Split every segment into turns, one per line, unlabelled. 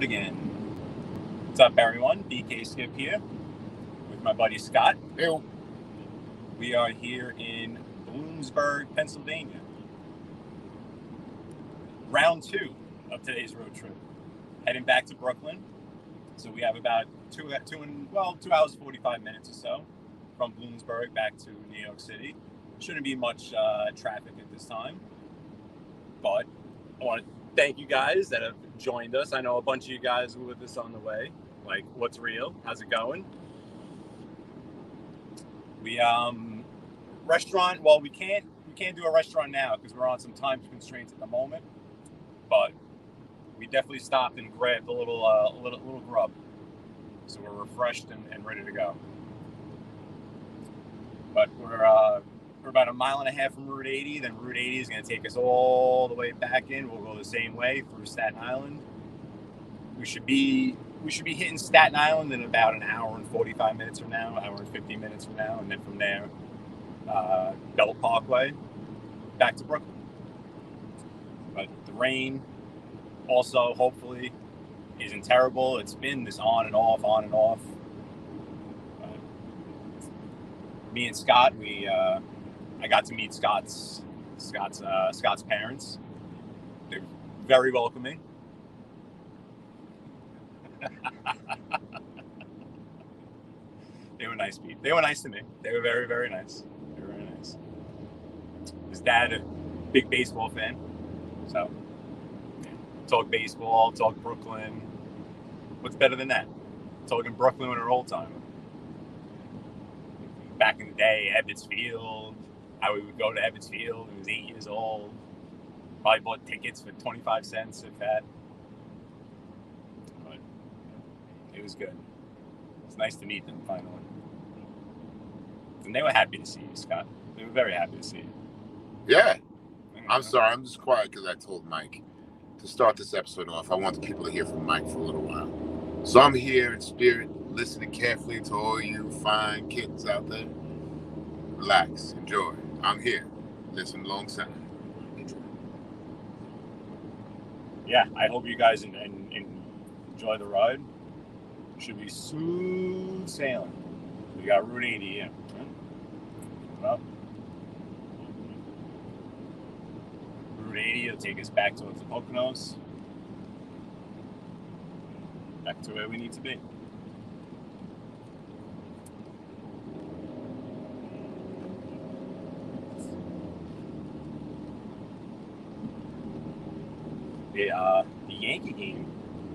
again. What's up, everyone? BK Skip here with my buddy Scott.
Hey.
We are here in Bloomsburg, Pennsylvania. Round 2 of today's road trip. Heading back to Brooklyn. So we have about 2 hours 45 minutes or so from Bloomsburg back to New York City. Shouldn't be much traffic at this time. But I want to thank you guys that have joined us. I know a bunch of you guys were with us on the way. Like, what's real? How's it going? We restaurant. Well, we can't do a restaurant now because we're on some time constraints at the moment. But we definitely stopped and grabbed a little grub, so we're refreshed and ready to go. But we're about a mile and a half from Route 80. Then Route 80 is going to take us all the way back in. We'll go the same way through Staten Island. We should be hitting Staten Island in about an hour and 45 minutes from now, hour and 50 minutes from now, and then from there, Belt Parkway, back to Brooklyn. But the rain also, hopefully, isn't terrible. It's been this on and off. Me and Scott, I got to meet Scott's parents. They're very welcoming. They were nice people. They were nice to me. They were very, very nice. They were very nice. His dad, a big baseball fan. So, talk baseball, talk Brooklyn. What's better than that? Talking Brooklyn when we're old time. Back in the day, Ebbets Field. How we would go to Ebbets Field. He was 8 years old. Probably bought tickets for 25 cents, if that. But it was good. It's nice to meet them finally. And they were happy to see you, Scott. They were very happy to see you.
Yeah. I'm sorry. I'm just quiet because I told Mike to start this episode off. I want the people to hear from Mike for a little while. So I'm here in spirit, listening carefully to all you fine kittens out there. Relax, enjoy. I'm here. Listen alongside. Enjoy.
Yeah, I hope you guys enjoy the ride. Should be smooth sailing. We got Route 80 in. Well, Route 80 will take us back towards the Poconos. Back to where we need to be. The Yankee game.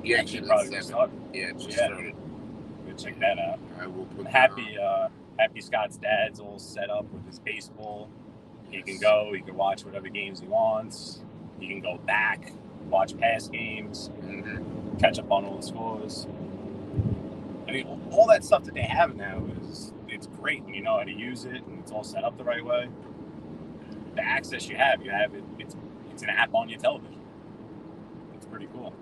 Yeah,
actually probably just started.
Yeah, it just started.
Go check that out.
I will put
Happy Scott's dad's all set up with his baseball. He can go. He can watch whatever games he wants. He can go back, watch past games, catch up on all the scores. I mean, all that stuff that they have now it's great when you know how to use it and it's all set up the right way. The access you have it. It's an app on your television. It's pretty cool.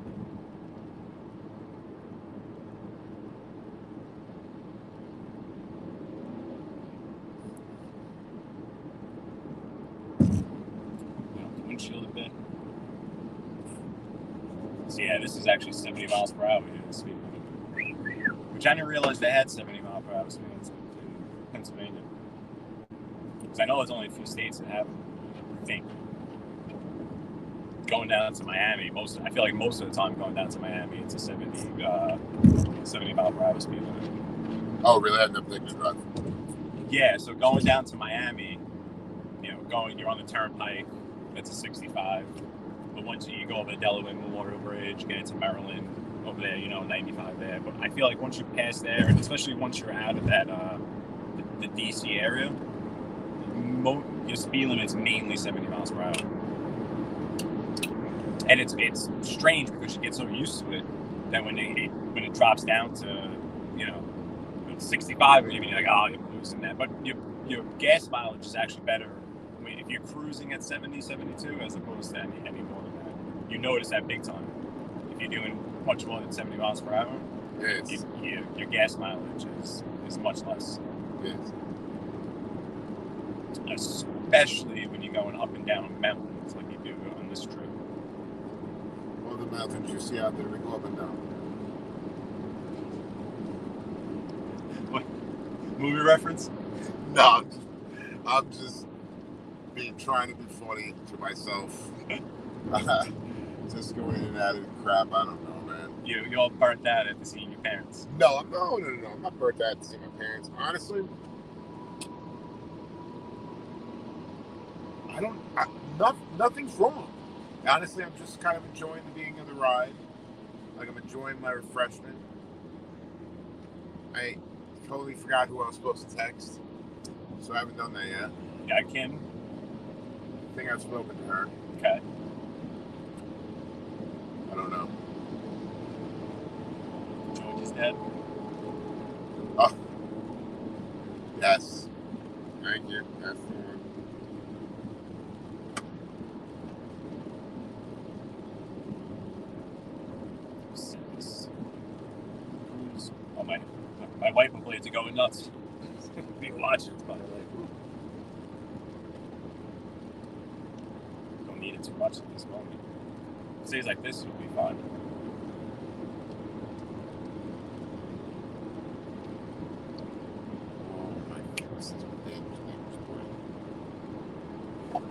Windshield a bit. So yeah, this is actually 70 miles per hour speed limit, which I didn't realize they had 70 mile per hour speed limits in Pennsylvania. Because I know there's only a few states that have them. I think going down to Miami, I feel like most of the time going down to Miami, it's a 70 mile per hour speed limit.
Oh, really? I had nothing to drive.
Yeah, so going down to Miami, you're on the turnpike. That's a 65. But once you go over the Delaware Memorial Bridge, get into Maryland, over there, 95 there. But I feel like once you pass there, and especially once you're out of that, the DC area, your speed limit's mainly 70 miles per hour. And it's strange because you get so used to it that when it drops down to, 65, or even you're like, oh, you're losing that. But your gas mileage is actually better. I mean, if you're cruising at 70, 72, as opposed to any more than that, you notice that big time. If you're doing much more than 70 miles per hour,
yes,
your gas mileage is much less.
Yes.
Especially when you're going up and down mountains like you do on this trip.
What are the mountains you see out there that go up and down?
Movie reference?
No, I'm just trying to be funny to myself. Just going in and out of the crap. I don't know, man.
You all burnt out after seeing your parents.
No. I'm not burnt out to see my parents. Honestly, nothing's wrong. Honestly, I'm just kind of enjoying the being of the ride. Like, I'm enjoying my refreshment. I totally forgot who I was supposed to text, so I haven't done that yet.
Yeah, Kim?
I think I've spoken to her.
Okay.
I don't know.
George is dead?
Oh. Yes. Thank you. That's the one.
Oh, my wife and blades are going nuts. Be watching, by the way. Don't need it too much at this moment. Stays like this, will be fine.
Oh my goodness, this is dangerous boy.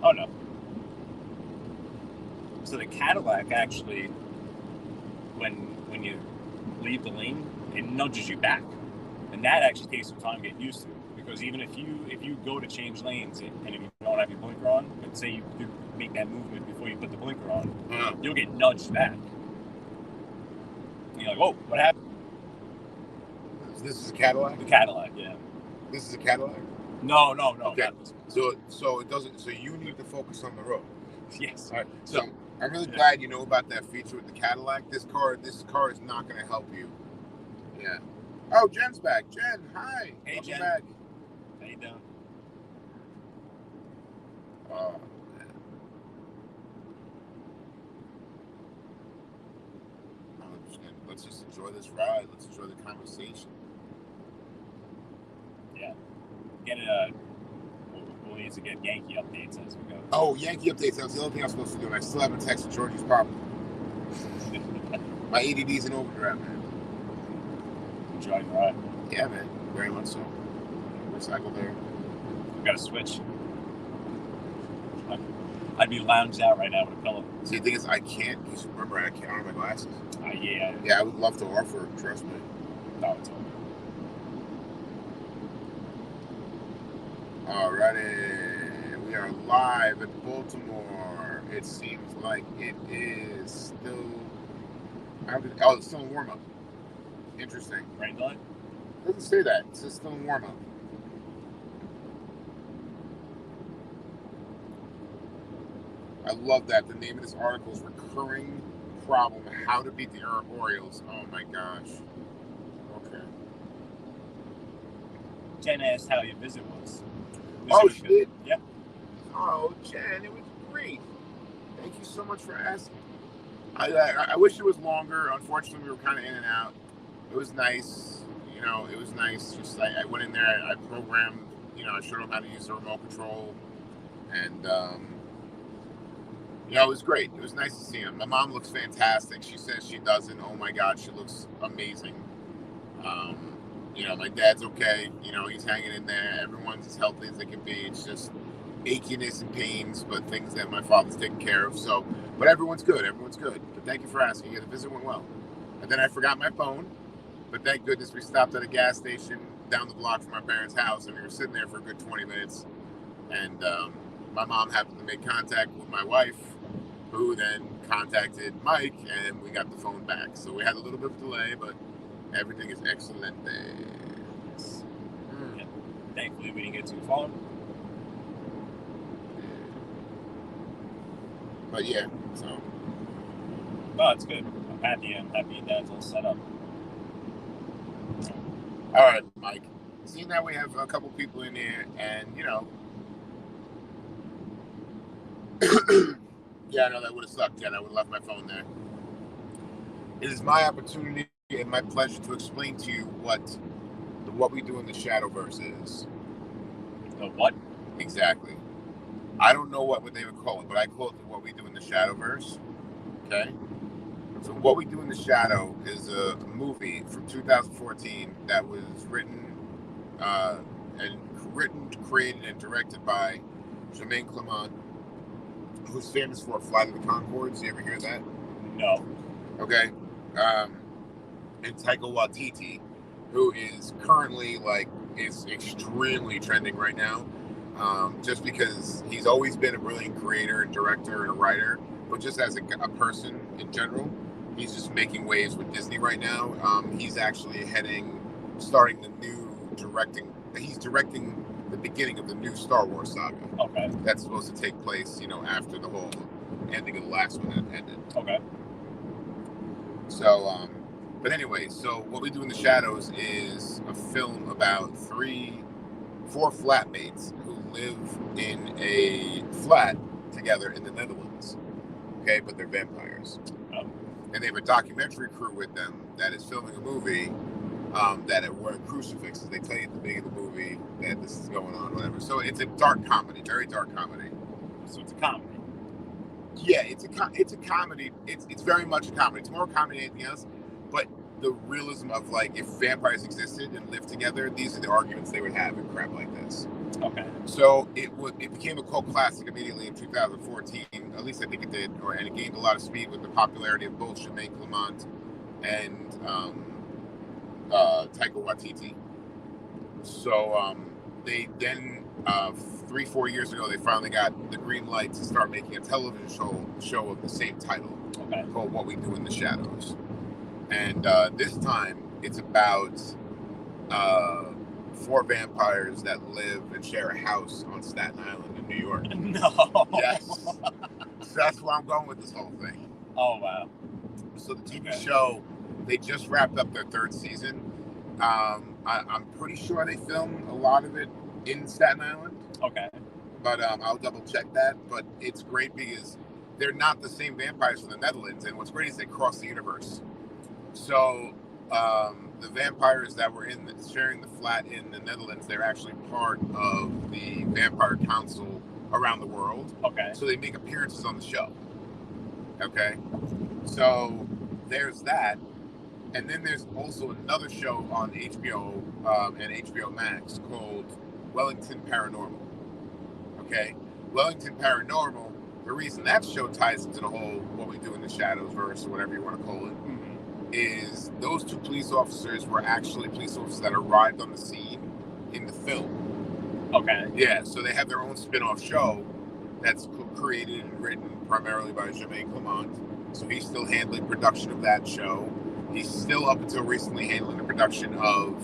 Oh no. So the Cadillac actually, when you leave the lane, it nudges you back, and that actually takes some time to get used to. Because even if you go to change lanes and if you don't have your blinker on, and say you make that movement before you put the blinker on, you'll get nudged back. And you're like, whoa, what happened?
This is a Cadillac?
The Cadillac, yeah.
This is a Cadillac?
No.
Okay. So it doesn't. So you need to focus on the road.
Yes.
All right. So I'm really glad you know about that feature with the Cadillac. This car is not going to help you. Yeah. Oh, Jen's back. Jen, hi.
Hey,
Welcome
Jen.
back.
How you doing?
Oh, man. Let's just enjoy this ride. Let's enjoy the conversation.
Yeah. We'll need to get Yankee updates as we go.
Oh, Yankee updates. That was the only thing I was supposed to do. And I still haven't texted Georgie's papa. My ADD's in overdrive, man.
Enjoy your ride.
Yeah, man. Very much so. Recycle there.
We got to switch. I'd be lounged out right now with a pillow.
See, the thing is, I can't, because remember, I can't wear my glasses.
Yeah.
Yeah, I would love to offer, trust me.
No, it's okay.
Alrighty. We are live in Baltimore. It seems like it is still... it's still in warm-up. Interesting.
Rain delay?
It doesn't say that. It says still in warm-up. I love that. The name of this article is Recurring Problem, How to Beat the Orioles. Oh my gosh. Okay.
Jen asked how your visit was.
She did?
Yeah.
Oh, Jen, it was great. Thank you so much for asking. I wish it was longer. Unfortunately, we were kind of in and out. It was nice. It was nice. Just I went in there, I programmed, I showed them how to use the remote control. And, it was great. It was nice to see him. My mom looks fantastic. She says she doesn't. Oh my God, she looks amazing. My dad's okay. He's hanging in there. Everyone's as healthy as they can be. It's just achiness and pains, but things that my father's taking care of. So, but everyone's good. Everyone's good. But thank you for asking. Yeah, the visit went well. And then I forgot my phone. But thank goodness we stopped at a gas station down the block from our parents' house, and we were sitting there for a good 20 minutes. And my mom happened to make contact with my wife, who then contacted Mike, and we got the phone back. So we had a little bit of delay, but everything is excellent.
Yeah. Thankfully, we didn't get too far.
But yeah, so.
Oh, it's good. I'm happy that's all set up.
All right, Mike. Seeing that we have a couple people in here, and yeah, I know that would have sucked, Jen. I would have left my phone there. It is my opportunity and my pleasure to explain to you what we do in the Shadowverse is.
The what?
Exactly. I don't know what they would call it, but I call it what we do in the Shadowverse. Okay? So what we do in the Shadow is a movie from 2014 that was written and written, created, and directed by Jermaine Clement, who's famous for Flight of the Conchords. You ever hear that?
No.
Okay. And Taika Waititi, who is currently is extremely trending right now, just because he's always been a brilliant creator and director and a writer, but just as a person in general, he's just making waves with Disney right now. He's actually starting the new he's directing the beginning of the new Star Wars saga.
Okay.
That's supposed to take place, after the whole ending of the last one ended.
Okay.
So, but anyway, so What We Do in the Shadows is a film about four flatmates who live in a flat together in the Netherlands. Okay, but they're vampires.
Oh.
And they have a documentary crew with them that is filming a movie that are wearing crucifixes. They tell you at the beginning of the movie that this is going on, whatever. So it's a dark comedy, very dark comedy.
So it's a comedy.
Yeah, it's a comedy. It's very much a comedy. It's more a comedy than anything else. But the realism of if vampires existed and lived together, these are the arguments they would have and crap like this.
Okay.
So it became a cult classic immediately in 2014. At least I think it did, and it gained a lot of speed with the popularity of both Jermaine Clement and Taika Waititi. So they then 3-4 years ago, they finally got the green light to start making a television show of the same title, called What We Do in the Shadows. And this time, it's about 4 vampires that live and share a house on Staten Island in New York.
No.
Yes. So that's where I'm going with this whole thing.
Oh, wow.
So the TV show, they just wrapped up their 3rd season. I'm pretty sure they filmed a lot of it in Staten Island.
Okay.
But I'll double check that. But it's great because they're not the same vampires from the Netherlands. And what's great is they cross the universe. So the vampires that were sharing the flat in the Netherlands, they're actually part of the Vampire Council around the world.
Okay.
So they make appearances on the show. Okay. So there's that. And then there's also another show on HBO and HBO Max called Wellington Paranormal. Okay? Wellington Paranormal, the reason that show ties into the whole What We Do in the Shadows verse, or whatever you want to call it, is those 2 police officers were actually police officers that arrived on the scene in the film.
Okay.
Yeah, so they have their own spin-off show that's created and written primarily by Jermaine Clement. So he's still handling production of that show. He's still, up until recently, handling the production of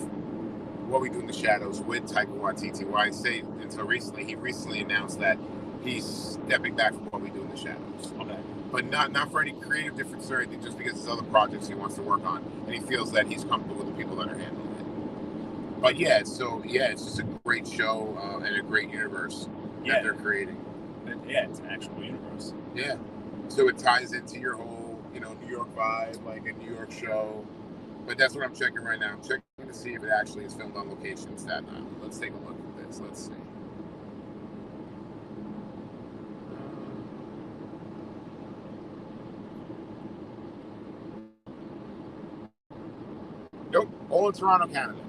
What We Do in the Shadows with Taika Waititi. Why I say until recently, he recently announced that he's stepping back from What We Do in the Shadows. Okay. But not for any creative difference or anything, just because there's other projects he wants to work on, and he feels that he's comfortable with the people that are handling it. But it's just a great show and a great universe that they're creating.
Yeah, it's an actual universe.
Yeah. So it ties into your whole, New York vibe, like a New York show. But that's what I'm checking right now. I'm checking to see if it actually is filmed on location in Staten Island. Let's take a look at this. Let's see. Nope, all in Toronto, Canada.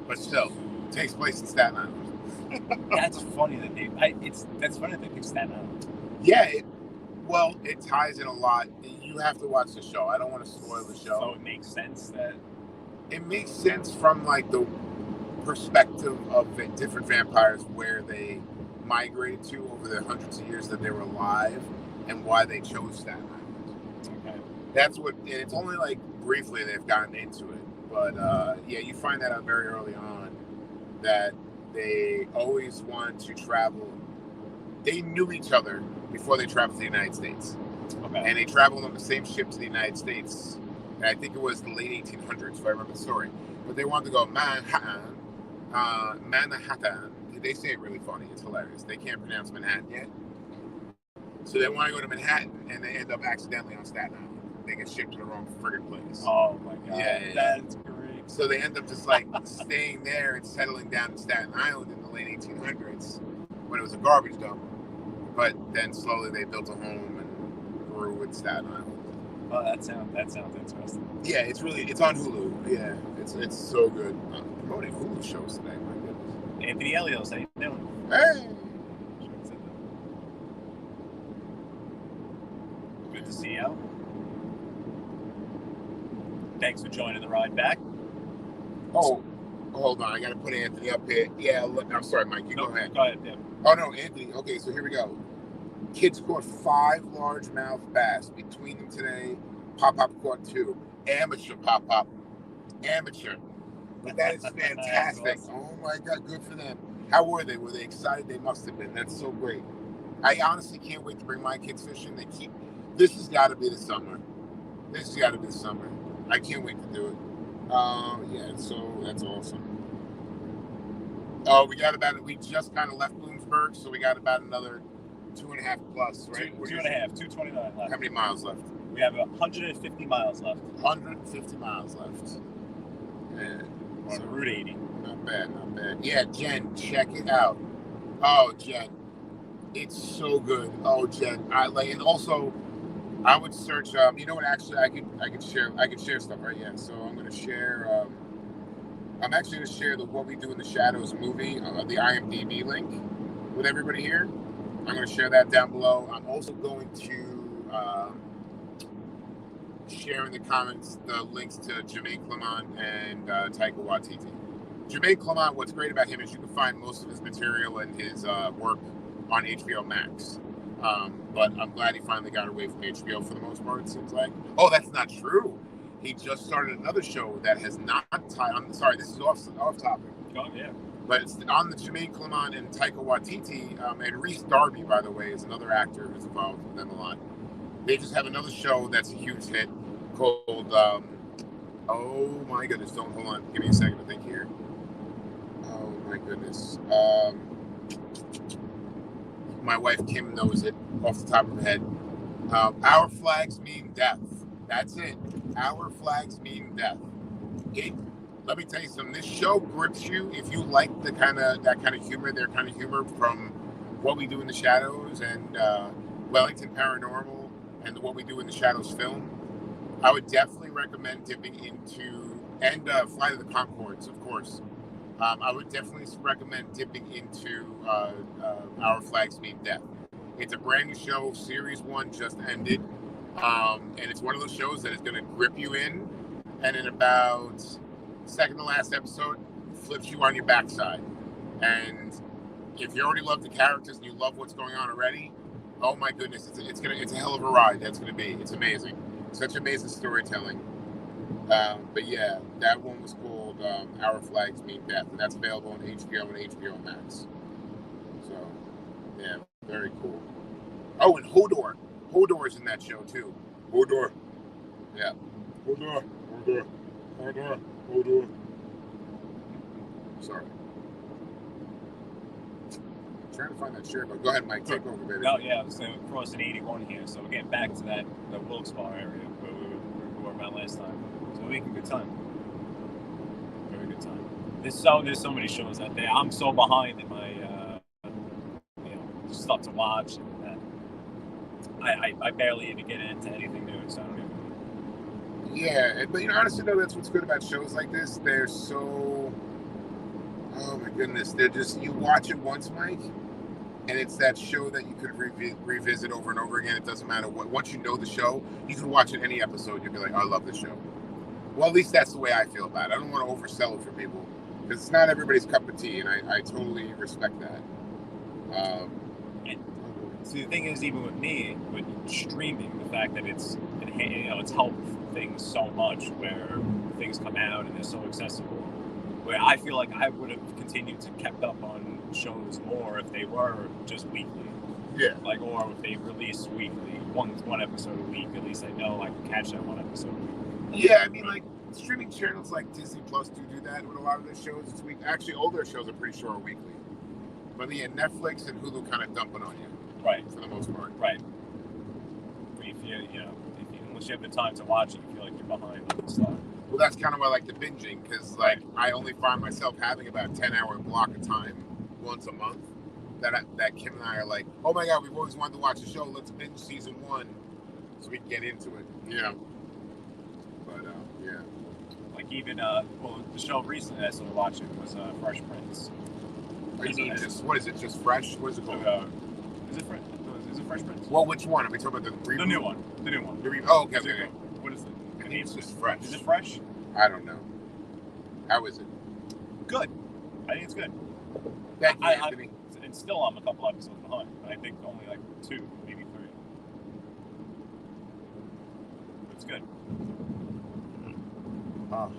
But still, it takes place in Staten Island.
That's funny that they picked Staten Island.
Yeah, it ties in a lot. You have to watch the show. I don't want to spoil the show.
So it makes sense that...
It makes sense from the perspective of different vampires, where they migrated to over the hundreds of years that they were alive, and why they chose Staten Island. Okay. That's what, and it's only briefly they've gotten into it. But you find that out very early on, that they always wanted to travel. They knew each other before they traveled to the United States. Okay. And they traveled on the same ship to the United States. And I think it was the late 1800s, if I remember the story. But they wanted to go Manhattan. They say it really funny. It's hilarious. They can't pronounce Manhattan yet. So they want to go to Manhattan, and they end up accidentally on Staten Island. They get shipped to the wrong friggin' place.
Oh, my God.
Yeah.
That's great.
So they end up just staying there and settling down in Staten Island in the late 1800s when it was a garbage dump. But then slowly they built a home and grew in Staten Island.
Oh, that sounds interesting.
Yeah, it's on Hulu. Yeah, it's so good. I'm promoting Hulu shows today. My goodness.
Anthony Elios, how you doing?
Hey.
Good to see you. Thanks for joining the ride back.
Oh, hold on. I got to put Anthony up here. Yeah, look, I'm sorry, Mike. Go ahead.
Go ahead, yeah.
Oh, no, Anthony. Okay, so here we go. Kids caught 5 largemouth bass between them today. Pop-Pop caught 2. Amateur Pop-Pop. Amateur. But that is fantastic.
Awesome.
Oh, my God. Good for them. How were they? Were they excited? They must have been. That's so great. I honestly can't wait to bring my kids fishing. This has got to be the summer. This has got to be the summer. I can't wait to do it. Yeah, so that's awesome. Oh, we just kind of left Bloomsburg, so we got about another 2.5 plus, right?
2.5, 229 left.
How many miles left?
We have 150 miles left.
150 miles left. Yeah.
On Route 80.
Not bad, not bad. Yeah, Jen, check it out. Oh, Jen, it's so good. Oh, Jen, and also, I would search. You know what? Actually, I could share stuff, right? Yeah. So I'm gonna share. I'm actually gonna share the What We Do in the Shadows movie, the IMDb link, with everybody here. I'm gonna share that down below. I'm also going to share in the comments the links to Jermaine Clement and Taika Waititi. Jermaine Clement, what's great about him is you can find most of his material and his work on HBO Max. But I'm glad he finally got away from HBO for the most part, it seems like. Oh, that's not true. He just started another show that has not tied. I'm sorry, this is off topic.
Oh, yeah.
But it's on the Jermaine Clement and Taika Waititi. And Reese Darby, by the way, is another actor who's involved with them a lot. They just have another show that's a huge hit called, oh my goodness, hold on. Give me a second to think here. Oh my goodness. My wife Kim knows it off the top of her head. Our flags mean death. That's it. Our flags mean death. Let me tell you something. This show grips you if you like that kind of humor, their kind of humor from What We Do in the Shadows and Wellington Paranormal and the What We Do in the Shadows film. I would definitely recommend dipping into Flight of the Conchords, of course. I would definitely recommend dipping into Our Flags Mean Death. It's a brand new show. Series 1 just ended. And it's one of those shows that is going to grip you in. And in about second to last episode, flips you on your backside. And if you already love the characters and you love what's going on already, oh my goodness, it's a hell of a ride. That's going to be. It's amazing. Such amazing storytelling. But yeah, that one was called Our Flags Mean Death, and that's available on HBO and HBO Max. So, yeah, very cool. Oh, and Hodor. Hodor's in that show, too. Hodor. Yeah. Hodor. Sorry. I'm trying to find that share, but go ahead, Mike. Take over, baby.
No, yeah, so we're crossing 81 here, so we're getting back to the Wilkes-Barre area where we were about last time. So we're making good time. Very good time. There's so many shows out there. I'm so behind in my stuff to watch. I barely even get into anything new, so I don't even.
Yeah, but honestly, though, that's what's good about shows like this. They're so, oh my goodness, they're just, you watch it once, Mike, and it's that show that you could revisit over and over again. It doesn't matter what. Once you know the show, you can watch it any episode. You'll be like, oh, I love this show. Well, at least that's the way I feel about it. I don't want to oversell it for people because it's not everybody's cup of tea, and I totally respect that.
See, the thing is, even with me, with streaming, the fact that it's helped things so much, where things come out and they're so accessible, where I feel like I would have continued to kept up on shows more if they were just weekly.
Yeah.
Or if they release weekly, one episode a week, at least I know I can catch that one episode a week.
Yeah, I mean, like, streaming channels like Disney Plus do that with a lot of their shows. It's week. Actually, all their shows are pretty sure are weekly. But yeah, Netflix and Hulu kind of dump it on you.
Right.
For the most part.
Right. If unless you have the time to watch it, you feel like you're behind on stuff.
Well, that's kind of why I like the binging, because I only find myself having about a 10-hour block of time once a month that Kim and I are like, oh my God, we've always wanted to watch the show. Let's binge season 1 so we can get into it. Yeah. But yeah.
Like even the show recently I started watching was Fresh Prince.
Or you mean just, what is it, just fresh? What is it called?
Is it fresh? Is it Fresh Prince?
Well, which one? Are we talking about the reboot?
The new one. The new one.
Oh, okay.
What is it?
I think it's just fresh.
Is it fresh?
I don't know. How is it?
Good. I think it's good.
Thank you, Anthony.
And still I'm a couple episodes behind. I think only like 2, maybe 3. It's good.
Oh.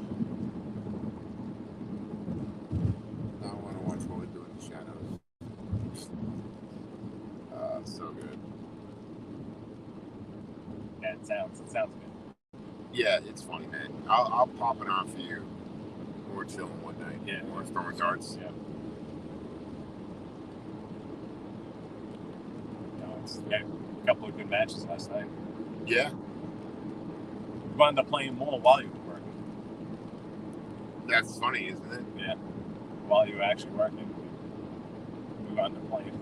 Now I want to watch What We Do in the Shadows. So good.
Yeah, it sounds good.
Yeah, it's funny, man. I'll pop it on for you. Or chilling one night.
Yeah.
Or throwing darts.
Yeah. We had a couple of good matches last night.
Yeah.
We wound up playing more while you were working.
That's funny, isn't it?
Yeah. While you were actually working, we wound up playing.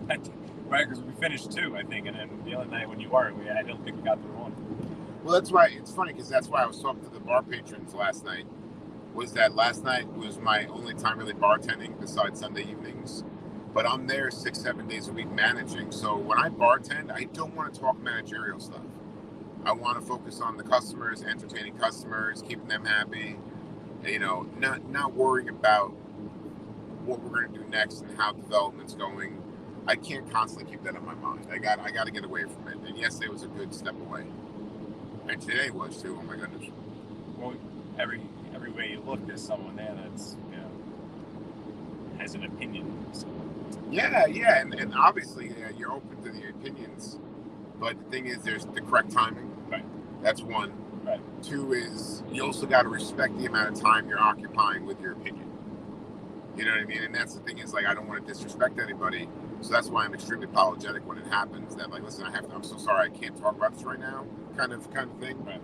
Right, because we finished 2, I think, and then the other night when you weren't, I don't think we got through 1.
Well, that's why it's funny, because that's why I was talking to the bar patrons last night. Was that last night was my only time really bartending besides Sunday evenings. But I'm there 6-7 days a week managing. So when I bartend, I don't want to talk managerial stuff. I want to focus on the customers, entertaining customers, keeping them happy. You know, not worrying about what we're going to do next and how development's going. I can't constantly keep that on my mind. I got to get away from it. And yesterday was a good step away. And today was too. Oh my goodness.
Well, every way you look, there's someone there that's, you know, has an opinion. So.
Yeah, and obviously you're open to the opinions, but the thing is, there's the correct timing.
Right.
That's 1.
Right.
2 is you also got to respect the amount of time you're occupying with your opinion. You know what I mean? And that's the thing is, like, I don't want to disrespect anybody, so that's why I'm extremely apologetic when it happens. That, like, listen, I'm so sorry, I can't talk about this right now, kind of thing.
Right.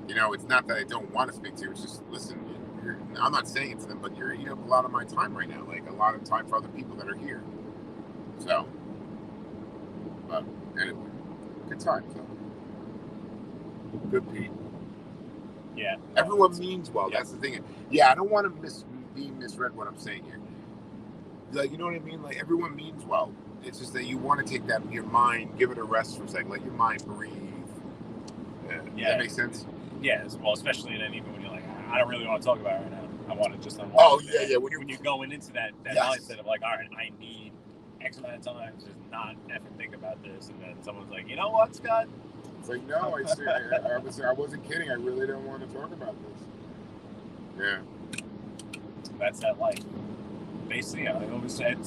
You know, it's not that I don't want to speak to you. It's just, listen, I'm not saying it to them, but you're eating up a lot of my time right now, like a lot of time for other people that are here. So, but anyway, good times though. Good Pete.
Yeah.
Everyone means well. Yeah. That's the thing. Yeah, I don't want to be misread what I'm saying here. Like, you know what I mean? Like, everyone means well. It's just that you want to take that your mind, give it a rest for a second, let your mind breathe. Yeah. Does that make sense?
Yeah. Well, especially then even when you're like, I don't really want to talk about it right now. I want to just unwind.
Oh yeah. When you're
going into that yes. mindset of like, all right, I need X amount of time to just not effing think about this, and then someone's like, you know what, Scott?
It's like, no, I wasn't kidding. I really don't want to talk about this. Yeah.
That's that life. Basically, I always said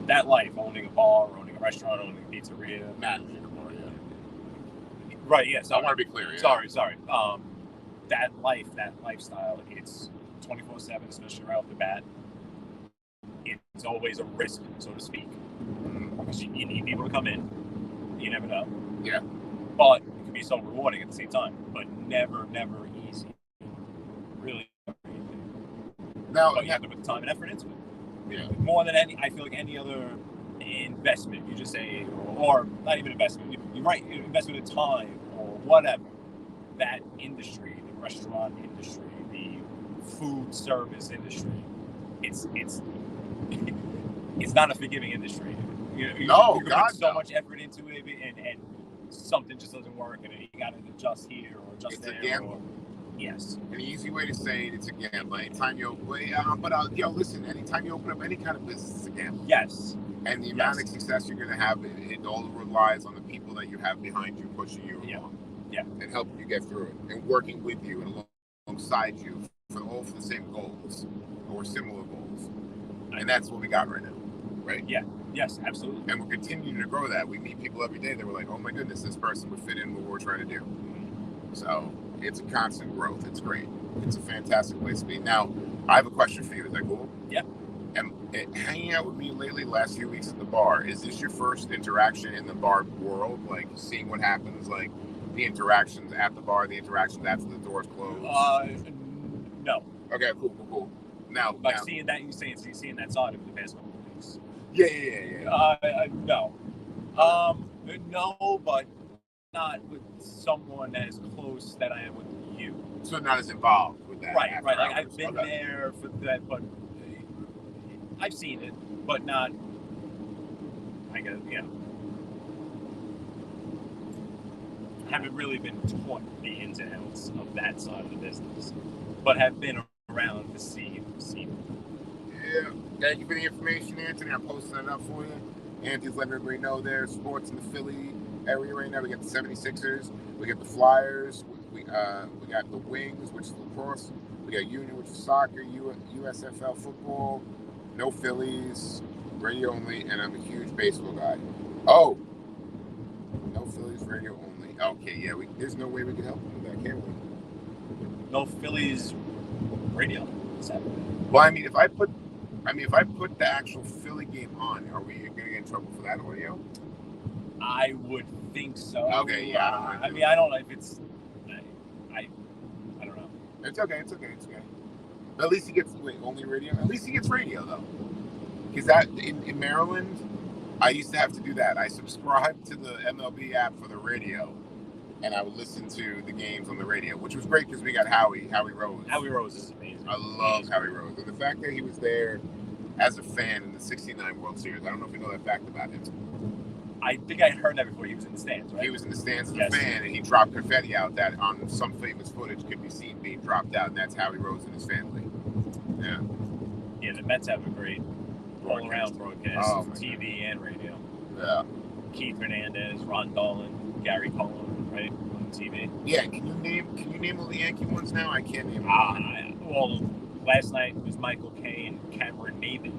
that life, owning a bar, owning a restaurant, owning a pizzeria.
Managing a bar, yeah.
Right, yeah.
I want to be clear, yeah.
Sorry. That life, that lifestyle, it's 24/7, especially right off the bat. It's always a risk, so to speak. Because you need people to come in. You never know.
Yeah.
But it can be so rewarding at the same time. But never easy. Really never easy.
Now,
but you have to put the time and effort into it.
Yeah.
More than I feel like any other investment, you just say, or not even investment, you're right, investment in time or whatever. That industry, the restaurant industry, the food service industry, it's not a forgiving industry. You put so much effort into it, and something just doesn't work, and then you got to adjust here or adjust there. It's a gamble. Yes.
An easy way to say it, it's a gamble. Anytime you listen, anytime you open up any kind of business, it's a gamble.
Yes.
And the amount of success you're going to have, it all relies on the people that you have behind you, pushing you along.
Yeah.
And helping you get through it, and working with you and alongside you for the same goals or similar goals. And that's what we got right now, right?
Yeah. Yes, absolutely.
And we're continuing to grow that. We meet people every day that we're like, oh my goodness, this person would fit in what we're trying to do. So it's a constant growth. It's great. It's a fantastic place to be. Now, I have a question for you. Is that cool?
Yeah.
And hanging out with me lately, last few weeks at the bar, is this your first interaction in the bar world? Like seeing what happens, like the interactions at the bar, the interactions after the doors close?
No.
Okay, cool. Now,
seeing that, seeing that side of the past couple of weeks.
Yeah.
No. No, but not with someone as close that I am with you.
So not as involved with that.
Right. Like I've been there for that, but I've seen it, but not. I guess haven't really been taught the ins and outs of that side of the business, but have been around to see.
Yeah, thank you for the information, Anthony. I'm posting it up for you. Anthony's letting everybody know there's sports in the Philly area right now. We got the 76ers, we got the Flyers, we got the Wings, which is lacrosse, we got Union, which is soccer, USFL football, no Phillies, radio only, and I'm a huge baseball guy. Oh, no Phillies, radio only. Okay, yeah, there's no way we can help them with that, can we?
No Phillies radio.
Well, I mean, if I put the actual Philly game on, are we going to get in trouble for that audio?
I would think so.
Okay, yeah.
I mean, I don't know if it's. I don't know.
It's okay. But at least he gets only radio. At least he gets radio though, because that in Maryland, I used to have to do that. I subscribed to the MLB app for the radio, and I would listen to the games on the radio, which was great because we got Howie Rose.
Howie Rose is amazing.
I love Howie Rose, and the fact that he was there as a fan in the '69 World Series. I don't know if you know that fact about him.
I think I heard that before. He was in the stands, right?
He was in the stands as a fan, and he dropped confetti out that on some famous footage could be seen being dropped out, and that's Howie Rose and his family. Yeah.
Yeah, the Mets have a great all-around broadcast, TV and radio.
Yeah.
Keith Hernandez, Ron Dolan, Gary Cohen, right, on TV.
Yeah. Can you name all the Yankee ones now? I can't name them.
Well, last night was Michael Kay and Cameron Maben.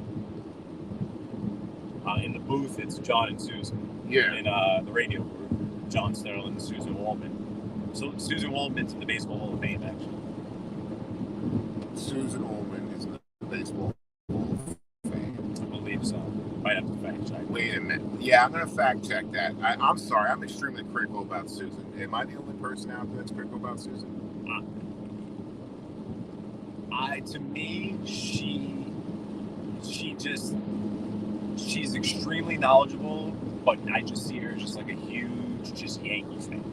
In the booth, it's John and Susan.
Yeah.
In the radio group, John Sterling and Susan Waldman. So Susan Waldman's in the Baseball Hall of Fame, actually.
Susan Waldman is in the Baseball Hall of Fame.
I believe so. Might have to fact check.
Wait a minute. Yeah, I'm going to fact check that. I'm sorry. I'm extremely critical about Susan. Am I the only person out there that's critical about Susan?
To me, she's extremely knowledgeable, but I just see her as just like a huge Yankees fan.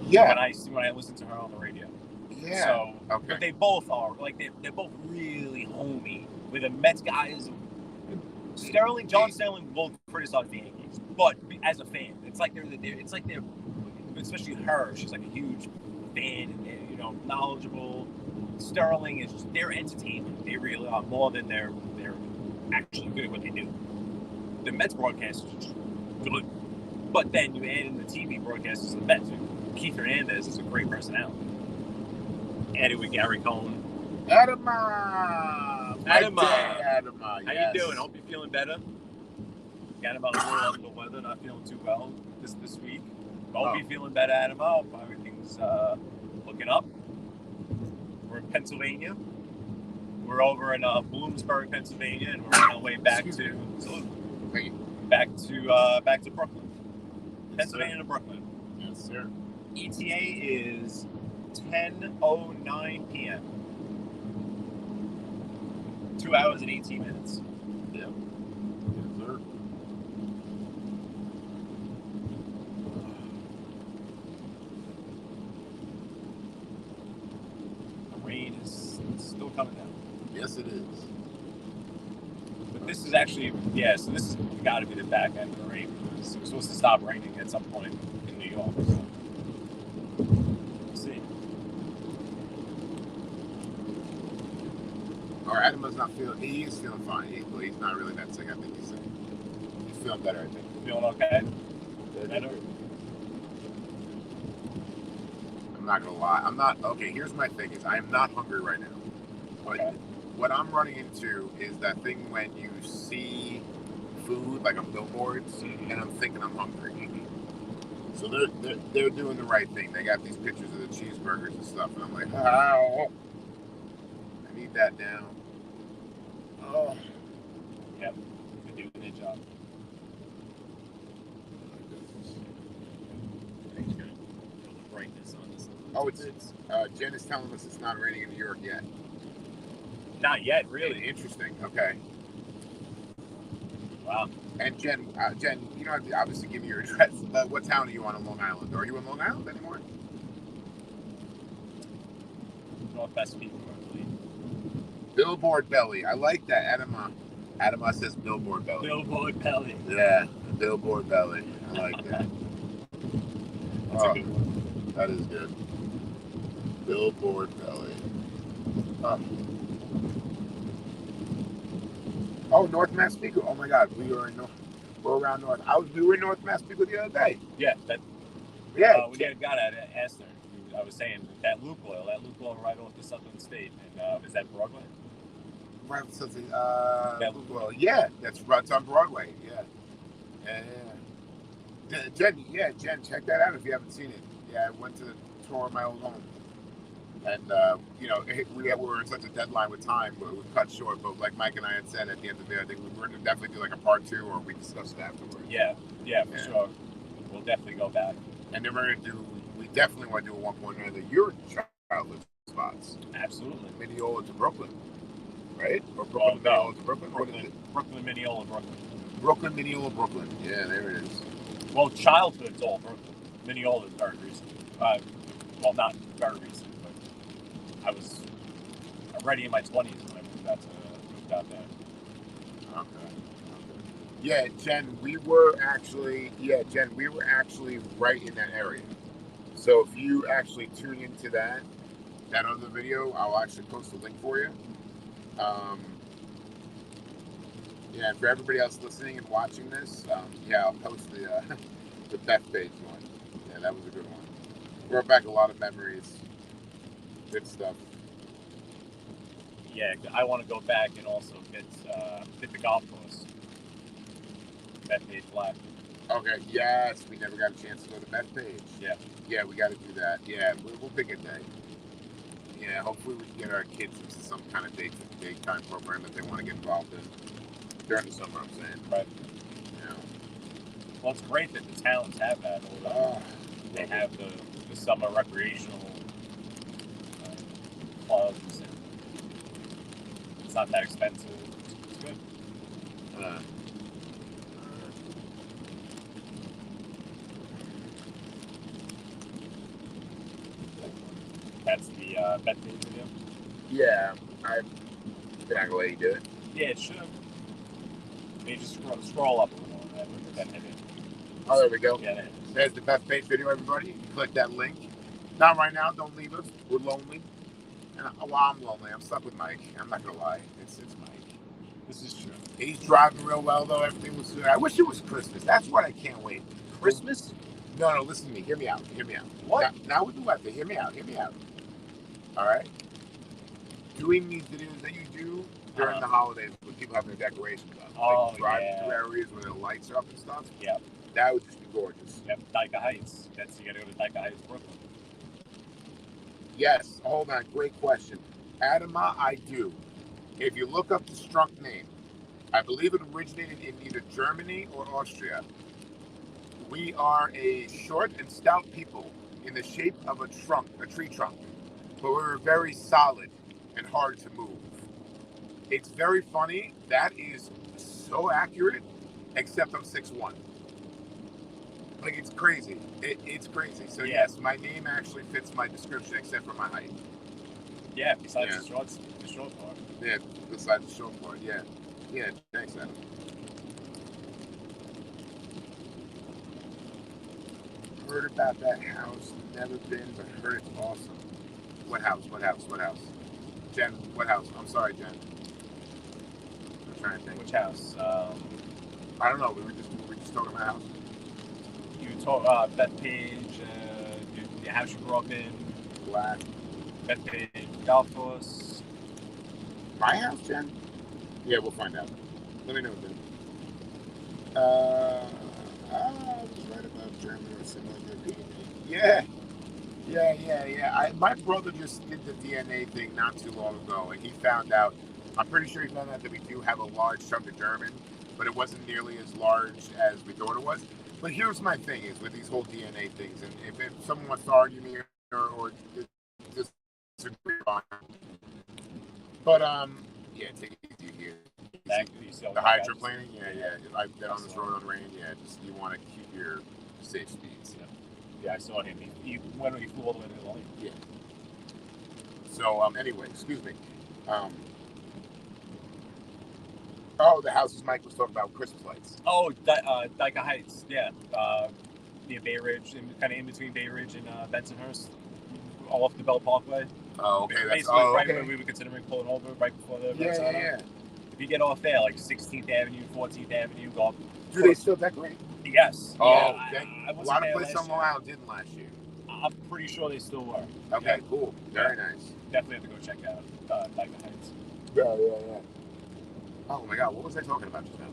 Yeah.
When I listen to her on the radio.
Yeah.
So,
okay.
But they both are they're both really homey. With the Mets guys, John Sterling both criticize the Yankees, but as a fan, it's like they're especially her. She's like a huge fan, and knowledgeable. Sterling is just their entertainment. They really are more than they're actually good at what they do. The Mets broadcast is just good, but then you add in the TV broadcasters of the Mets. Keith Hernandez is a great personality. Added with Gary Cohen.
Adama,
yes.
How
you doing? Hope you're feeling better. Got about a little under the weather, not feeling too well this week. Hope you're feeling better, Adama. Hope everything's looking up. We're in Pennsylvania. We're over in Bloomsburg, Pennsylvania, and we're on our way back to Brooklyn. Yes, Pennsylvania to Brooklyn.
Yes, sir.
ETA is 10:09 p.m. 2 hours and 18 minutes.
Yeah. Yes, sir.
The rain is still coming down.
Yes, it is.
But this is actually, so this has got to be the back end of the rain. It's supposed to stop raining at some point in New York. So. We'll see.
Or Adama's not feeling, he is feeling fine. He's not really that sick, I think he's sick. He's feeling better, I think.
Feeling okay?
Better. I'm not going to lie. Okay, here's my thing is I am not hungry right now. But what I'm running into is that thing when you see food like on billboards and I'm thinking I'm hungry. So they're doing the right thing. They got these pictures of the cheeseburgers and stuff, and I'm like, oh, I need that now. Oh,
yep, they're doing their job. Thanks, guys. Feel the brightness on this.
Oh, it's Jen is telling us it's not raining in New York yet.
Not yet, really.
Interesting. Okay.
Wow.
And Jen, you don't have to obviously give me your address. What town are you on Long Island? Are you in Long Island anymore?
Northwest people, I believe.
Billboard Belly. I like that. Adama says billboard belly.
Billboard belly.
Yeah, billboard belly. I like that.
That's a good one.
That is good. Billboard belly. Oh, North Massapequa. Oh my God, we're around North. We were in North Massapequa the other day.
Yeah,
Yeah.
We got at Astor. I was saying that Luke oil right off the Southern State, and is that Broadway?
Right, something. Well, yeah, that's right on Broadway. Yeah. Jen, check that out if you haven't seen it. Yeah, I went to the tour of my old home, and we were in such a deadline with time, but it was cut short. But like Mike and I had said at the end of the day, I think we were going to definitely do like a part 2, or we discuss it afterwards.
Yeah, for sure. We'll definitely go back.
And then we definitely want to do at one point or another your childhood spots.
Absolutely.
Mineola to Brooklyn, right? Or
Brooklyn,
Mineola to Brooklyn?
Brooklyn, Mineola, Brooklyn.
Brooklyn, Mineola, Brooklyn. Yeah, there it is.
Well, childhood's all Brooklyn. Mineola is very recent. Well, not very recent, but I was already in my 20s when I moved out there.
Okay. Yeah, Jen, we were actually right in that area. So if you actually tune into that other video, I'll actually post a link for you. Yeah, for everybody else listening and watching this, I'll post the Bethpage one. Yeah, that was a good one. Brought back a lot of memories. Good stuff.
Yeah, I want to go back and also hit the golf course. Bethpage Black.
Okay, yes, we never got a chance to go to Bethpage. Yeah, we got to do that. Yeah, we'll pick a day. Yeah, hopefully we can get our kids into some kind of daytime program that they want to get involved in during the summer. I'm saying,
right?
Yeah.
Well, it's great that the towns have that. They have the summer recreational clubs, and it's not that expensive. It's good. That's the Bethpage video?
Yeah, I'm not going to let you do it.
Yeah, it should. Maybe just scroll up a little and then hit it.
Oh, there we go.
Yeah,
there's the Bethpage video, everybody. Click that link. Not right now. Don't leave us. We're lonely. And I'm lonely. I'm stuck with Mike. I'm not going to lie. It's Mike.
This is true.
He's driving real well, though. Everything was good. I wish it was Christmas. That's what I can't wait.
Christmas?
No, listen to me. Hear me out.
What?
Now with the weather. Hear me out. All right? Doing these videos that you do during the holidays when people have their decorations up. Like driving through areas where the lights are up and stuff.
Yeah.
That would just be gorgeous.
Yep, Daika Heights. You gotta go to Daika Heights, Brooklyn.
Yes. Hold on. Great question. Adama, I do. If you look up the Strunk name, I believe it originated in either Germany or Austria. We are a short and stout people in the shape of a tree trunk. But we're very solid and hard to move. It's very funny. That is so accurate, except I'm 6'1". Like, it's crazy. It's crazy. So, yes, my name actually fits my description, except for my height.
Yeah, besides the short part.
Yeah, besides the short part, yeah. Yeah, thanks, Adam. Heard about that house. Never been, but heard it's awesome. What house? Jen, what house? I'm sorry, Jen. I'm trying to think.
Which house?
I don't know. We were just talking about house.
You talk Bethpage, the house you grew up in.
Black.
Bethpage golf course.
My house, Jen? Yeah, we'll find out. Let me know then. I was right about Germany or similar to DNA. Yeah. My brother just did the DNA thing not too long ago, and he found out, I'm pretty sure he found out that we do have a large chunk of German, but it wasn't nearly as large as we thought it was. But here's my thing is with these whole DNA things, and if someone wants to argue me or disagree on it. But, take it easy here. The hydroplaning, I've been on this road on rain, just you want to keep your safe speeds.
Yeah, I saw him. He flew all the way to the line.
Yeah. So, anyway, excuse me. Oh, the houses Mike was talking about with Christmas lights.
Oh, Daika Heights, yeah. Near Bay Ridge, kind of in between Bay Ridge and Bensonhurst, all off the Bell Parkway.
Oh, okay.
Basically, right where we were considering pulling over, right before the
Yeah.
If you get off there, like 16th Avenue, 14th Avenue, go up.
Do they still decorate?
Yes.
Oh,
yeah,
a lot of places on Long Island didn't last year.
I'm pretty sure they still were.
Okay, cool. Very nice.
Definitely have to go check out Daika Heights.
Yeah. Oh my God, what was I talking about just now?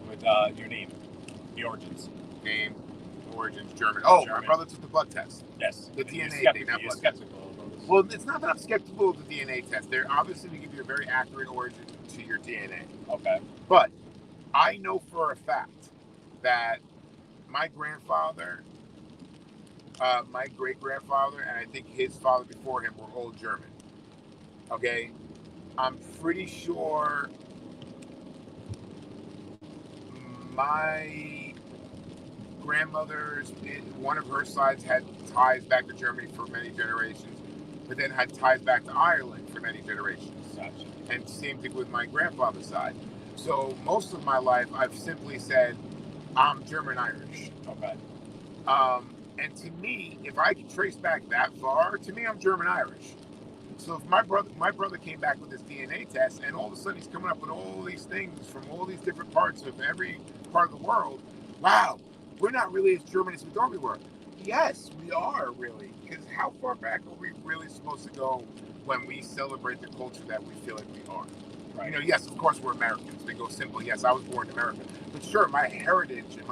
With your name, the origins.
Name, origins, German. Oh,
German.
My brother took the blood test.
Yes.
The DNA thing, not blood
skeptical.
test. Well, it's not that I'm skeptical of the DNA test. They're obviously to give you a very accurate origin to your DNA.
Okay.
But I know for a fact that my grandfather, my great-grandfather, and I think his father before him were all German. Okay? I'm pretty sure my grandmother's, one of her sides had ties back to Germany for many generations, but then had ties back to Ireland for many generations.
Gotcha.
And same thing with my grandfather's side. So most of my life, I've simply said, I'm German-Irish.
Okay.
And to me, if I can trace back that far, to me, I'm German-Irish. So if my brother came back with his DNA test, and all of a sudden he's coming up with all these things from all these different parts of every part of the world, wow, we're not really as German as we thought we were. Yes, we are really, because how far back are we really supposed to go when we celebrate the culture that we feel like we are?
Right.
You know, yes, of course we're Americans. We go simple. Yes, I was born in America, but sure, my heritage and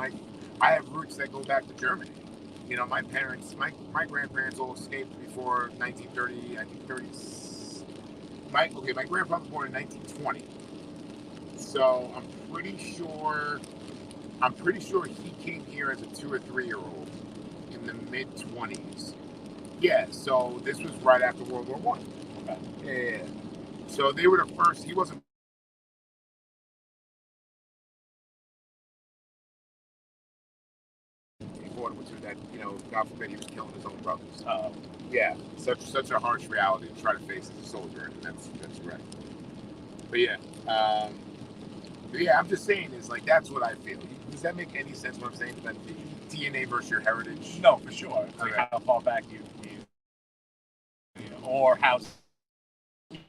I have roots that go back to Germany. You know, my parents, my grandparents all escaped before 1930. I think 30. My grandfather was born in 1920. So I'm pretty sure he came here as a 2 or 3 year old in the mid 20s. Yeah. So this was right after World War One. Okay. Yeah. So they were the first. He wasn't. That, you know, God forbid he was killing his own brothers. Yeah, such a harsh reality to try to face as a soldier, and that's right. But yeah, I'm just saying is like that's what I feel. Does that make any sense? What I'm saying about DNA versus your heritage?
No, for sure. It's like how far back you know, or how you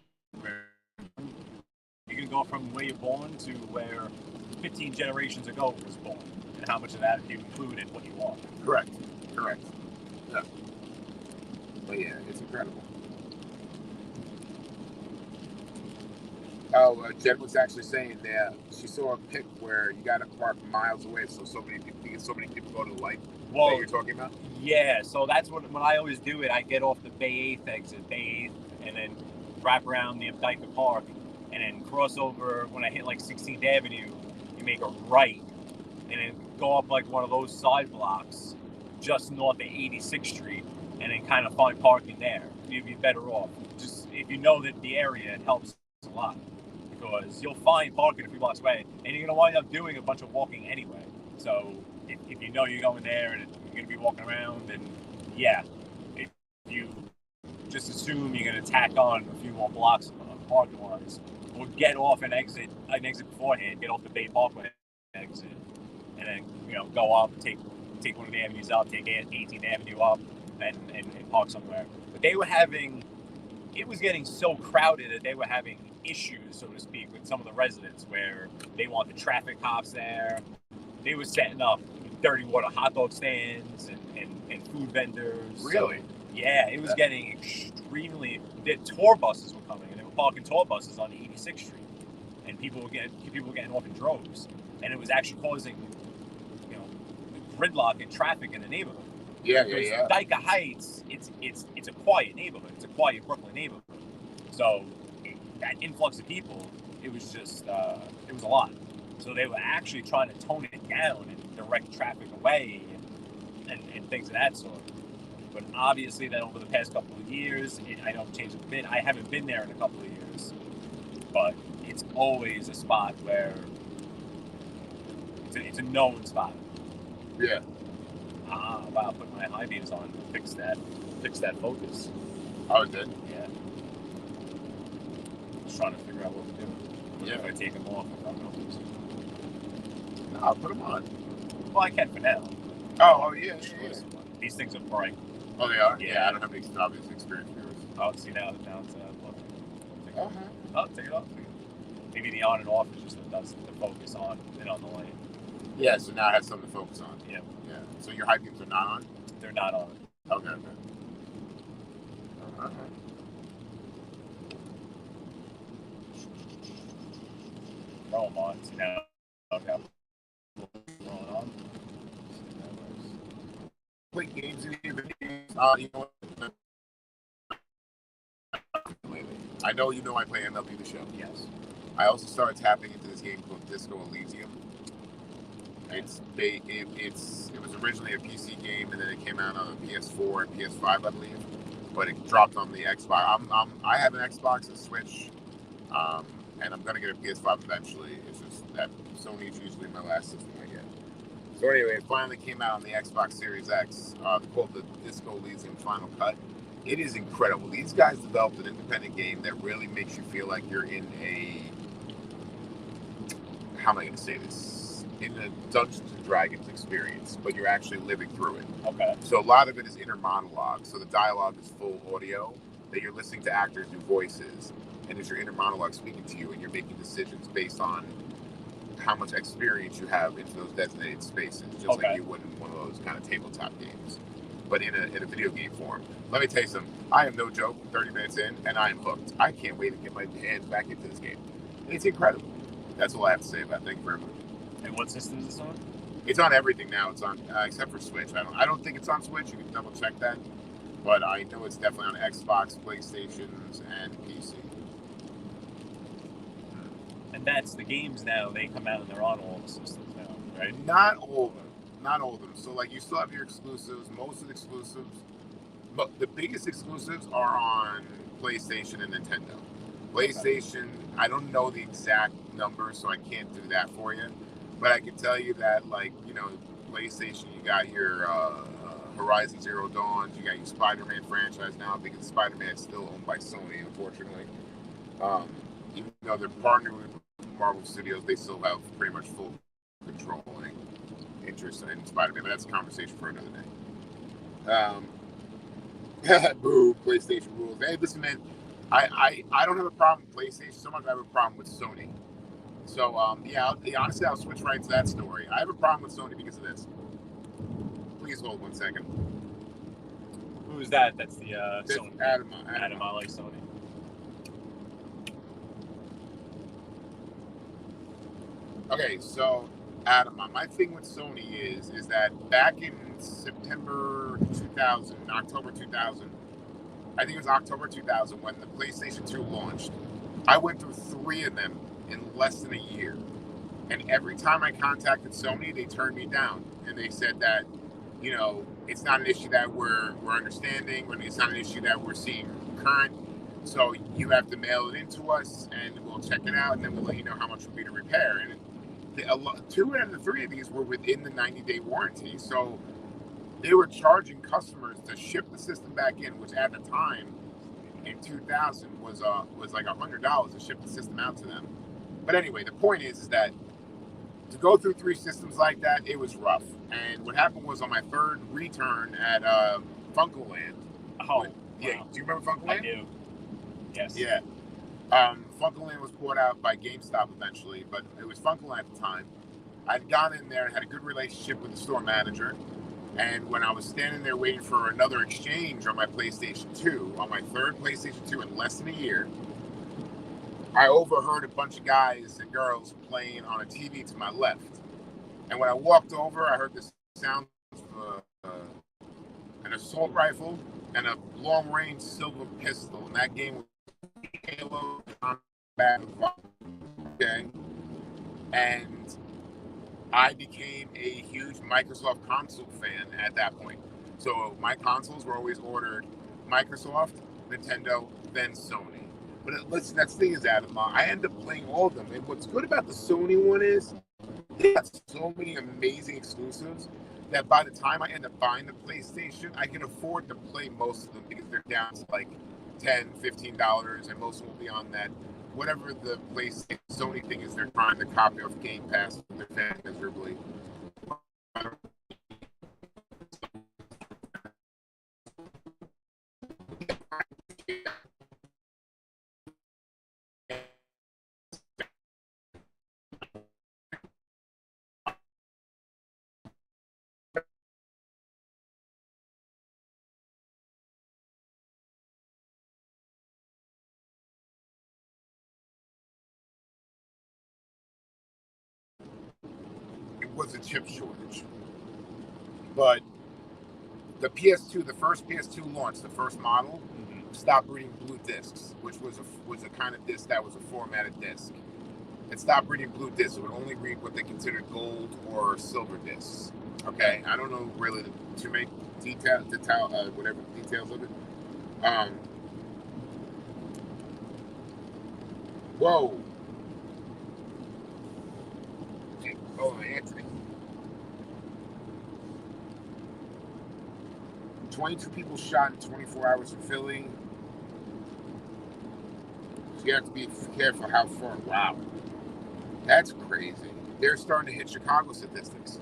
can go from where you're born to where 15 generations ago was born. And how much of that you include in what you are.
Correct. Yeah. But yeah, it's incredible. Oh, Jen was actually saying that she saw a pic where you got to park miles away, so many people go to the light. That you're talking about?
Yeah. So that's when I always do it. I get off the Bay 8th exit, Bay 8th, and then wrap around the Daika Park, and then cross over. When I hit like 16th Avenue, you make a right. And then go up like one of those side blocks just north of 86th Street and then kind of find parking there. You'd be better off. Just if you know that the area, it helps a lot because you'll find parking a few blocks away and you're going to wind up doing a bunch of walking anyway. So if you know you're going there and you're going to be walking around, then yeah, if you just assume you're going to tack on a few more blocks of parking wise or get off an exit beforehand, get off the Bay Parkway exit. And then, you know, go up, take one of the avenues up, take 18th Avenue up, and park somewhere. But it was getting so crowded that they were having issues, so to speak, with some of the residents where they want the traffic cops there. They were setting up dirty water hot dog stands and food vendors.
Really?
So, yeah, it was getting extremely. The tour buses were coming, and they were parking tour buses on 86th Street, and people were getting off in droves, and it was actually causing gridlock and traffic in the neighborhood.
Yeah.
Daika Heights, it's a quiet neighborhood. It's a quiet Brooklyn neighborhood. So that influx of people, it was just it was a lot. So they were actually trying to tone it down and direct traffic away and things of that sort. But obviously, then over the past couple of years, I don't change a bit. I haven't been there in a couple of years, but it's always a spot where it's a known spot.
Yeah.
Wow, put my high beams on, fix that focus.
Oh, it did?
Yeah. Just trying to figure out what we're doing.
Yeah.
If I take them off, I don't know.
No, I'll put them on.
Well, I can for now.
Oh, yeah.
These things are bright.
Oh, they are?
Yeah.
I don't have any obvious experience with yours.
Oh, see now it's
Uh-huh.
Oh, take it off. Maybe the on and off is just the focus on and on the light.
Yeah, so now I have something to focus on.
Yeah.
Yeah. So your high beams are not on?
They're not on.
Okay.
Throw them on. See now. Okay. Rolling on.
Play games in here. You know what? I know you know I play MLB The Show.
Yes.
I also started tapping into this game called Disco Elysium. It was originally a PC game, and then it came out on a PS4 and PS5, I believe. But it dropped on the Xbox. I have an Xbox and Switch, and I'm gonna get a PS5 eventually. It's just that Sony's usually my last system I get. So anyway, it finally came out on the Xbox Series X, called the Disco Elysium Final Cut. It is incredible. These guys developed an independent game that really makes you feel like you're in a, how am I going to say this? In a Dungeons and Dragons experience, but you're actually living through it.
Okay.
So a lot of it is inner monologue. So the dialogue is full audio that you're listening to actors do voices, and it's your inner monologue speaking to you, and you're making decisions based on how much experience you have into those designated spaces, just like you would in one of those kind of tabletop games, but in a video game form. Let me tell you something. I am no joke. 30 minutes in, and I am hooked. I can't wait to get my hands back into this game. It's incredible. That's all I have to say about it. Thank you very much.
And what system is this on?
It's on everything now. It's on except for Switch. I don't think it's on Switch. You can double check that, but I know it's definitely on Xbox, PlayStations, and PC.
And that's the games now. They come out and they're on all the systems now, right?
Not all of them. Not all of them. So like you still have your exclusives. Most of the exclusives, but the biggest exclusives are on PlayStation and Nintendo. PlayStation, I don't know the exact number, so I can't do that for you. But I can tell you that, like, you know, PlayStation, you got your Horizon Zero Dawn, you got your Spider-Man franchise now, because Spider-Man is still owned by Sony, unfortunately. Even though they're partnered with Marvel Studios, they still have pretty much full control and interest in Spider-Man, but that's a conversation for another day. Boo, PlayStation rules. Hey, listen, man, I don't have a problem with PlayStation so much. I have a problem with Sony. So, honestly, I'll switch right to that story. I have a problem with Sony because of this. Please hold 1 second.
Who's that? That's the Sony.
Adam,
I like Sony.
Okay, so Adam, my thing with Sony is that back in October 2000, I think it was October 2000 when the PlayStation 2 launched, I went through 3 of them in less than a year. And every time I contacted Sony, they turned me down. And they said that, you know, it's not an issue that we're understanding, or it's not an issue that we're seeing current. So you have to mail it in to us, and we'll check it out, and then we'll let you know how much will be to repair. And 2 out of the 3 of these were within the 90-day warranty. So they were charging customers to ship the system back in, which at the time in 2000 was like $100 to ship the system out to them. But anyway, the point is that to go through 3 systems like that, it was rough. And what happened was on my 3rd return at Funkoland.
Oh,
yeah.
Wow.
Do you remember Funkoland?
I do. Yes.
Yeah. Funkoland was bought out by GameStop eventually, but it was Funkoland at the time. I'd gone in there and had a good relationship with the store manager. And when I was standing there waiting for another exchange on my PlayStation 2, on my 3rd PlayStation 2 in less than a year, I overheard a bunch of guys and girls playing on a TV to my left. And when I walked over, I heard the sound of an assault rifle and a long-range silver pistol. And that game was Halo Combat. Okay. And I became a huge Microsoft console fan at that point. So my consoles were always ordered Microsoft, Nintendo, then Sony. But listen, that's the thing is, Adam, I end up playing all of them. And what's good about the Sony one is they got so many amazing exclusives that by the time I end up buying the PlayStation, I can afford to play most of them because they're down to like $10, $15, and most will be on that whatever the PlayStation Sony thing is, they're trying to copy off Game Pass. They're failing miserably. It was a chip shortage, but the PS2, the first PS2 launch, the first model, stopped reading blue discs, which was a kind of disc that was a formatted disc. It stopped reading blue discs. It would only read what they considered gold or silver discs. Okay, I don't know really too many details of it. Whoa. Oh, Anthony. 22 people shot in 24 hours in Philly. So you have to be careful how far. Wow. That's crazy. They're starting to hit Chicago statistics.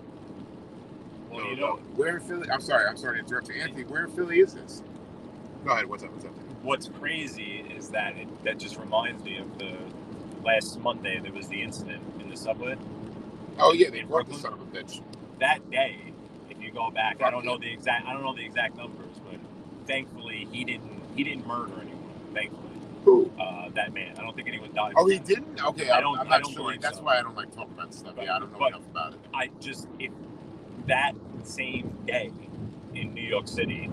Well, you know,
where in Philly? I'm sorry to interrupt you. Anthony, where in Philly is this? Go ahead. What's up?
What's crazy is that that just reminds me of the last Monday there was the incident in the subway.
Oh yeah, they brought the son of a bitch.
That day, if you go back, I don't know the exact numbers, but thankfully he didn't murder anyone. Thankfully.
Who?
That man. I don't think anyone died.
Oh, he didn't? Okay, I'm not sure. That's
so.
why I don't like talking about stuff. Yeah, I don't know enough about it.
If that same day in New York City,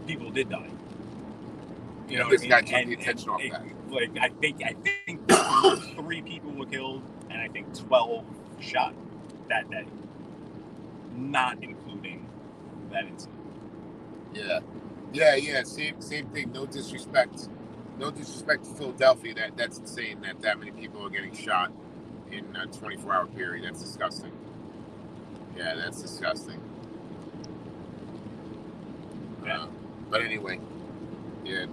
people did die. You know,
this guy took the attention off that.
Like I think 3 people were killed, and I think 12 shot that day, not including that incident.
Yeah. Same thing. No disrespect to Philadelphia. That's insane that many people are getting shot in a 24-hour period. That's disgusting. Yeah, that's disgusting.
Yeah.
But anyway, yeah.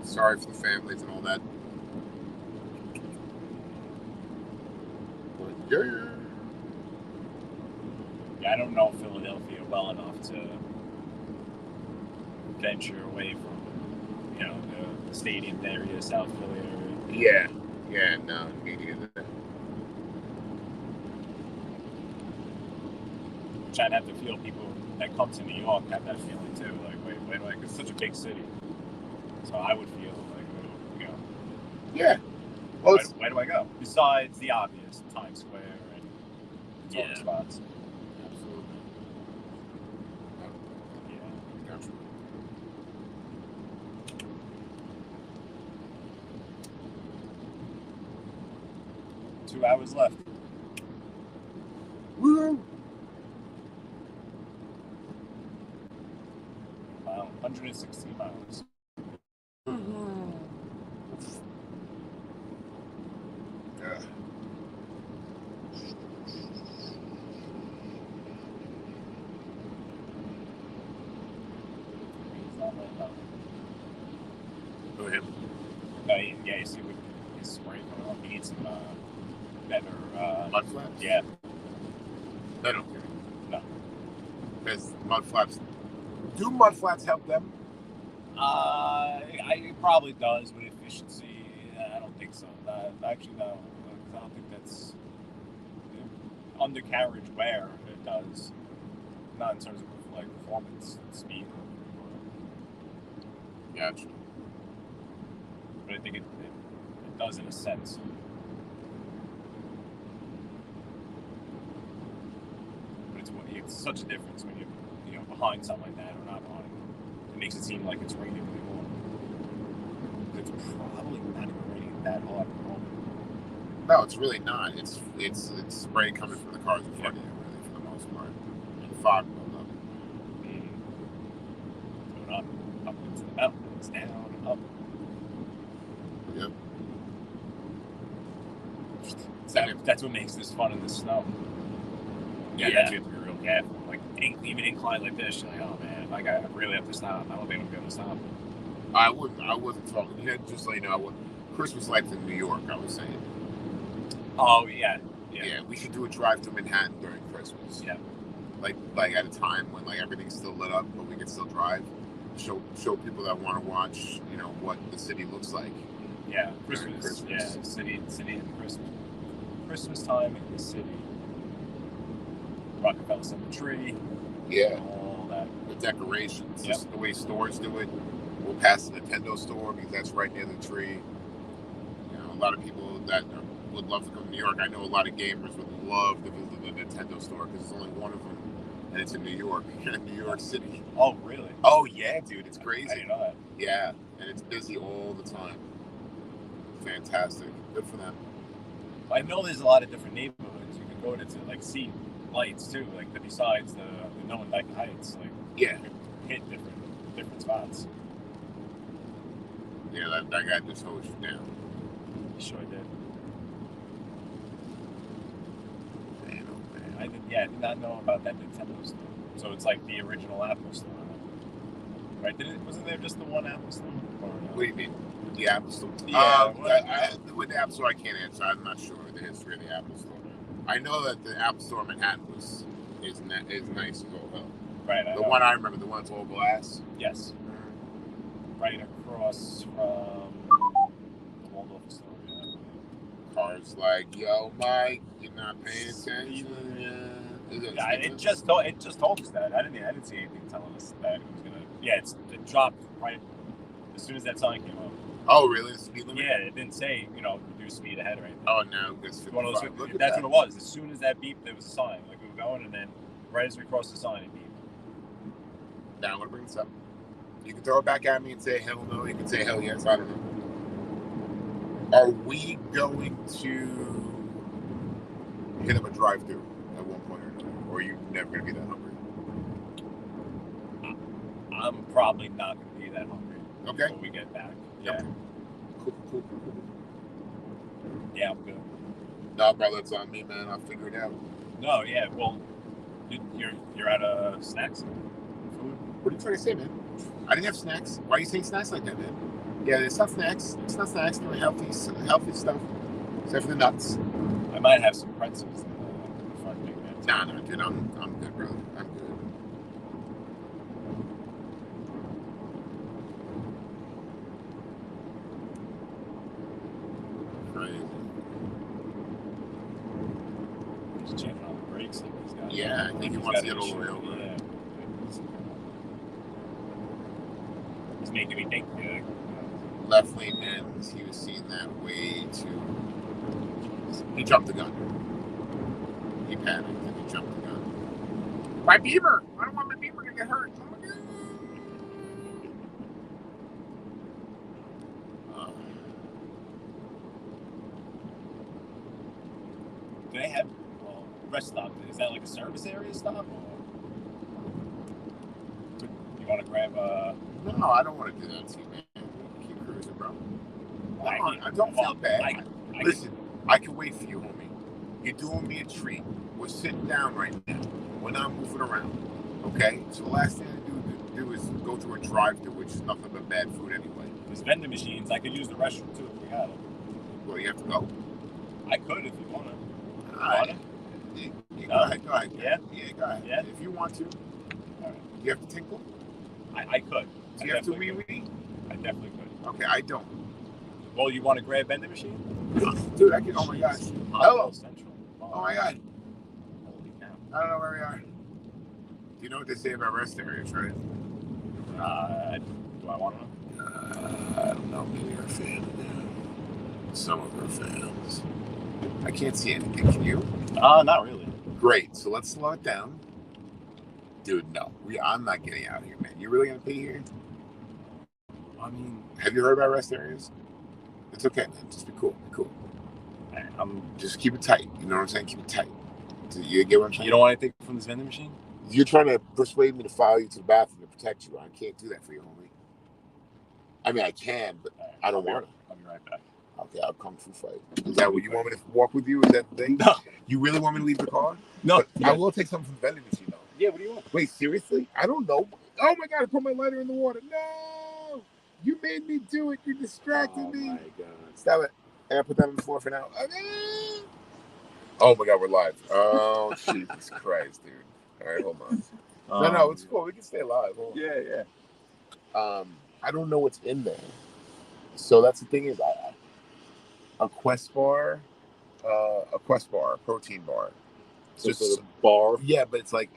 Sorry for the families and all that. But
yeah, I don't know Philadelphia well enough to venture away from, the stadium area, South Philly area.
Yeah, no, me neither.
Which I'd have to feel people that come to New York have that feeling too. Like, wait, it's such a big city. So I would feel like,
Yeah. Well,
where do I go? Besides the obvious, Times Square and tourist spots.
Absolutely.
Yeah.
Gotcha.
Two hours left.
Woo!
Wow, 160 miles.
Yeah. Go ahead.
Yeah, you see what his spray coming up. He needs some better
Mud flaps?
Yeah.
They don't care.
No.
Because mud flaps. Do mud flaps help them?
It probably does with efficiency. I don't think so. Actually, no. I don't think that's undercarriage wear. It does, not in terms of like performance, speed.
Gotcha.
But I think it does in a sense. But it's such a difference when you're behind something like that or not behind. It makes it seem like it's raining anymore. It's probably not even raining that hard at the moment.
No, it's really not. It's spray coming from the cars in front of you, really, for the most part. And fog build up.
Going up into the mountains, down, and up.
Yep.
That's what makes this fun in the snow. Yeah. That's you have to be real careful. Like even incline like this, you're like, oh man, I really have to stop. I don't think I'm gonna stop.
I wasn't talking. You know, just like Christmas lights in New York. I was saying.
Oh yeah.
Yeah, we should do a drive to Manhattan during Christmas.
Yeah.
Like at a time when like everything's still lit up, but we can still drive. Show people that want to watch, you know, what the city looks like.
Yeah, Christmas. Yeah, city and Christmas. Christmas time in the city. Rockefeller Center tree.
Yeah.
All that.
The decorations.
Yep.
Just the way stores do it. We'll pass the Nintendo store because that's right near the tree. You know, a lot of people that would love to come to New York. I know a lot of gamers would love to visit the Nintendo store because there's only one of them, and it's in New York, New York City.
Oh, really?
Oh, yeah, dude. It's crazy.
I didn't know that.
Yeah, and it's busy all the time. Fantastic. Good for them.
I know there's a lot of different neighborhoods. You can go to like see lights too, like besides the known Daika Heights. Like
yeah,
you can hit different spots.
Yeah, that guy just hosed you down.
He sure did.
Man, oh man.
I did not know about that Nintendo store. So it's like the original Apple store, right? Wasn't there just the one Apple store? Or,
what do you mean? The Apple Store?
Yeah.
With the Apple Store, I can't answer. I'm not sure the history of the Apple Store. I know that the Apple Store in Manhattan is nice as all hell.
Right.
The one I remember, the one that's all glass.
Yes. Right across from the Waldorf store. Yeah.
Cars like, yo, Mike, you're not paying attention.
Yeah, it just told us that. I didn't see anything telling us that it was gonna. Yeah, it dropped right as soon as that sign came up.
Oh, really? The speed limit?
Yeah, it didn't say, reduce speed ahead or anything.
Oh, no. That's
one of those, that's what it was. As soon as that beeped, there was a sign. Like, we were going, and then right as we crossed the sign, it beeped.
Now I'm going to bring this up. You can throw it back at me and say hell no. You can say hell yes. I don't know. Are we going to hit up a drive-thru at one point or another? Or are you never going to be that hungry?
I'm probably not going to be that hungry.
Okay.
When we get back. Yeah.
Okay. Cool.
Yeah, I'm good.
No, brother, it's on me, man. I'll figure it out.
No, yeah. Well, you're out of snacks, food.
What are you trying to say, man? I didn't have snacks. Why are you saying snacks like that, man? Yeah, it's not snacks. It's not snacks. They're healthy stuff. Except for the nuts.
I might have some pretzels in the front thing, man.
No, dude. I'm good, brother. I'm good.
He's jamming on the brakes.
Yeah, I think he wants to get all the way over.
Yeah. He's making me think.
Left lane ends. He was seeing that way too. He jumped the gun. He panicked and he jumped the gun. My beaver! I don't want my beaver to get hurt. Oh my God.
Do they have rest stop? Is that like a service area stop? Or you want to grab a?
No, I don't want to do that to you, man. Keep cruising, bro. I don't feel bad. Listen, I can wait for you, homie. You're doing me a treat. We're sitting down right now. We're not moving around. Okay? So the last thing to do is go to a drive-thru, which is nothing but bad food anyway.
There's vending machines. I could use the restroom too if we got it.
Well, you have to go.
I could if you want to.
All right. Yeah, go ahead.
Yeah?
Yeah, go ahead.
Yeah?
If you want to.
All right.
Do you have to tinkle?
I could.
Do you have to wee-wee?
I definitely could.
Okay, I don't.
Well, you want to grab vending machine?
Dude, I can. Oh my gosh. Hello.
Central.
Oh my God.
Holy cow.
I don't know where we are. Do you know what they say about rest areas, right?
Do I want to know?
I don't know. Maybe our fans. Some of our fans. I can't see anything. Can you?
Not really.
Great. So let's slow it down. Dude, no. I'm not getting out of here, man. You really gonna pee here?
I mean,
have you heard about rest areas? It's okay, man. Just be cool. Be cool. Just keep it tight. You know what I'm saying? Keep it tight. You get what I'm saying?
You don't want anything from this vending machine?
You're trying to persuade me to follow you to the bathroom to protect you. I can't do that for you, homie. I mean, I can, but I don't want to.
I'll be right back.
Okay, I'll come fu fight. Is that what you want me to walk with you? Is that the thing?
No.
You really want me to leave the car?
No.
I will take something from the vending machine, though.
Yeah, what do you want?
Wait, seriously? I don't know. Oh my God, I put my lighter in the water. No! You made me do it. You distracted me.
Oh my god.
Stop it. I gotta put that on the floor for now. Okay. Oh my god, we're live. Oh Jesus Christ, dude. All right, hold on. No, it's cool. We can stay live.
Yeah.
I don't know what's in there. So that's the thing is, a Quest bar, a protein bar.
It's just a bar.
Yeah, but it's like,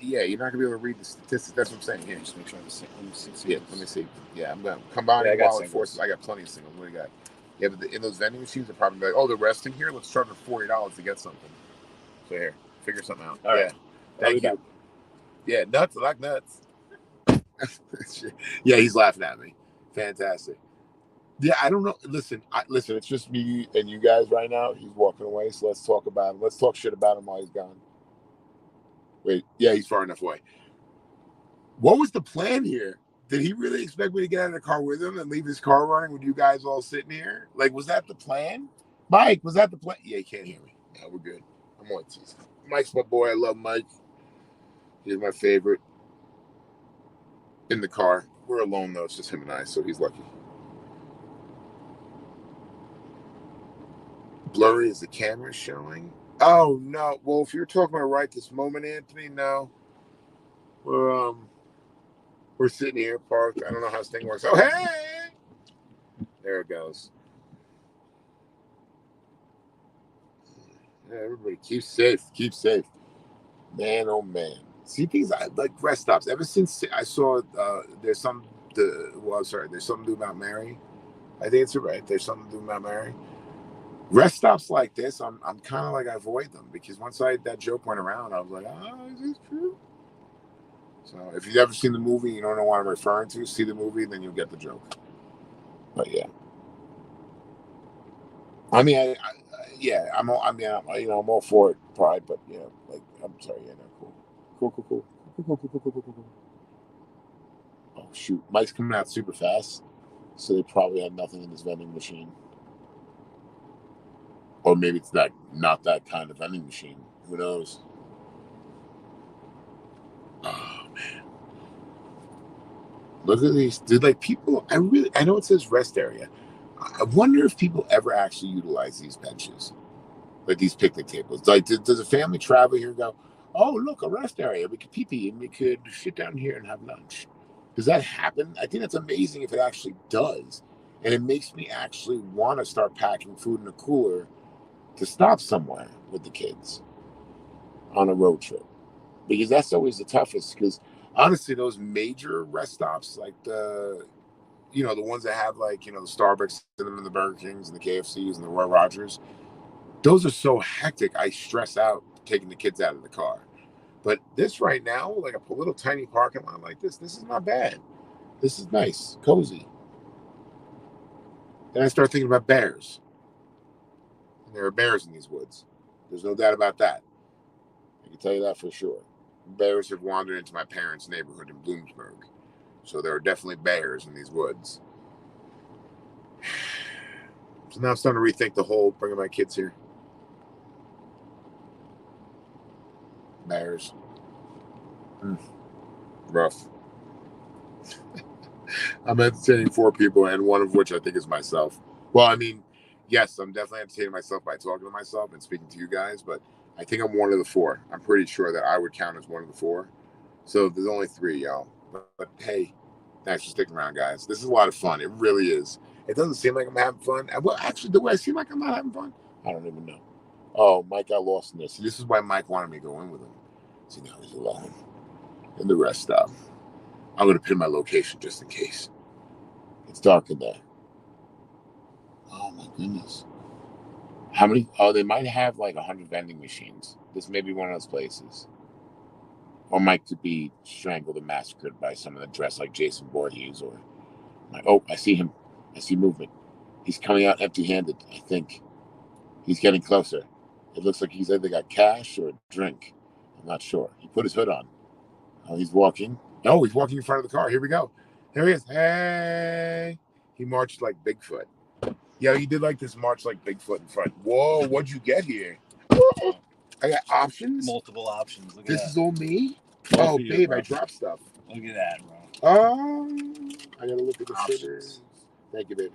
you're not gonna be able to read the statistics. That's what I'm saying. Here,
Just make sure I'm see.
Yeah, let me see. Yeah, I'm gonna combine wallet forces. I got plenty of singles. What do you got? Yeah, but in those vending machines, they're probably like, oh, they're resting here. Let's charge them $40 to get something. So here, figure something out.
All right.
Thank you. Yeah, nuts. I like nuts. Yeah, he's laughing at me. Fantastic. Yeah, I don't know. Listen, it's just me and you guys right now. He's walking away, so let's talk about him. Let's talk shit about him while he's gone. Wait, yeah, he's far enough away. What was the plan here? Did he really expect me to get out of the car with him and leave his car running with you guys all sitting here? Like, was that the plan? Mike, was that the plan? Yeah, he can't hear me. Yeah, we're good. I'm on teasing. Mike's my boy. I love Mike. He's my favorite. In the car. We're alone, though. It's just him and I, so he's lucky. Blurry is the camera showing? Oh, no. Well, if you're talking about right this moment, Anthony, no. We're sitting here parked. I don't know how this thing works. Oh, hey! There it goes. Yeah, everybody, keep safe. Keep safe. Man, oh, man. See, things like rest stops. Ever since I saw there's something to do about Mary. I think it's right. There's something to do about Mary. Rest stops like this, I'm kind of like I avoid them because once that joke went around, I was like, is this true? So if you've ever seen the movie, you don't know what I'm referring to. See the movie, then you'll get the joke. But yeah, I mean, I'm all for it, pride, but yeah, like I'm sorry, cool. Oh shoot, Mike's coming out super fast, so they probably had nothing in this vending machine. Or maybe it's not that kind of vending machine. Who knows? Oh man. Look at these. Dude, like people, I know it says rest area. I wonder if people ever actually utilize these benches. Like these picnic tables. Like does a family travel here and go, oh look, a rest area. We could pee and we could sit down here and have lunch. Does that happen? I think that's amazing if it actually does. And it makes me actually want to start packing food in a cooler to stop somewhere with the kids on a road trip, because that's always the toughest. Because honestly, those major rest stops, like the ones that have the Starbucks in them and the Burger Kings and the KFCs and the Roy Rogers, those are so hectic. I stress out taking the kids out of the car. But this right now, like a little tiny parking lot like this is not bad. This is nice, cozy. Then I start thinking about bears. There are bears in these woods. There's no doubt about that. I can tell you that for sure. Bears have wandered into my parents' neighborhood in Bloomsburg. So there are definitely bears in these woods. So now I'm starting to rethink the whole bringing my kids here. Bears. Rough. I'm entertaining 4 people, and one of which I think is myself. Well, I mean, yes, I'm definitely entertaining myself by talking to myself and speaking to you guys, but I think I'm one of the 4. I'm pretty sure that I would count as one of the 4. So there's only 3, y'all. But hey, thanks for sticking around, guys. This is a lot of fun. It really is. It doesn't seem like I'm having fun. Well, actually, do I seem like I'm not having fun? I don't even know. Oh, Mike got lost in this. See, this is why Mike wanted me to go in with him. See, now he's alone in the rest stop. I'm going to pin my location just in case. It's dark in there. Oh, my goodness. How many? Oh, they might have like 100 vending machines. This may be one of those places. Or Mike could be strangled and massacred by someone that dressed like Jason Voorhees. Or oh, I see him. I see movement. He's coming out empty-handed, I think. He's getting closer. It looks like he's either got cash or a drink. I'm not sure. He put his hood on. Oh, he's walking. Oh, he's walking in front of the car. Here we go. There he is. Hey. He marched like Bigfoot. Yeah, he did like this march like Bigfoot in front. Whoa, what'd you get here? I got options?
Multiple options. Look at
this
that.
is all me?
Both
Oh,
of you,
babe,
bro.
I dropped stuff.
Look at that, bro.
I gotta look at the sugars. Thank you, baby.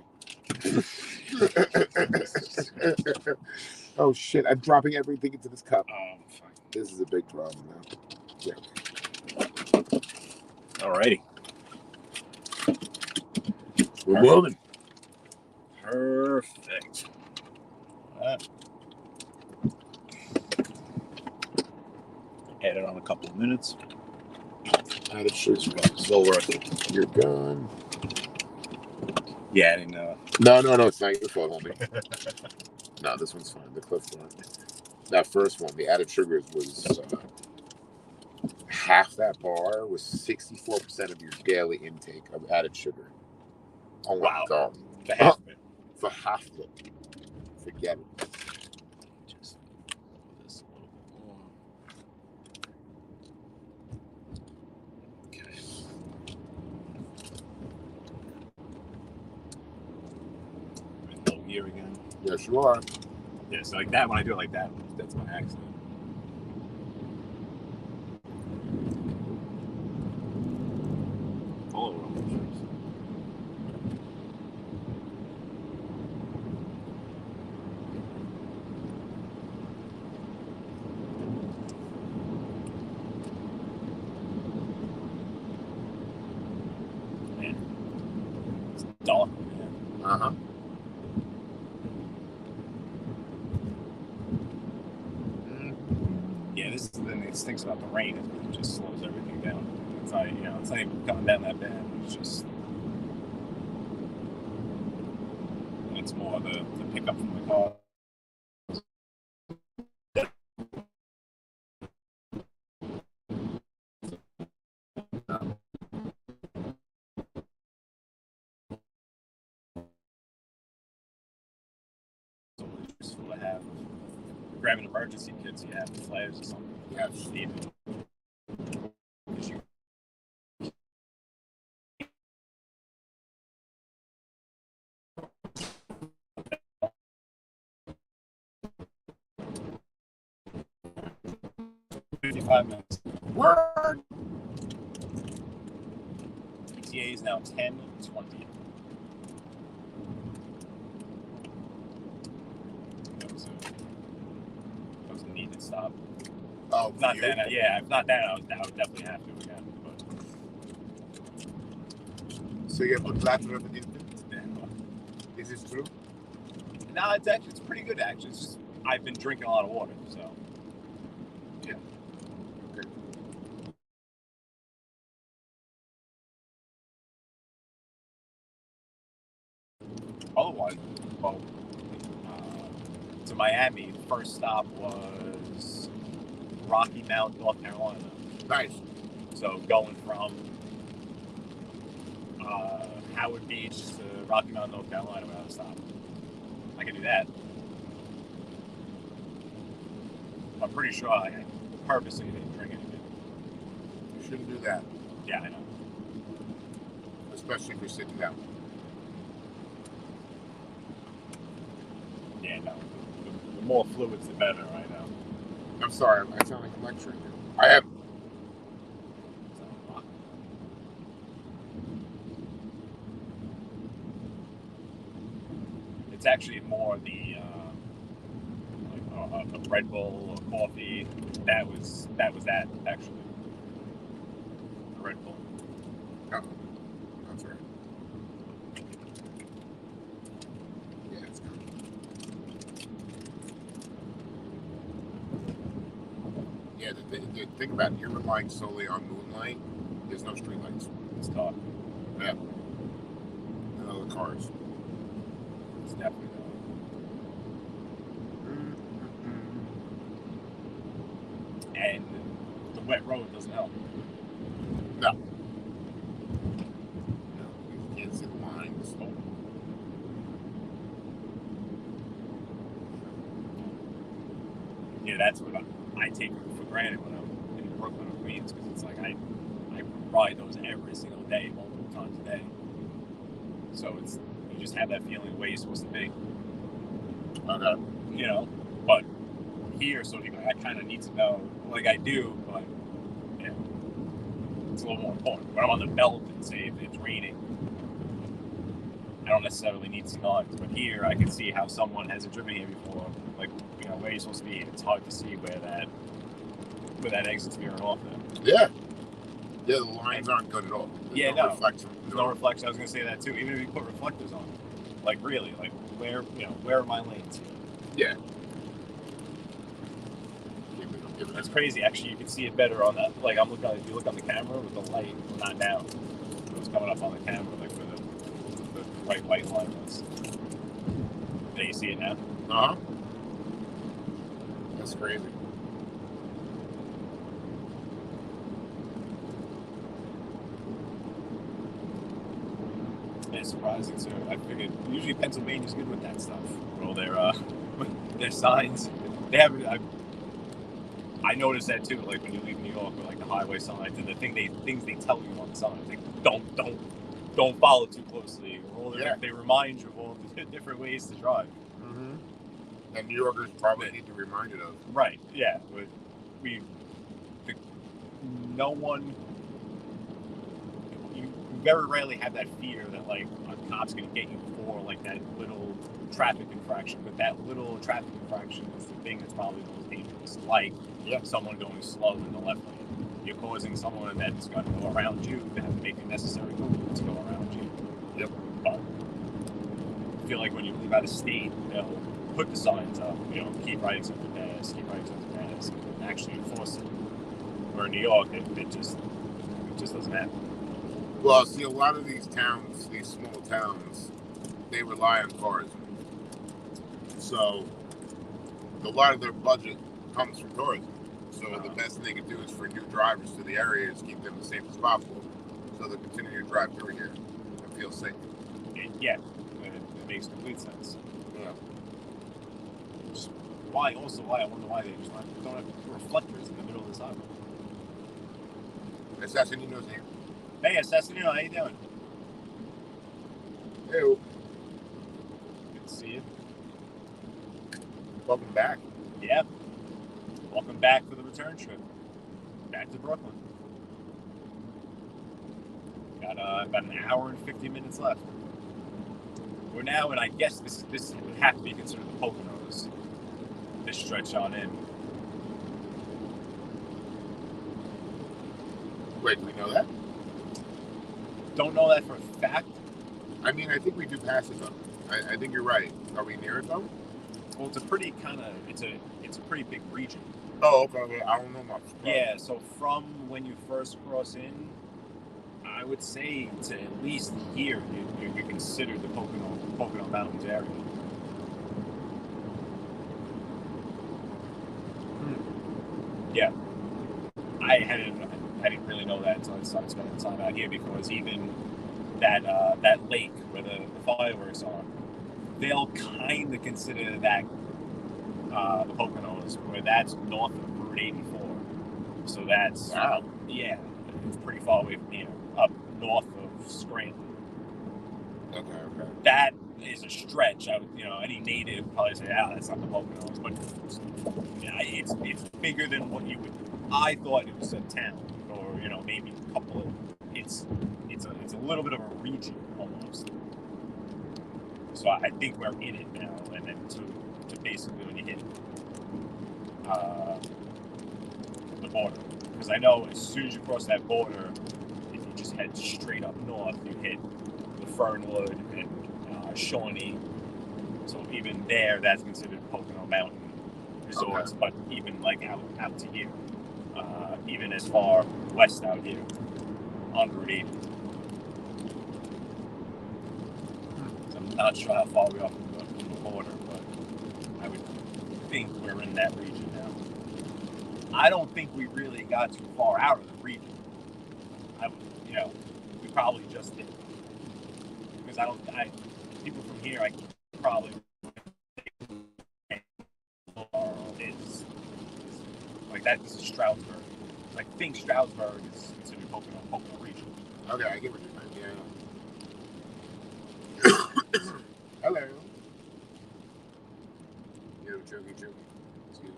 Oh shit! I'm dropping everything into this cup.
Oh, fuck.
This is a big problem now. Yeah.
Alrighty.
We're moving.
Perfect. Add it on a couple of minutes.
Added sugar.
So worth it.
You're gone.
Yeah, I didn't know.
No, it's not your fault, homie. No, this one's fine. The Cliff one. That first one, the added sugars was half that bar was 64% of your daily intake of added sugar. Oh my god.
For half of it.
For half of it. Forget it.
Just this a little bit more. Okay. Low gear again.
Yes, you are.
Yeah, so like that, when I do it like that, that's my accident. All over all the shirts. Man, it's dark, man.
Uh-huh.
Yeah, this is the thing. It stinks about the rain. It just slows everything down. It's not, it's not even coming down that bad. It's just, it's more the pickup from the car. So it's useful to have. Grab an emergency kit so you have flares or something.
Yes.
Needed. 55 minutes.
Word!
ETA is now 10:20. That was a needed stop.
Oh,
If not that, if not that, I would definitely have to again. But
so you have put platinum up in the Is this true?
no, it's pretty good actually. It's just I've been drinking a lot of water, so
yeah. Okay.
Otherwise, well, to Miami, the first stop was Rocky Mount, North Carolina.
Nice.
So going from Howard Beach to Rocky Mount, North Carolina without a stop. I can do that. I'm pretty sure I purposely didn't drink anything.
You shouldn't do that.
Yeah, I know.
Especially if you're sitting down.
Yeah, no. The more fluids, the better right now.
I'm sorry, I sound like I'm lecturing you. I am.
It's actually more the a Red Bull or coffee. That was that actually. The Red Bull.
Oh, that's right. Yeah, it's good. Yeah, the thing about it, you're relying solely on moonlight. There's no street lights.
It's dark.
Yeah. And other cars.
It's definitely dark. And the wet road doesn't help.
No. No, you can't see the lines.
Oh. Yeah, that's what I take for granted when I'm in Brooklyn or Queens, because it's like I ride those every single day, multiple times a day. So it's you just have that feeling where you're supposed to be.
Okay.
But here, so I kind of need to know, like I do, but it's a little more important. When I'm on the belt and say if it's raining, don't necessarily need signs, but here I can see how someone hasn't driven here before. Like, you know, where you're supposed to be. It's hard to see where that exit's veering off at.
Yeah. Yeah, the lines aren't good at all. There's no reflection.
There's no reflection. I was gonna say that too. Even if you put reflectors on, like really, like where are my lanes?
Yeah.
That's crazy. Actually, you can see it better on that. Like I'm looking at, if you look on the camera with the light, not now. It's coming up on the camera, like where the white line was. Yeah, you see it now?
Uh-huh. That's crazy.
It's surprising too. I figured usually Pennsylvania's good with that stuff. With all their signs. They have. I noticed that too. Like when you leave New York, with like the highway signs and the things they tell you on the signs, like don't follow too closely. Or they remind you of all the different ways to drive.
Mm-hmm. And New Yorkers probably need to be reminded of.
Right. Yeah. But no one. You very rarely have that fear that like a cop's gonna get you for like that little traffic infraction. But that little traffic infraction is the thing that's probably the most dangerous. Like someone going slow in the left lane. You're causing someone that's going to go around you to have to make a necessary move to go around you.
Yep.
But I feel like when you leave out of state, they'll put the signs up, you know, keep right accepted pass, and actually enforce it. Where in New York, it just doesn't happen.
Well, see, a lot of these towns, these small towns, they rely on tourism. So a lot of their budget comes from tourism. So the best thing they can do is for new drivers to the area is keep them as safe as possible, so they continue to drive through here and feel safe.
It makes complete sense.
Yeah.
I wonder why they just don't have reflectors in the middle of the sidewalk.
Assassinino's here.
Hey, Assassinino, how you doing?
Hey.
Good to see you.
Welcome back.
Yeah. Welcome back for the return trip. Back to Brooklyn. Got about an hour and 50 minutes left. We're now, and I guess this would have to be considered the Poconos. This stretch on in.
Wait, do we know that?
Don't know that for a fact.
I mean, I think we do pass it though. I think you're right. Are we near it though?
Well, it's a pretty it's a pretty big region.
Oh, okay. I don't know much.
Yeah, so from when you first cross in, I would say to at least here, you consider the Pocono Mountains area. Yeah, I didn't really know that until I started spending time out here, because even that lake where the fireworks are, they'll kind of consider that the Poconos, where that's north of Route 84. So that's it's pretty far away from here, up north of Scranton.
Okay.
That is a stretch. Any native would probably say, that's not the Poconos, but it's bigger than what you would. I thought it was a town, or maybe a couple of. It's a little bit of a region almost. So I think we're in it now, and then to basically when you hit the border, because I know as soon as you cross that border, if you just head straight up north, you hit the Fernwood and Shawnee. So even there, that's considered Pocono Mountain resorts. Okay. But even like out to here, even as far west out here on Route 80. So I'm not sure how far we are from the border, but I would think we're in that region now. I don't think we really got too far out of the region. We probably just did. Because people from here, I probably is like that. This is Stroudsburg. I think Stroudsburg is considered Pocono region.
Okay, I get what you're saying. Yeah. Hello. Yo, Jogi. Excuse me.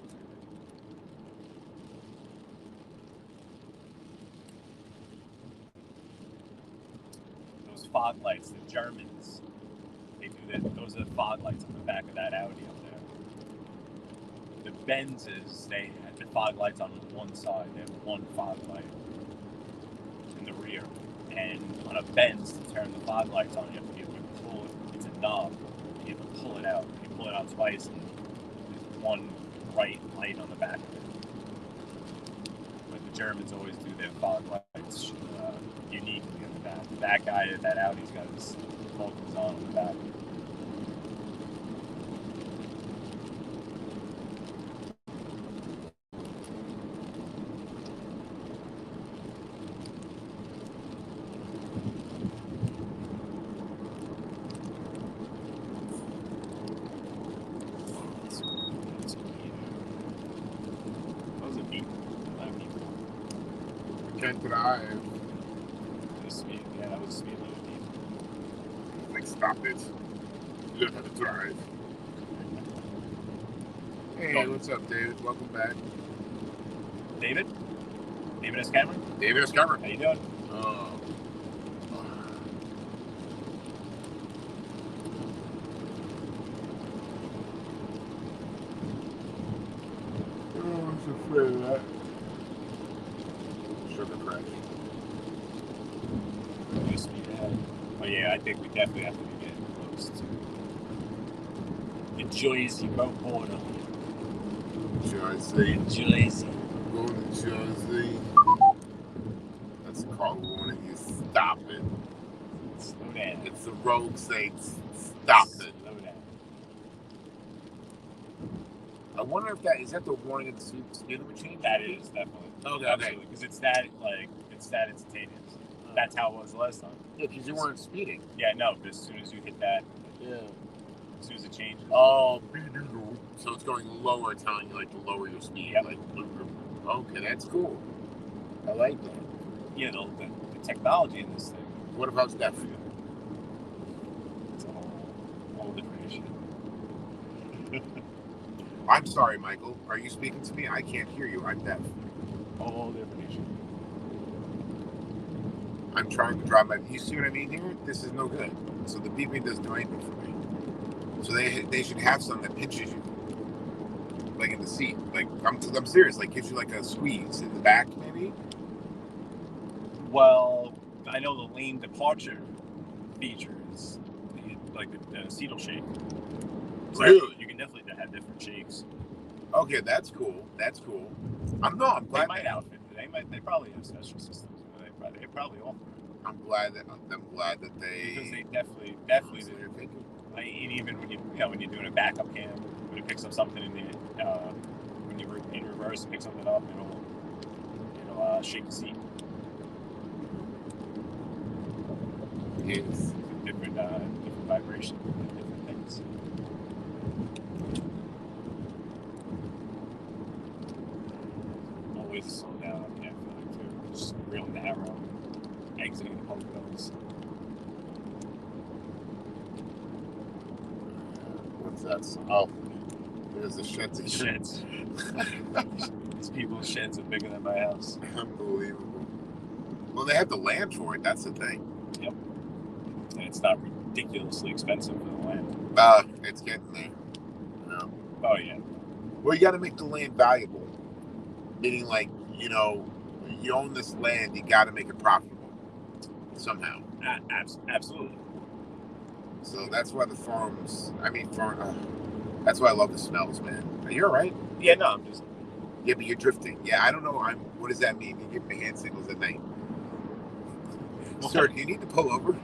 Those fog lights, the Germans those are the fog lights on the back of that Audi up there. The Benzes, they have the fog lights on one side. They have one fog light in the rear. And on a Benz, to turn the fog lights on, you have to be able to pull it. It's a knob. You have to pull it out. You pull it out twice, and there's one bright light on the back of it. But the Germans always do their fog lights uniquely on the back. That guy, that Audi's got his focus on the back.
Can't drive.
Yeah, that was speed limit.
Like, stop it. You don't have to drive. Hey, what's up, David? Welcome back.
David? David S. Cameron?
David S. Cameron.
How you doing?
Oh, I was afraid of that. Sugar crash.
But yeah, I think we definitely have to be getting close to the Jersey border.
Jersey.
Jersey.
Going to Jersey. That's a car warning. You stop it.
Slow down.
It's the road saying stop it.
Slow down.
I wonder if that is that the warning of the speed limit change?
That is definitely.
Okay.
Absolutely. Because it's that instantaneous. That's how it was last time.
Yeah, because you weren't speeding.
Yeah, no, but as soon as you hit that,
Yeah.
as soon as it changes.
Oh, so it's going lower, telling you like to lower your speed.
Yep.
Like, okay, that's cool. I like that.
Yeah, the technology in this thing.
What if I was deaf?
It's a whole different issue.
I'm sorry, Michael. Are you speaking to me? I can't hear you. I'm deaf.
Whole different issue.
I'm trying to drive my. You see what I mean here? This is no good. So the beeping doesn't do anything for me. So they should have something that pinches you, like in the seat. Like I'm serious. Like gives you like a squeeze in the back, maybe.
Well, I know the lane departure features, like the seat will shake. So
Really?
you can definitely have different shakes.
Okay, that's cool. That's cool. I'm glad.
They might outfit. They probably have special systems. They probably offer it.
I'm glad that they.
Because they definitely do. Like, even when when you're doing a backup cam, when it picks up something in the when you're in reverse, pick something up, it'll shake the seat.
Yes.
Different vibration, different things. Always slow down. Yeah, I feel like too. Just real narrow, exiting the polygons.
What's that? Oh, there's the sheds again.
Sheds. These people's sheds are bigger than my house.
Unbelievable. Well, they have the land for it. That's the thing.
Yep. And it's not ridiculously expensive for the land.
It's getting there. No.
Oh yeah.
Well, you got to make the land valuable. Meaning, like, you own this land, you got to make it profitable somehow.
Absolutely.
So that's why the farms. That's why I love the smells, man. Are you all right?
Yeah, no, I'm just.
Yeah, but you're drifting. Yeah, I don't know. What does that mean? You give me hand signals at night. Sir, do you need to pull over?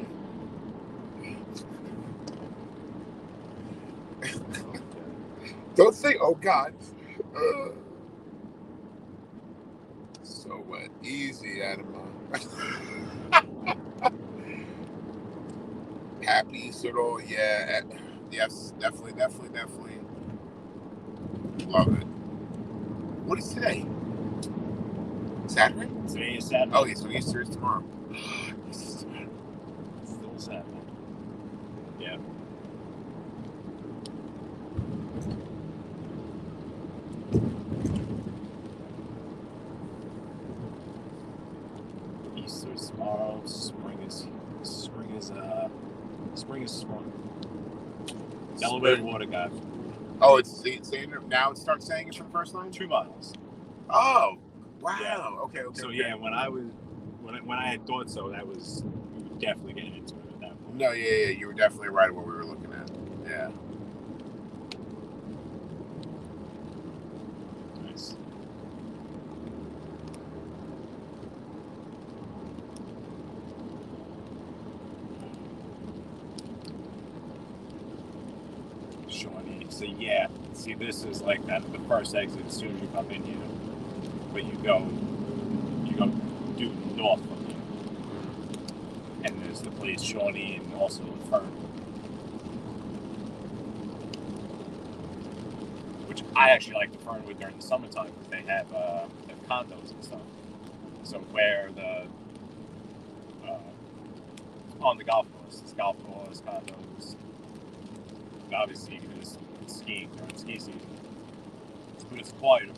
Don't say, "Oh God." So what? Easy, Adama. Happy Easter, though. Yeah. Yes, definitely. Love it. What is today? Saturday?
Today is Saturday.
Oh, yeah, so Easter is tomorrow.
It's still Saturday. Yeah. Easter is tomorrow. Spring is sprung. Delaware water guy.
Oh, it's saying now. It starts saying it for the first time.
2 miles.
Oh, wow.
Yeah.
Okay.
So yeah, when I had thought so, that was we were definitely getting into it at that point.
No, yeah, you were definitely right at what we were looking at. Yeah.
Nice. Shawnee. So yeah, see, this is like that. The first exit as soon as you come in here, but you go due north from here, and there's the place Shawnee and also Fern, which I actually like the Fernwood during the summertime because they have condos and stuff. So where the on the golf course, it's golf course, condos. And obviously, you can do this skiing during ski season, but it's quieter.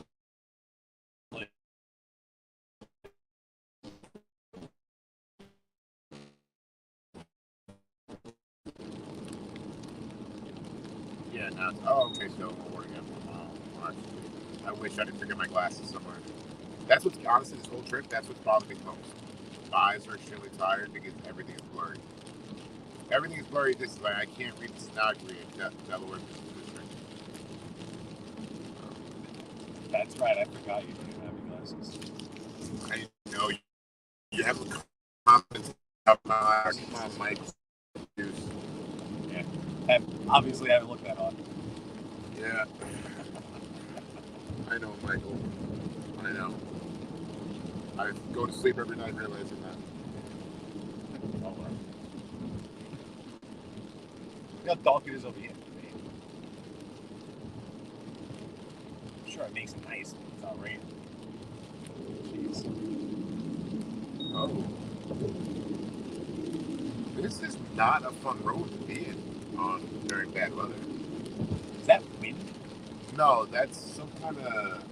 Yeah. Now. Oh, okay. So we're again. I wish I didn't forget my glasses somewhere. That's what's honestly this whole trip. That's what's bothered me most. My eyes are extremely tired because everything is blurry. Everything is blurry. This way, I can't read the stenography in Delaware Business District.
That's right. I forgot you didn't have your glasses.
I know you have a confidence up my eyes. Come on, Mike.
Yeah. Obviously, I haven't looked that on.
Yeah. I know, Michael. I know. I go to sleep every night realizing that.
Oh, well. Look how dark it is over here. I'm sure it makes it nice when it's not raining. Jeez.
Oh. This is not a fun road to be in on during bad weather.
Is that wind?
No, that's some kind of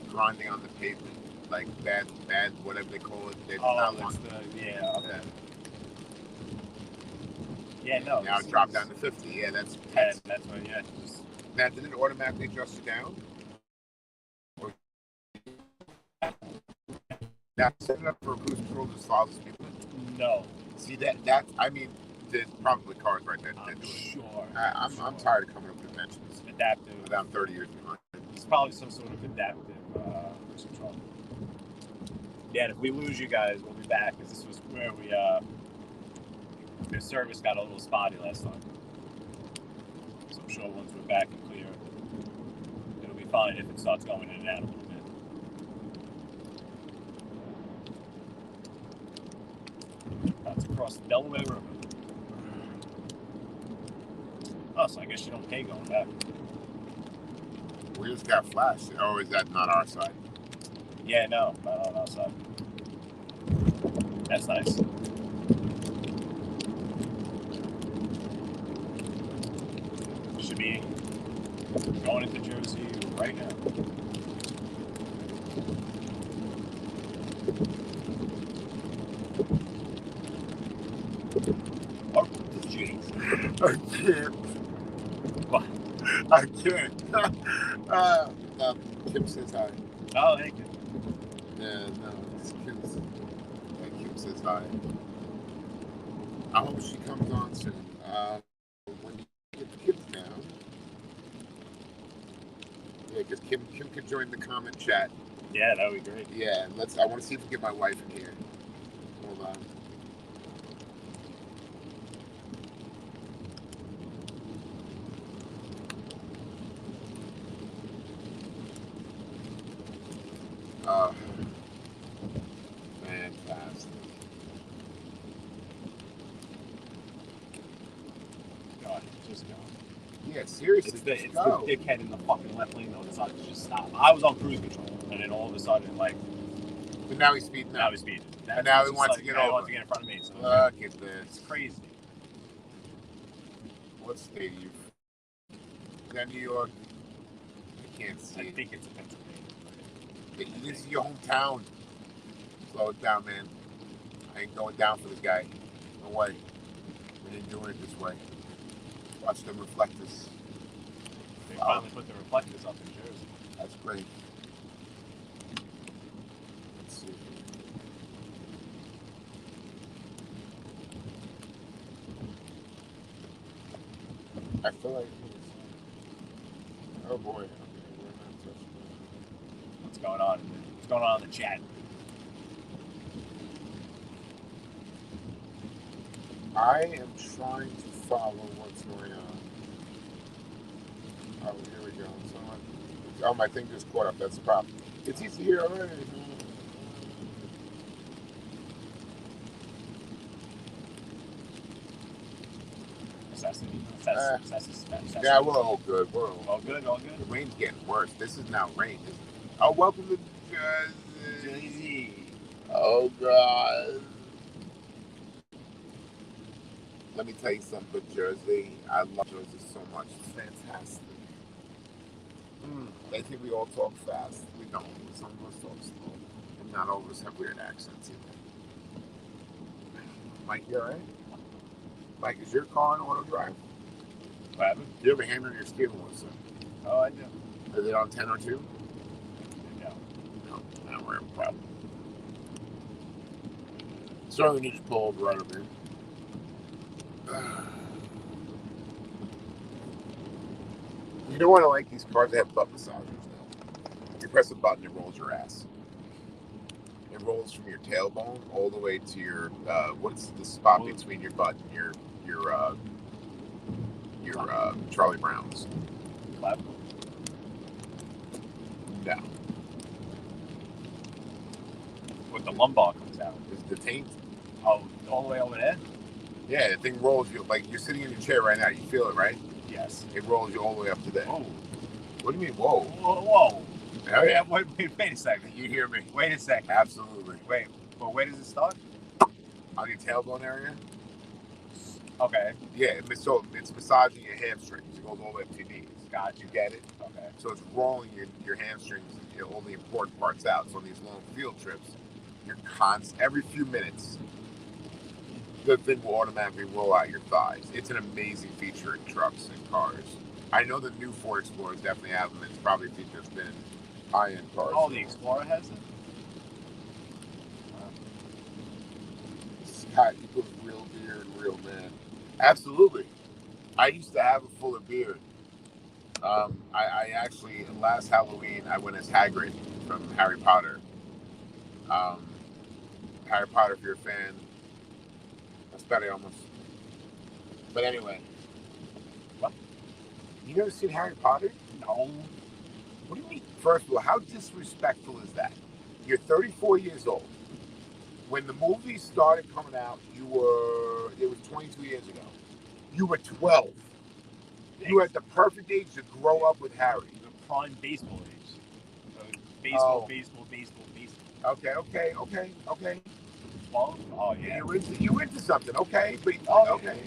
grinding on the pavement. Like bad, whatever they call it. It's not
that's
long.
yeah, okay. Yeah, no.
Now it dropped down to 50. Yeah, that's
That's what, yeah. Just,
now, did it automatically adjust it down? Now, set it up for cruise control just follows people.
no.
See that I mean, there's probably cars right there.
I'm sure.
I'm tired of coming up with inventions.
Adaptive.
I'm 30 years behind.
It's probably some sort of adaptive cruise control. Yeah, and if we lose you guys, we'll be back because this was where we the service got a little spotty last time. So I'm sure once we're back and clear, it'll be fine if it starts going in and out a little bit. That's across the Delaware River. Oh, so I guess you don't pay going back.
We just got flashed. Oh, is that not our side?
Yeah, no, not on our side. That's nice. Should be going into Jersey right now. Oh, jeez.
I can't.
What?
I can't. Kim says hi.
Oh, thank you.
Yeah, no, it's Kim's. Kim says hi. I hope she comes on soon. When you get the kids down. Yeah, because Kim could join the comment chat.
Yeah, that would be great.
Yeah, I want to see if we can get my wife in here. Hold on. Fantastic.
God, just go.
Yeah, seriously.
It's the dickhead in the fucking left lane that decided to just stop. I was on cruise control, and then all of a sudden, like.
But now he's speeding.
Now he's speeding.
And now he wants to get over.
He wants to get in front of me. So
look at this.
It's crazy.
What state are you from? Is that New York? I can't see.
I think it's Pennsylvania.
This is your hometown. Slow it down, man. I ain't going down for this guy. No way. We ain't doing it this way. Watch them reflectors.
finally put the reflectors up in Jersey.
That's great. Let's see. I feel like oh boy. Okay, we're not touching that.
What's going on? What's going on in the chat?
I am trying to follow what's going on. Oh, here we go. So, my thing just caught up. That's the problem. It's easy here already.
Yeah,
we're all good. We're
all good.
The rain's getting worse. This is now rain. Oh, welcome to
Jersey.
Oh, God. Let me tell you something about Jersey. I love Jersey so much. It's fantastic. They think we all talk fast. We don't. Some of us talk slow. And not all of us have weird accents either. Mike, you alright? Mike, is your car an auto drive?
What happened?
Do you have a hand on your steering wheel, sir?
Oh, I do.
Is it on 10 or 2?
No.
No, now we're having a problem. Sorry, we need to pull over right over here. You know what I like? These cars that have butt massagers now. You press a button, it rolls your ass. It rolls from your tailbone all the way to your what's the spot between your butt and your Charlie Brown's.
Clap.
No.
What the lumbar comes out.
Is the taint?
Oh, all the way over there?
Yeah, the thing rolls you like you're sitting in your chair right now. You feel it, right?
Yes.
It rolls you all the way up to there.
Oh.
What do you mean, whoa?
Whoa.
Oh, yeah.
Wait a second.
You hear me?
Wait a second.
Absolutely.
Wait, but where does it start?
On your tailbone area?
Okay.
Yeah, so it's massaging your hamstrings. It goes all the way up to your knees.
Gotcha.
You get it?
Okay.
So it's rolling your hamstrings, all the important parts out. So on these long field trips, you're every few minutes, the thing will automatically roll out your thighs. It's an amazing feature in trucks and cars. I know the new Ford Explorers definitely have them. It's probably a feature that's been in high-end cars.
Oh, the Explorer has it?
Scott, you put real beard and real man. Absolutely. I used to have a fuller beard. I actually, last Halloween, I went as Hagrid from Harry Potter. Harry Potter, if you're a fan. That's better almost. But anyway.
What?
You never seen Harry Potter?
No.
What do you mean? First of all, how disrespectful is that? You're 34 years old. When the movie started coming out, it was 22 years ago. You were 12. You had the perfect age to grow up with Harry.
The prime baseball age. Baseball.
Okay.
12? Oh, yeah.
You into something, okay? But, okay.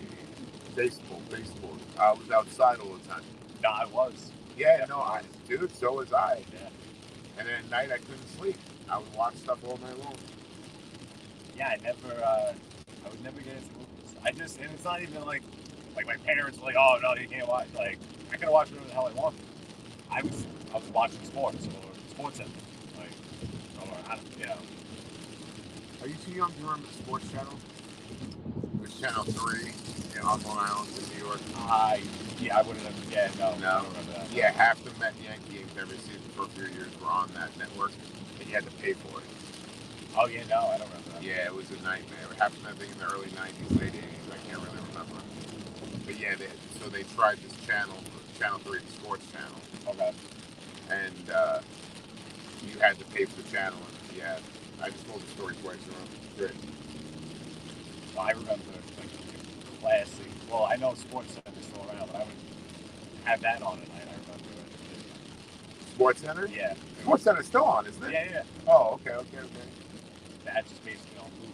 Baseball. I was outside all the time.
No, I was.
Yeah, no, dude, so was I.
Yeah.
And then at night I couldn't sleep. I would watch stuff all night long.
Yeah, I would never get into movies. And it's not even like my parents were like, oh no, you can't watch. Like, I could watch whatever the hell I wanted. I was watching sports or Sports Center. Like,
Are you too young to remember the sports channel? It was Channel 3 on Long Island in New York.
Yeah, I wouldn't have. Yeah, no. I don't remember that.
Yeah, half the Met Yankee games every season for a few years were on that network, and you had to pay for it.
Oh yeah, no, I don't remember that.
Yeah, it was a nightmare. It happened, I think, in the early 90s, late 80s. I can't really remember. But yeah, they tried this channel, Channel 3, the sports channel.
Okay.
And you had to pay for the channel. And yeah, I just told the story twice around. Great.
Well, I remember like classic. Well, I know Sports Center's still around, but I would have that on at night. I remember it.
Sports Center?
Yeah.
Sports Center's still on, isn't it?
Yeah.
Oh, okay.
That's just basically on movie.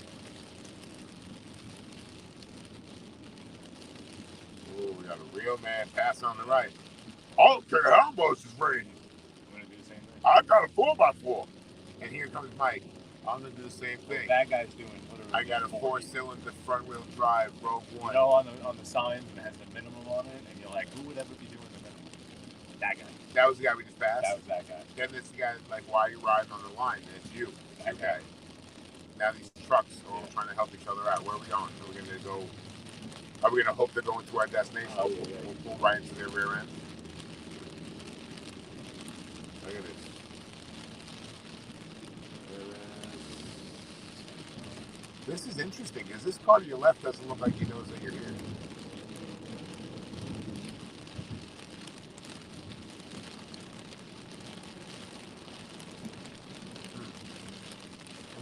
Oh, we got a real man pass on the right. I don't care how much it's raining.
You want to do the same thing?
I got a 4x4. And here comes Mike. I'm going to do the same thing.
That guy's doing literally.
I got a 4-cylinder front-wheel drive Rogue One.
You know, on the signs, it has the minimum on it, and you're like, who would ever be doing the minimum? That guy.
That was the guy we just passed?
That was that guy.
Then this guy, like, why are you riding on the line? And it's you.
That guy.
Now these trucks are all trying to help each other out. Where are we going? Are we going to go? Are we going to hope they're going to our destination?
Oh,
We'll pull right into their rear end. Look at this. This is interesting because this car to your left doesn't look like he knows that you're here.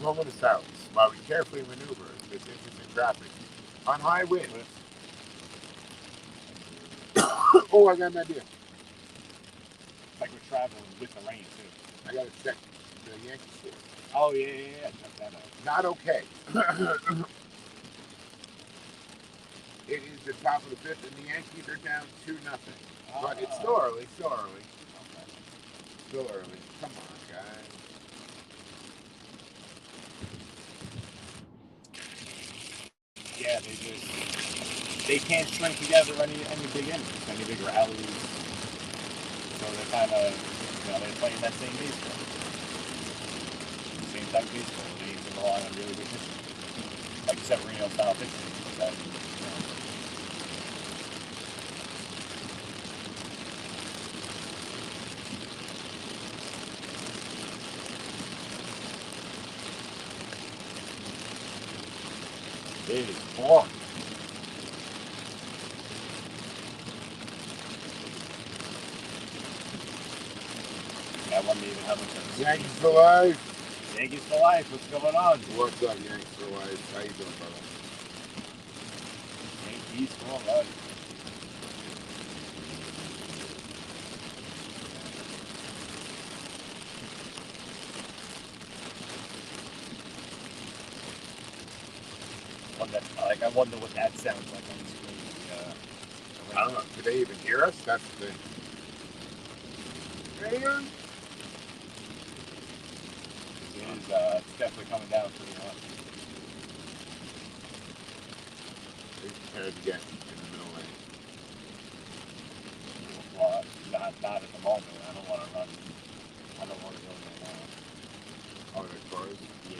I'm over the south while we carefully maneuver this interesting traffic on high winds. Oh, I got an idea.
It's like we're traveling with the rain too.
I gotta check the Yankee store.
Oh yeah. Check that out.
Not okay. It is the top of the fifth, and the Yankees are down 2-0. But it's still early. Still early.
Okay.
Still early. Come on, guys.
Yeah, they can't string together any big innings, any big rallies. So they're kind of, they're playing that same baseball. Same type of baseball. They need to rely on really good pitching. Like Severino style pitching. That, It is boring. That one even have a
Yankees for life.
Yankees for life. What's going on?
What's up, Yankees for life? How you doing, brother?
Yankees for life. I wonder what that sounds like on the screen.
I don't know. Do they even hear us? That's the thing.
It's definitely coming down pretty hard.
They prepared to get in the middle lane.
Well, not at the moment. I don't want to run. I don't want to go there now.
Oh, there's cars?
Yeah.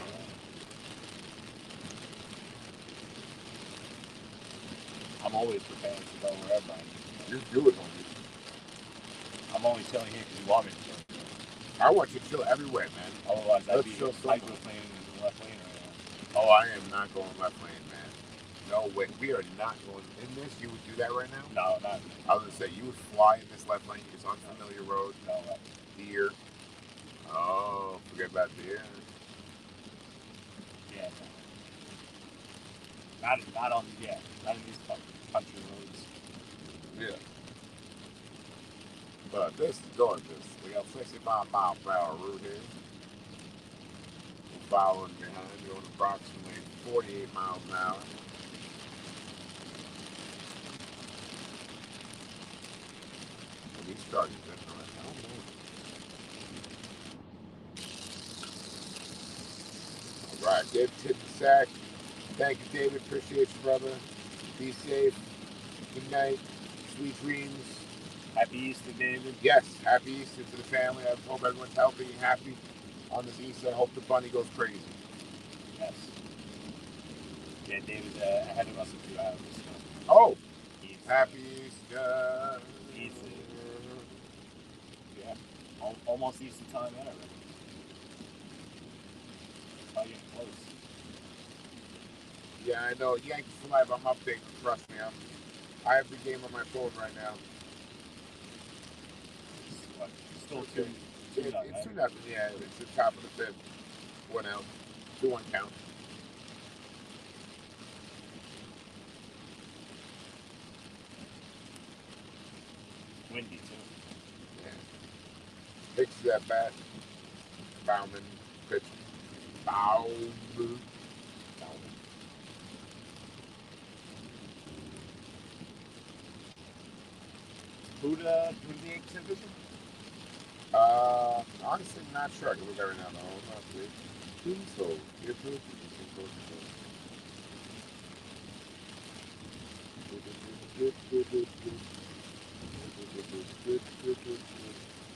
I'm always prepared to go wherever I need to go.
You do it, homie.
I'm only chilling here because you want me to chill.
I want you to chill everywhere, man.
Otherwise, I'd
Let's
be
chill
hyperplaning in the left lane right now.
Oh, I am not going left lane, man. No way. We are not going in this. You would do that right now?
No, not me.
I was going to say, you would fly in this left lane. It's unfamiliar road.
No,
Deer. Oh, forget about deer.
yeah. Not in these country roads.
Yeah. But this is gorgeous. We got 65 mile per hour route here. We're following behind you on approximately 48 miles an hour. Well, these charges different. I don't know. All right, David Tipsack. Thank you, David. Appreciate you, brother. Be safe. Good night. Sweet dreams.
Happy Easter, David.
Yes, happy Easter to the family. I hope everyone's healthy and happy on this Easter. I hope the bunny goes crazy.
Yes. Yeah, David's ahead of us a few hours. So.
Oh,
Easter.
happy Easter.
Easter. Yeah, almost Easter time already. Probably getting close.
Yeah, I know. Yankees for life. I'm updating. Trust me. I have the game on my phone right now.
What, still
Okay.
two
It's 2-0. Yeah, it's the top of the fifth. 1 out. 2-1 count.
Windy too.
Yeah. Pitch that bat. Bauman. Pitch. Bauman.
Who the Yankees have vision?
Honestly, not sure. I can look at it right now. No, not really. Please hold. Here, please.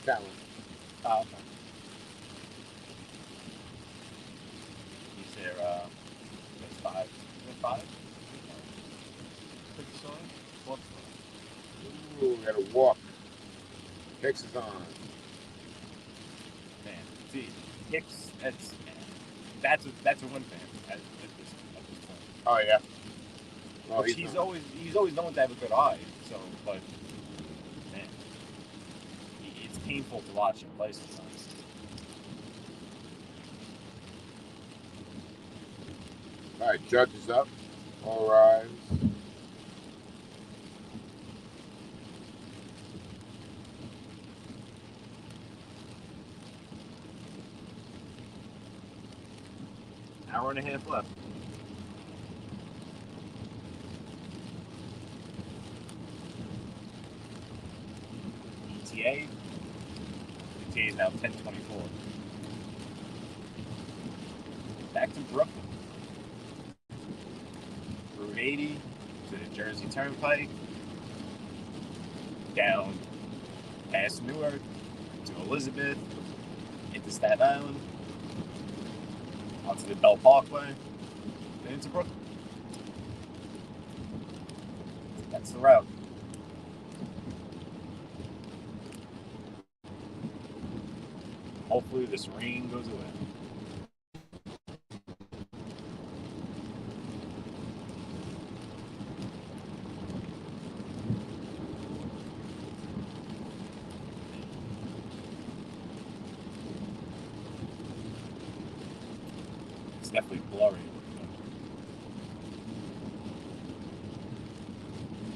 That one.
Oh, okay. He's there, that's 5. Is it 5? Fifth song? Fourth song.
Ooh, we gotta walk. Hicks is on.
Man, see, Hicks, that's a win for him at this point.
Oh yeah. Oh,
Which he's always known to have a good eye. So, but man, it's painful to watch him play sometimes.
All right, judges up. All rise.
Hour and a half left. ETA is now 10:24. Back to Brooklyn. Route 80 to the Jersey Turnpike. Down past Newark to Elizabeth, into Staten Island, onto the Bell Parkway, then into Brooklyn. That's the route. Hopefully this rain goes away. It's definitely blurry.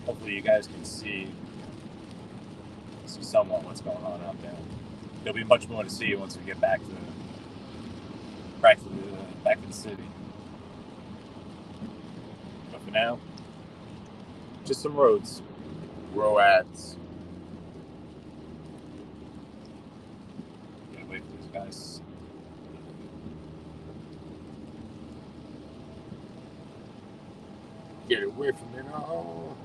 Hopefully you guys can see somewhat what's going on out there. There'll be much more to see once we get back to the city. But for now, just some roads.
Roads.
Gotta wait for these guys.
Get away from me now.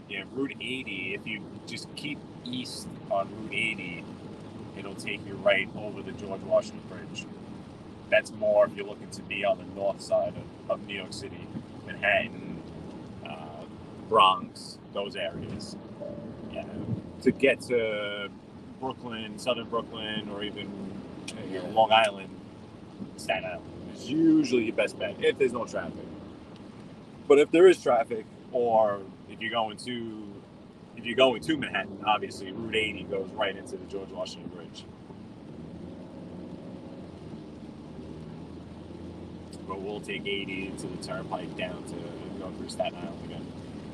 Yeah, Route 80, if you just keep east on Route 80, it'll take you right over the George Washington Bridge. That's more if you're looking to be on the north side of New York City, Manhattan, Bronx, those areas. Yeah. To get to Brooklyn, southern Brooklyn, or even Long Island, Staten Island is usually your best bet if there's no traffic. But if there is traffic, or if you're going to Manhattan, obviously Route 80 goes right into the George Washington Bridge. But we'll take 80 into the Turnpike down to go through Staten Island again.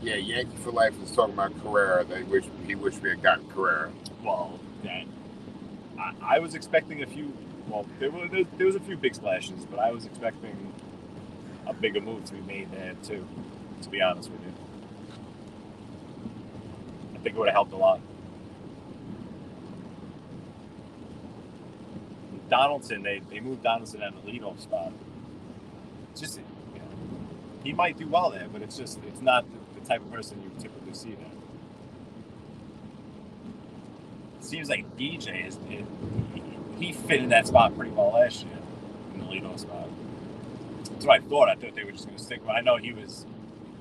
Yeah, Yankee for Life was talking about Carrera. He wished we had gotten Carrera.
Well, I was expecting a few. Well, there was a few big splashes, but I was expecting a bigger move to be made there too. To be honest with you, I think it would have helped a lot. Donaldson, they moved Donaldson at the leadoff spot. It's just, he might do well there, but it's not the type of person you typically see there. It seems like DJ he fit in that spot pretty well last year in the leadoff spot. That's what I thought. I thought they were just going to stick with. I know he was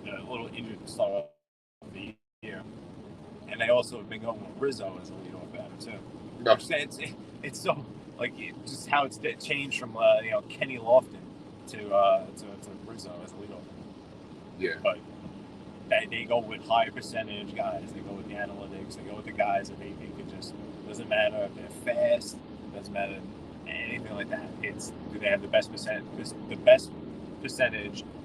a little injured to start off the year, and they also have been going with Rizzo as a leadoff batter too.
No.
It's so like just how it's changed from Kenny Lofton to Rizzo as a leadoff.
Yeah.
But they go with high percentage guys. They go with the analytics. They go with the guys that they think it just doesn't matter if they're fast. Doesn't matter anything like that. Do they have the best percentage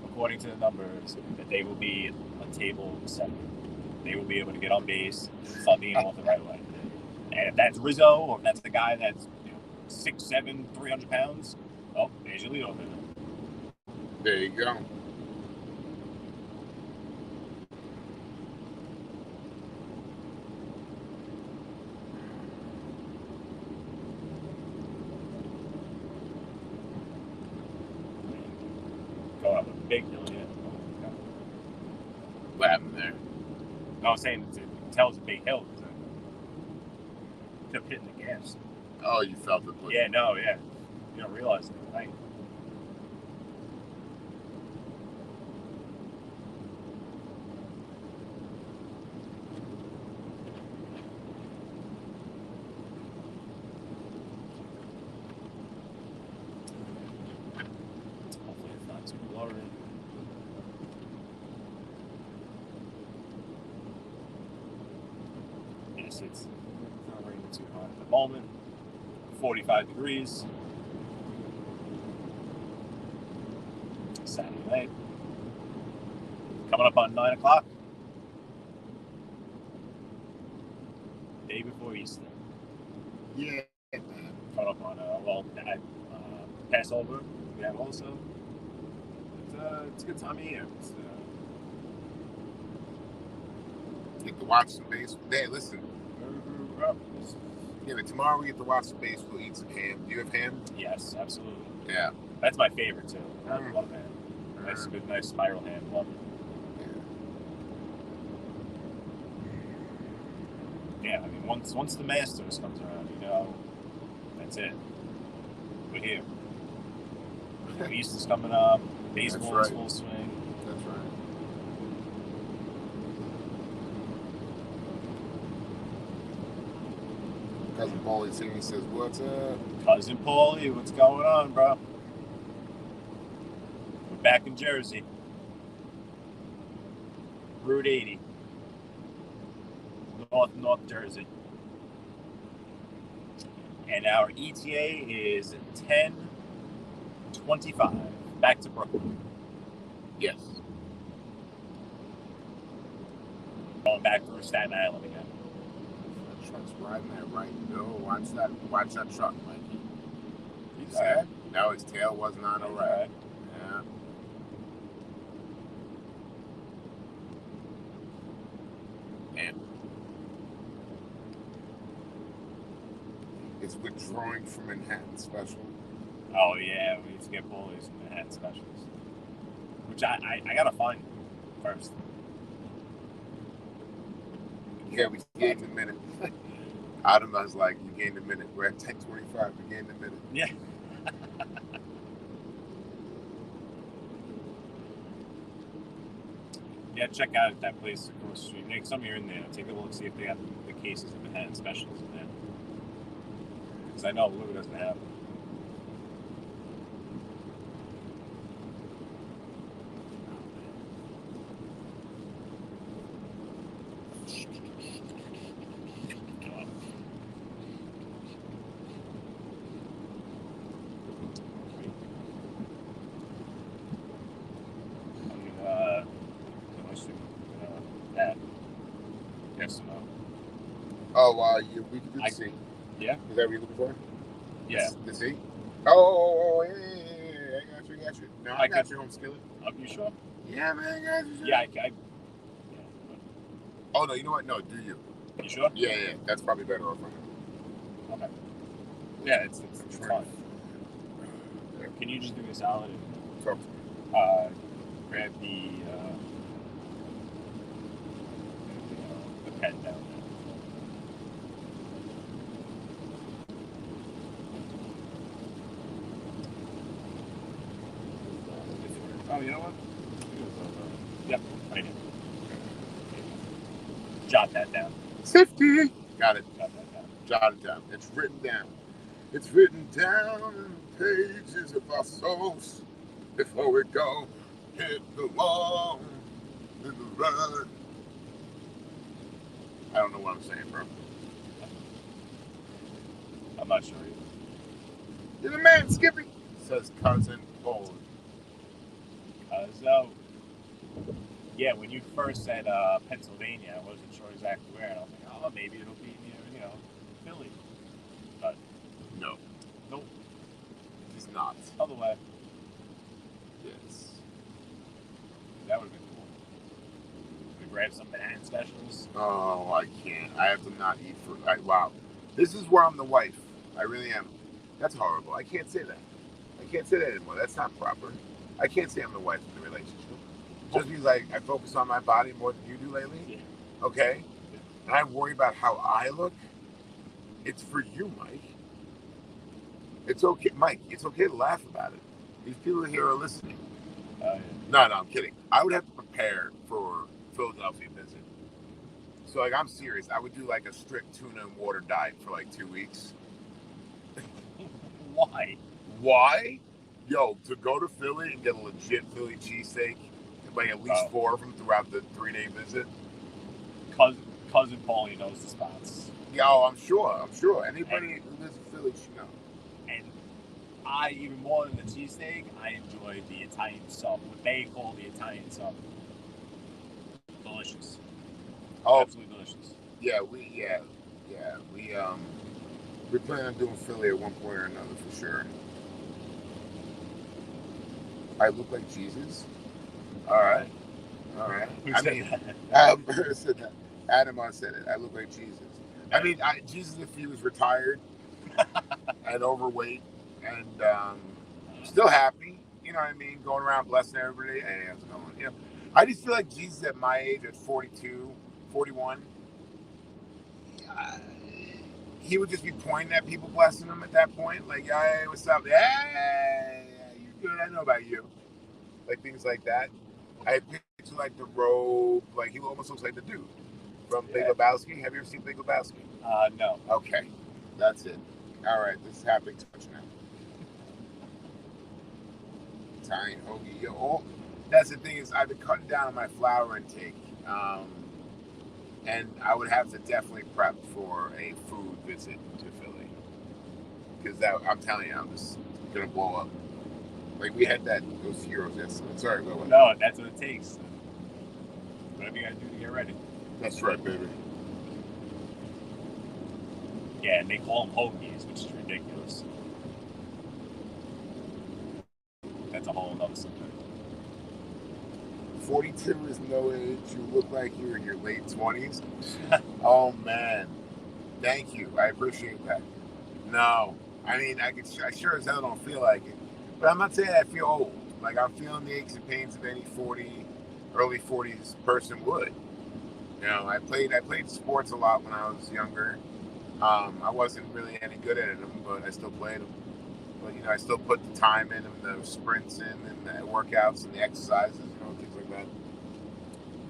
according to the numbers that they will be a table setter. They will be able to get on base, start being off the right way. And if that's Rizzo, or if that's the guy that's 6'7", 300 pounds, oh, there's your leadoff hitter.
There you go.
Going up a big hill, yeah. I was saying you can tell it's a big hill because I kept hitting the gas.
Oh, you felt it.
Yeah, no, yeah. You don't realize it at night. Hopefully it's not too blurry. Yes, it's not raining too hard at the moment. 45 degrees. Saturday night. Coming up on 9 o'clock. Day before Easter.
Yeah.
Coming up on Passover. We have also. It's a good time of year.
You get to watch some baseball. Hey, listen. Yeah, but tomorrow we get to watch some baseball, eat some ham. Do you have ham?
Yes, absolutely.
Yeah.
That's my favorite too. I love ham. Nice, good, nice spiral ham. Love it. Yeah, I mean, once the Masters comes around, that's it. We're here. Easter's coming up. Baseball is full swing.
That's right. Cousin Paulie singing says, "What's up?"
Cousin Paulie, what's going on, bro? We're back in Jersey. Route 80. North Jersey. And our ETA is 10:25. Back to Brooklyn.
Yes.
Going back through Staten Island again.
That truck's riding that right. No, watch that truck, Mikey.
He's sad.
No, his tail was not all right. Yeah. And it's withdrawing from Manhattan Special.
Oh yeah, we need to get Paulies from Manhattan Specials. Which I gotta find first.
Yeah, we gained a minute. Adam was like, "You gained a minute. We're at 10:25. We gained a minute."
Yeah. Yeah, check out that place across the street. Next time you're in there, take a look, see if they have the cases of Manhattan Specials in there. Because I know Lou doesn't have them.
Oh, we could do the C.
Yeah.
Is that what you're looking for?
Yeah.
The C? Oh, yeah. I got you. No, I got your home skillet.
Are you sure?
Yeah, man, I got you.
Yeah,
Oh, no, you know what? No, do you?
You sure?
Yeah. That's probably better off.
Okay. Yeah, it's fine. Can you just do me a solid and
talk to me?
Grab the pen down there. Oh, you know what? Yep, right here. Jot that down.
50. Got it.
Jot that down.
Jot it down. It's written down. It's written down in the pages of our souls. Before we go, hit the wall in the run. I don't know what I'm saying, bro.
I'm not sure either.
You're the man, Skippy, says cousin Paul.
Yeah, when you first said Pennsylvania, I wasn't sure exactly where. And I was like, oh, maybe it'll be near, Philly. But
no.
Nope.
It's not.
Other way.
Yes.
That would have been cool. We grab some Manhattan Specials.
Oh, I can't. I have to not eat for... wow. This is where I'm the wife. I really am. That's horrible. I can't say that. I can't say that anymore. That's not proper. I can't say I'm the wife in the relationship. Just because I focus on my body more than you do lately.
Yeah.
okay? And I worry about how I look. It's for you, Mike. It's okay, Mike. It's okay to laugh about it. These people here are listening.
Yeah.
No, I'm kidding. I would have to prepare for Philadelphia visit. So, like, I'm serious. I would do like a strict tuna and water diet for like 2 weeks.
Why?
Why? Yo, to go to Philly and get a legit Philly cheesesteak, like at least 4 of them throughout the 3-day visit.
Cousin Paulie knows the spots.
Yeah, I'm sure. Anybody who lives in Philly should know.
And I, even more than the cheesesteak, I enjoy the Italian sub. What they call the Italian sub. Delicious.
Oh,
absolutely delicious.
Yeah, we plan on doing Philly at one point or another for sure. I look like Jesus. All right.
Who
I
said
mean,
that?
who said that? Adam said it. I look like Jesus. I mean, Jesus, if he was retired and overweight and still happy, you know what I mean, going around blessing everybody. Hey, how's it going? You know, I just feel like Jesus at my age, at 42, 41, he would just be pointing at people, blessing them at that point. Like, hey, what's up? Hey, you good? I know about you. Like, things like that. I picture, like, the robe. Like, he almost looks like the dude from Big Lebowski. Have you ever seen Big Lebowski?
No.
Okay. That's it. All right. This is happening touch now. Italian hoagie. Yo, that's the thing is I've been cutting down on my flour intake. And I would have to definitely prep for a food visit to Philly. Because I'm telling you, I'm just going to blow up. Like, we had those heroes yesterday. Sorry, go ahead.
No, that's what it takes. Whatever you got to do to get ready.
That's right, baby.
Yeah, and they call them hoagies, which is ridiculous. That's a whole other subject.
42 is no age. You look like you're in your late 20s. Oh, man. Thank you. I appreciate that. No. I mean, I sure as hell don't feel like it. But I'm not saying I feel old. Like, I'm feeling the aches and pains of any early 40s person would. You know, I played sports a lot when I was younger. I wasn't really any good at them, but I still played them. But, you know, I still put the time in and the sprints in and the workouts and the exercises, you know, things like that.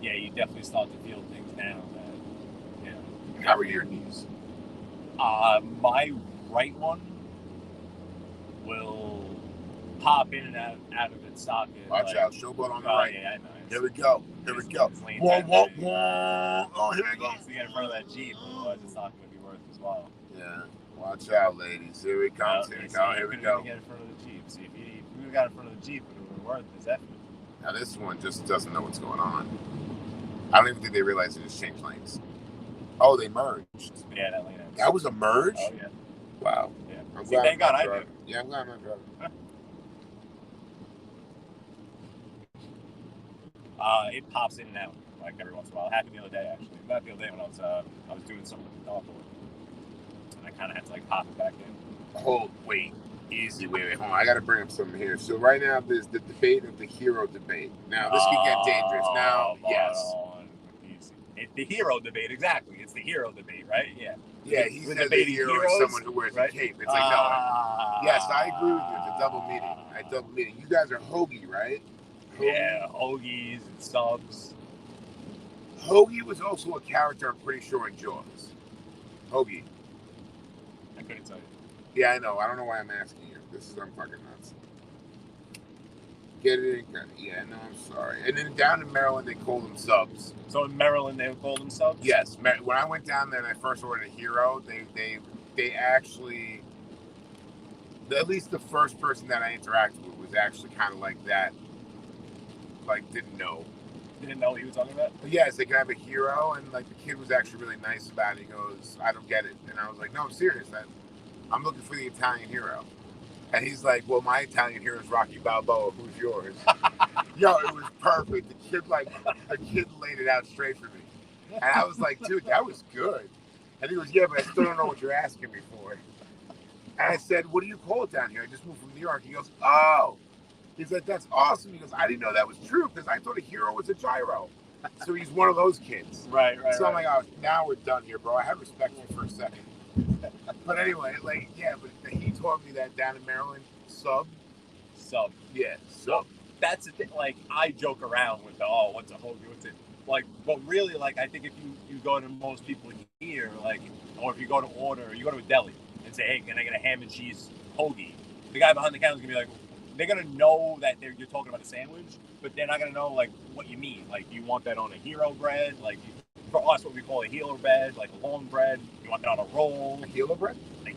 Yeah, you definitely start to feel things now that, you know.
How are your knees?
My right one will pop in and out of its socket.
Watch out, showboat on the right.
Yeah, I know.
Here we go. Whoa. Oh, here we go.
Needs to get in front of that Jeep, otherwise it's not going to be worth as well.
Yeah. Watch out, ladies. Here we come. Here we go.
Get in front of the Jeep. See, if we would have got in front of the Jeep, it would have been worth his effort.
Now, this one just doesn't know what's going on. I don't even think they realize they just changed lanes. Oh, they merged.
Yeah, that lane.
That was a merge?
Oh, yeah.
Wow.
Yeah.
I'm
See, thank God I did.
Yeah, I'm glad I'm not driving.
It pops in and out like every once in a while. It happened the other day, actually. Not the other day when I was doing something with the dog board. And I kind of had to like pop it back in.
Wait. Easy. Wait. Hold on. I got to bring up something here. So right now, there's the debate of the hero debate. Now, this can get dangerous. Now, yes.
It's the hero debate, exactly. It's the hero debate, right? Yeah.
Yeah, he said the hero is someone who wears a cape. It's like, no. Yes, I agree with you. It's a double meaning. You guys are hoagie, right?
Yeah, hoagies and subs.
Hoagie was also a character, I'm pretty sure, in Jaws. Hoagie.
I couldn't tell you.
Yeah, I know. I don't know why I'm asking you. I'm fucking nuts. Get it in? Yeah, no, I'm sorry. And then down in Maryland, they call them subs.
So in Maryland, they would call them subs?
Yes. When I went down there and I first ordered a hero, they actually, at least the first person that I interacted with was actually kind of like that. Like, didn't know.
Didn't know what he was talking about?
But yes, they could have a hero, and like the kid was actually really nice about it. He goes, I don't get it. And I was like, no, I'm serious. I'm looking for the Italian hero. And he's like, well, my Italian hero is Rocky Balboa. Who's yours? Yo, it was perfect. The kid laid it out straight for me. And I was like, dude, that was good. And he goes, yeah, but I still don't know what you're asking me for. And I said, what do you call it down here? I just moved from New York. He goes, oh. He's like, that's awesome. He goes, I didn't know that was true because I thought a hero was a gyro. So he's one of those kids.
Right.
So I'm like, oh, now we're done here, bro. I had respect for you for a second. But anyway, like, yeah, but he taught me that down in Maryland, sub. Yeah, sub.
That's the thing. Like, I joke around with what's a hoagie? What's it? Like, but really, like, I think if you go to most people here, like, or if you go to a deli and say, hey, can I get a ham and cheese hoagie? The guy behind the counter is gonna be like, they're gonna know that you're talking about a sandwich, but they're not gonna know like what you mean. Like, you want that on a hero bread? Like, for us, what we call a hero bread, like a long bread. You want that on a roll?
A hero bread?
Like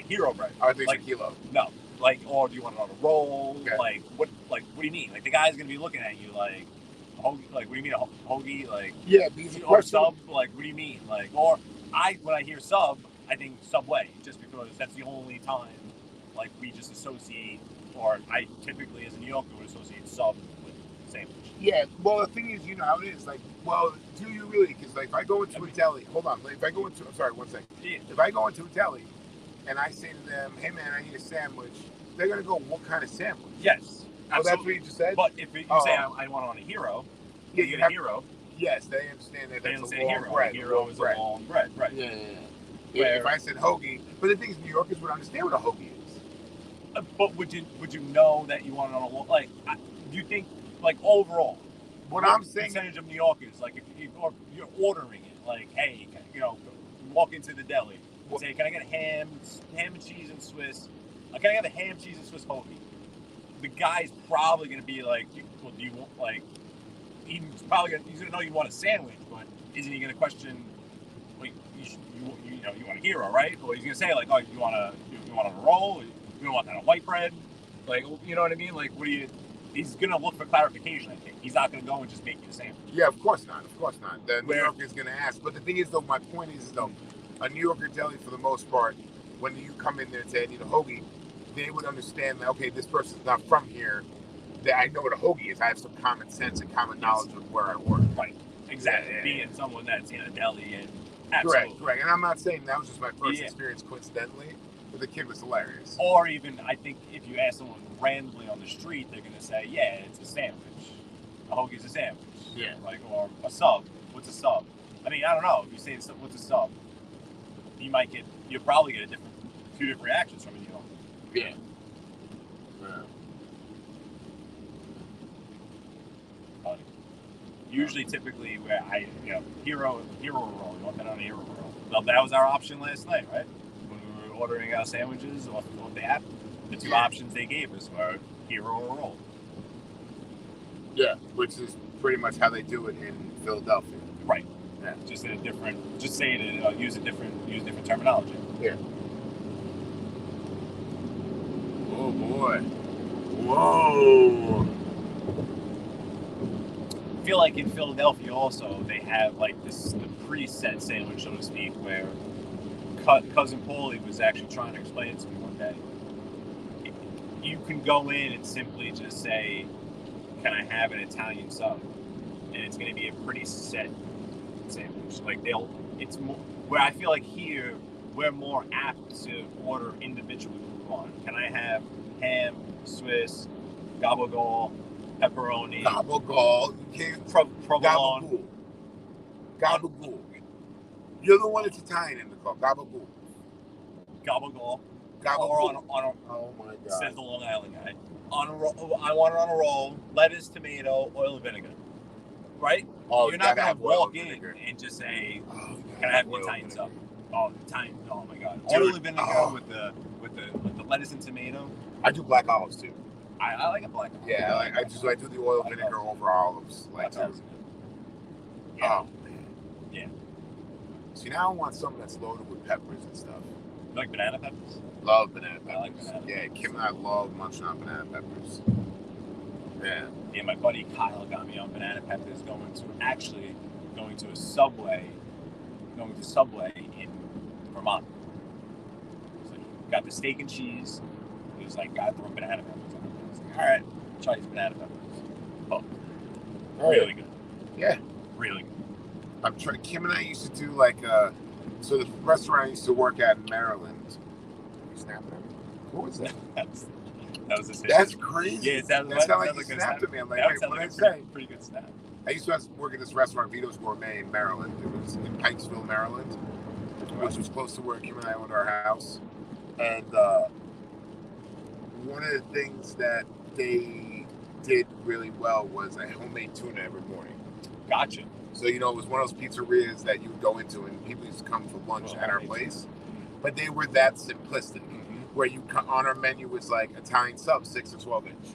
hero bread.
I think
like
it's a kilo.
No. Like, or do you want it on a roll?
Okay.
Like, what do you mean? Like, the guy's gonna be looking at you like, hoagie, like, what do you mean a hoagie? Like,
yeah, because
or sub? Like, what do you mean? Like, or when I hear sub, I think Subway, just because that's the only time, like, we just associate, or I typically as a New Yorker would associate sub with sandwich.
Yeah, well, the thing is, you know how it is. Like, well, do you really? Because like, if I go into a deli, hold on. Like, if I go into, I'm sorry, one second.
Yeah.
If I go into a deli and I say to them, hey man, I need a sandwich, they're gonna go, what kind of sandwich?
Yes.
Oh, that's what you just said?
But if you say I want it on a hero,
yeah,
you get a hero.
Yes, they understand that.
They
That's
understand
a long
hero.
bread.
A hero is a long bread, right?
Yeah. If I said hoagie, but the thing is, New Yorkers would understand what a hoagie is.
But would you know that you want it on a long? Like, do you think, like, overall,
what I'm saying,
percentage of New Yorkers, like, if you're ordering it, like, hey, you know, walk into the deli and say, can I get ham and cheese and Swiss? Can I get a ham, cheese, and Swiss hoagie? The guy's probably going to be like, well, do you want, like, he's going to know you want a sandwich, but isn't he going to question, like, you want a hero, right? Or he's going to say, like, oh, you want on a roll? You don't want that on white bread? Like, you know what I mean? Like, he's going to look for clarification, I think. He's not going to go and just make you a sandwich.
Yeah, of course not. The New Yorker's going to ask. But the thing is, though, my point is, though, a New Yorker deli, for the most part, when you come in there and say, I need a hoagie, they would understand that, okay, this person's not from here, that I know what a hoagie is. I have some common sense and common knowledge of where I work.
Right. Exactly. Yeah. Being someone that's in a deli and
absolutely. Correct. And I'm not saying that was just my first experience coincidentally, but the kid was hilarious.
Or even, I think, if you ask someone randomly on the street, they're going to say, yeah, it's a sandwich. A hoagie's a sandwich.
Yeah.
Like, or a sub. What's a sub? I mean, I don't know. If you say, what's a sub? You'll probably get two different reactions from it, you know?
Yeah.
Usually, typically, where hero roll. You want that on a hero roll? Well, that was our option last night, right? When we were ordering our sandwiches off the app, the two options they gave us were hero or roll.
Yeah, which is pretty much how they do it in Philadelphia.
Right.
Yeah.
Just in a different. Just say it. Use different terminology.
Yeah. Oh boy. Whoa.
I feel like in Philadelphia also they have like the preset sandwich, so to speak, where cousin Paulie was actually trying to explain it to me one day. You can go in and simply just say, can I have an Italian sub? And it's going to be a pretty set sandwich. Like it's more, where I feel like here we're more apt to order individually what we want. Can I have ham, Swiss, gabagool, pepperoni?
Gabagool. You can't.
Provolone.
Gabagool. You're the one that's Italian in the call. Gabagool.
Gabagool.
Or
oh my God. Says the Long Island guy. On a roll, I want it on a roll. Lettuce, tomato, oil, and vinegar. Right?
Oh,
you're not gonna walk in and just say, "Can I have an Italian sub?" Oh, Italian! Oh my God! Dude, oil and vinegar with the lettuce and tomato.
I do black olives too.
I like a black olive.
Yeah, I do the oil and vinegar over olives. Like that.
Yeah.
Oh man.
Yeah.
See, now I want something that's loaded with peppers and stuff.
You like banana peppers?
Love banana peppers.
I like banana peppers.
Yeah, Kim and I love munching on banana peppers. Yeah.
Yeah, my buddy Kyle got me on banana peppers going to a Subway in Vermont. So got the steak and cheese. It was like, got throw banana peppers on it. I was like, all right, try these banana peppers. Oh, really good.
Yeah.
Really good.
I'm trying. Kim and I used to do like so the restaurant I used to work at in Maryland. Are you snapping at me? What was that?
That was a snap.
That's crazy.
Yeah, it sounded
that sounded
like
like
a
you snapped
snap.
at me. I'm like,
That
hey,
sounded
what
like
did I say?
pretty good snap.
I used to work at this restaurant, Vito's Gourmet in Maryland. It was in Pikesville, Maryland, which was close to where Kim and I owned our house. And one of the things that they did really well was a homemade tuna every morning.
Gotcha.
So, you know, it was one of those pizzerias that you would go into and people used to come for lunch at our place. But they were that simplistic, where you on our menu was like Italian sub, 6 and 12 inch.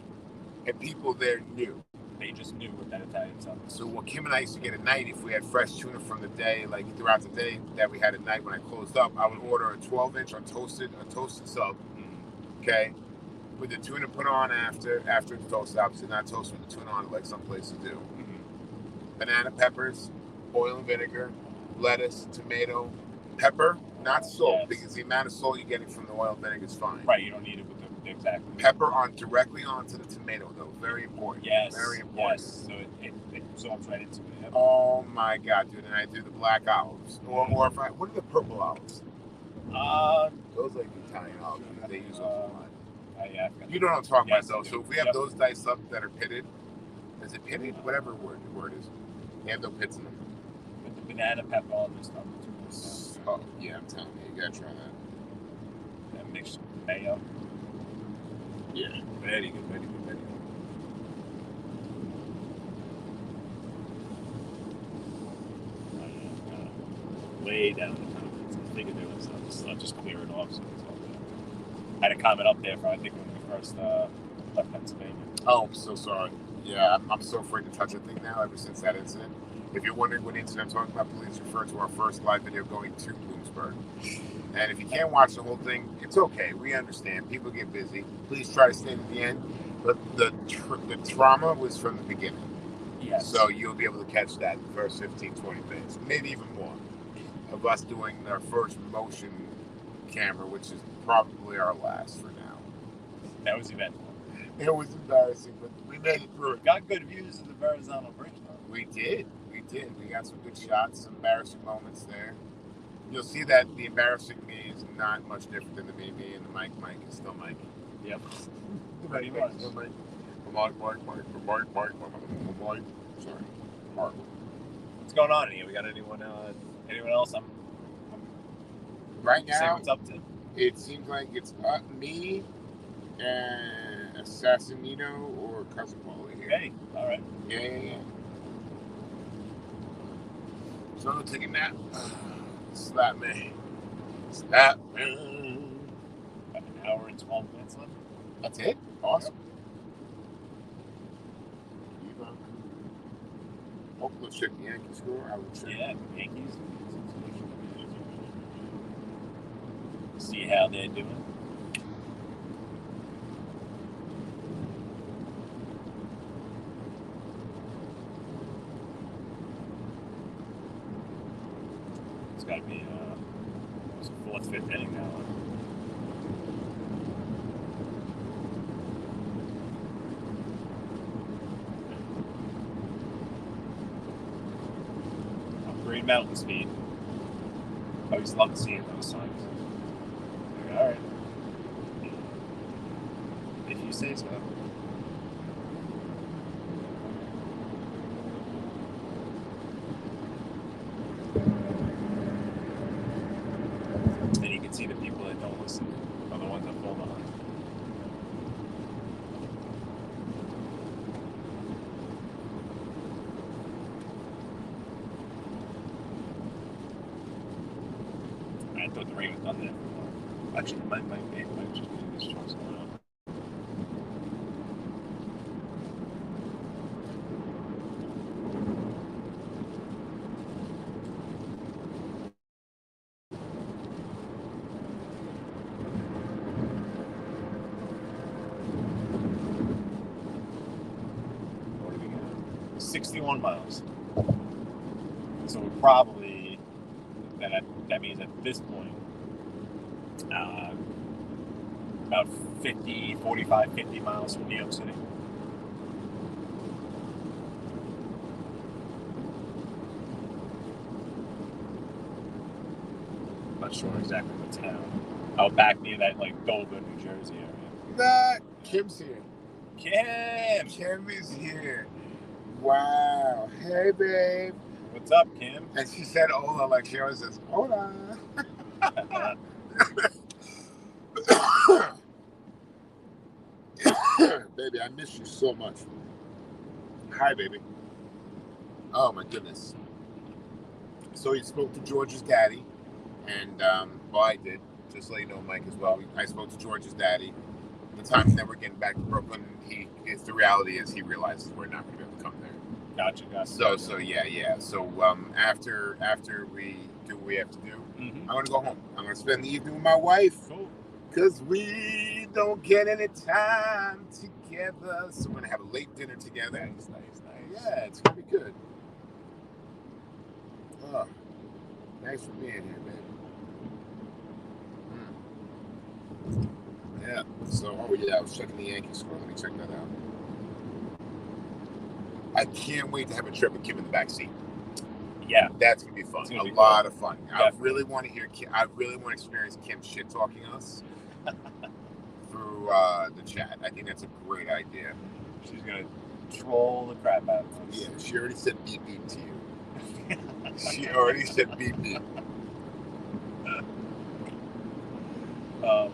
And people there knew.
They just knew what that Italian sub was.
So what Kim and I used to get at night, if we had fresh tuna from the day, like throughout the day that we had at night when I closed up, I would order a 12 inch untoasted sub, okay, with the tuna put on after it's toasted. Obviously not toasted with the tuna on it like some places do. Banana peppers, oil and vinegar, lettuce, tomato, pepper, not salt, because the amount of salt you're getting from the oil and vinegar is fine.
Right, you don't need it with the exact.
Pepper directly onto the tomato, though. Very important.
Yes.
Very important.
Yes. So it absorbs right into it.
Oh my God, dude! And I do the black olives, or if what are the purple olives? Those like the Italian olives. They use those a lot.
Yeah.
You know what I'm talking about, though.
Do.
So if we have those diced up that are pitted, is it pitted? Whatever the word is. They have no pits in them.
With the banana pepper on this stuff.
Oh yeah, I'm telling you, you gotta try that.
That mixed with mayo.
Yeah.
Very good, very good, very good. Way down the comments. I think there was I'll just clear it off so it's all good. I had a comment up there for I think when we first left Pennsylvania.
Oh, I'm so sorry. Yeah, I'm so afraid to touch a thing now ever since that incident. If you're wondering what incident I'm talking about, please refer to our first live video going to Bloomsburg. And if you can't watch the whole thing, it's okay. We understand. People get busy. Please try to stay to the end. But the trauma was from the beginning.
Yes.
So you'll be able to catch that in the first 15, 20 minutes, maybe even more, of us doing our first motion camera, which is probably our last for now.
That was eventful.
It was embarrassing, but we made it through it.
Got good views of the Verrazano Bridge, though.
We did. We got some good shots, some embarrassing moments there. You'll see that the embarrassing me is not much different than the me, and the Mike is still Mike.
Yep.
Pretty much. Mike. Sorry. Mark.
What's going on here? We got anyone else? I'm
right
say
now,
what's up to?
it seems like it's me and Assassinino or Cousin Paulie here.
Hey, all right.
Yeah. So I'm gonna take a nap. Slap me.
About an hour and 12 minutes left.
That's it? Awesome. Oh, let's check the Yankees score. I will check.
Yeah, Yankees. See how they're doing. It's got to be it's the fourth, fifth inning now. Green Mountain speed. I always love seeing those signs. Like, all right. If you say so. And you can see the people that don't listen are the ones that fall behind. I thought the rain was done there. Actually, might just be this choice going on. What do we got? 61 miles. So we're probably that means at this point about 45, 50 miles from New York City. Not sure exactly what town. Out back near that like Dover, New Jersey area.
Kim's here.
Kim!
Kim is here. Wow. Hey, babe.
What's up, Kim?
And she said hola like she always says, hola. Baby, I miss you so much. Hi, baby. Oh, my goodness. So he spoke to George's daddy, and, well, I did, just to let you know, Mike, as well. I spoke to George's daddy. The time that we're getting back to Brooklyn, the reality is he realizes we're not going to be able to come there.
Gotcha.
So yeah. So after we do what we have to do, I'm going to go home. I'm going to spend the evening with my wife.
Cool.
Because we don't get any time together. So we're going to have a late dinner together.
Nice.
Yeah, it's going to be good. Oh, thanks for being here, baby. Yeah. So, I was checking the Yankee score. Let me check that out. I can't wait to have a trip with Kim in the back seat.
Yeah.
That's going to be fun. A lot of fun. I really want to hear Kim. I really want to experience Kim shit talking us through the chat. I think that's a great idea.
She's going to troll the crap out of us.
Yeah, she already said beep beep to you. She already said beep beep.
Oh, man.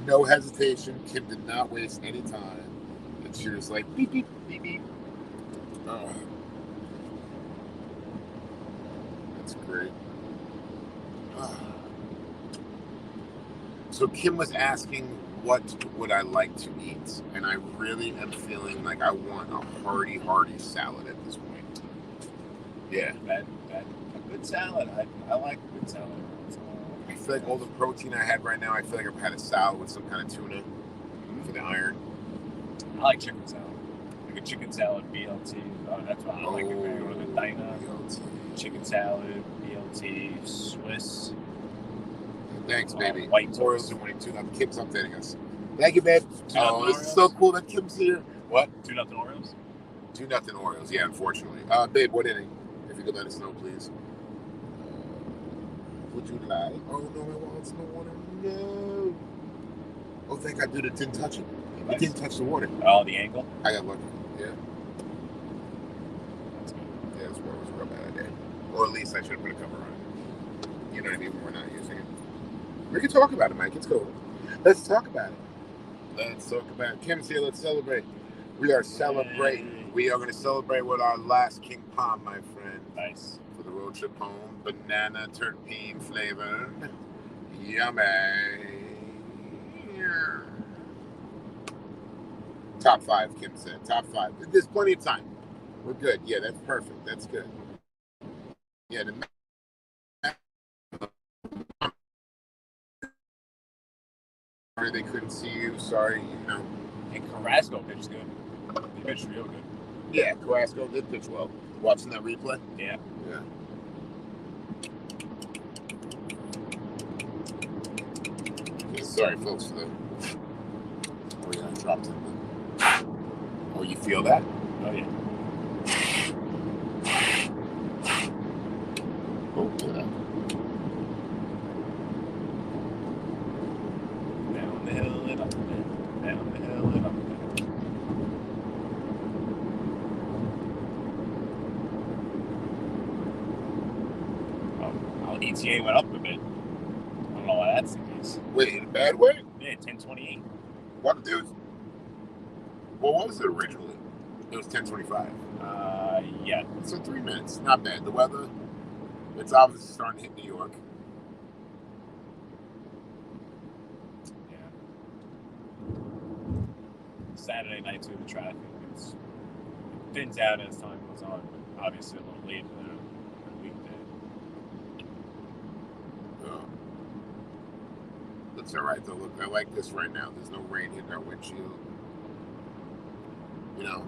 No hesitation. Kim did not waste any time. And she was like, beep beep, beep beep. Oh. That's great. Oh. So Kim was asking what would I like to eat, and I really am feeling like I want a hearty salad at this point. Yeah.
A good salad. I like a good salad.
I feel like all the protein I had right now, I feel like I've had a salad with some kind of tuna for the iron.
I like chicken salad. Like a chicken salad, BLT. Oh, that's what I like. If I go to the Daika,
BLT.
Chicken salad, BLT, Swiss.
Thanks, baby.
White
Orioles are winning 2-0. Kim's updating us. Thank you, babe. Oh, this is
Orioles?
so cool that Kim's here. What?
2-0 Orioles?
2-0 Orioles, yeah, unfortunately. Babe, what inning? If you could let us know, please. Would you like? Oh, no, my wallet's no water. No. Oh, thank God, dude, it didn't touch it.
Nice.
It didn't touch the water.
Oh, the angle?
I got lucky. Yeah.
That's good.
Yeah, this water was a real bad idea. Or at least I should have put a cover on it. You know what I mean? We're not using it. We can talk about it, Mike. It's cool. Let's talk about it. Let's talk about it. Kim's here. Let's celebrate. We are celebrating.
Yay.
We are going to celebrate with our last King Palm, my friend.
Nice.
For the road trip home. Banana terpene flavored. Yummy. Top 5, Kim said. Top 5. There's plenty of time. We're good. Yeah, that's perfect. That's good. Yeah, sorry they couldn't see you. Sorry, you know.
And Carrasco pitched good. He pitched real good.
Yeah, Carrasco did pitch well. Watching that replay?
Yeah.
Yeah. Okay, sorry, folks, for the... Oh, yeah, I dropped it. Oh, you feel that?
Oh, yeah.
Oh, look at that.
Down the hill and up the hill. Down the hill and up the hill. Oh, our ETA went up a bit. I don't know why that's the case.
Wait, in a bad way?
Yeah, 1028.
What, dude? Well, what was it originally? It was 10:25.
Yeah.
So 3 minutes. Not bad. The weather, it's obviously starting to hit New York.
Yeah. Saturday night too, the traffic it's thins out as time goes on, but obviously a little later than a weekday.
Looks all right though. Look, I like this right now. There's no rain hitting our windshield. You know,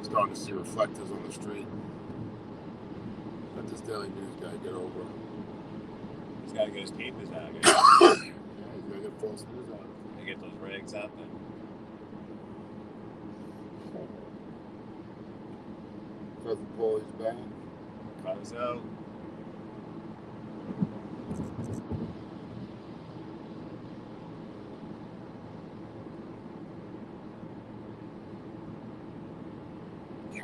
starting to see reflectors on the street. Let this Daily News guy get over.
He's got to get his papers out.
Yeah, he's gonna get false news out.
Gotta get those regs out there.
Cousin Paul, he's back.
Cause out.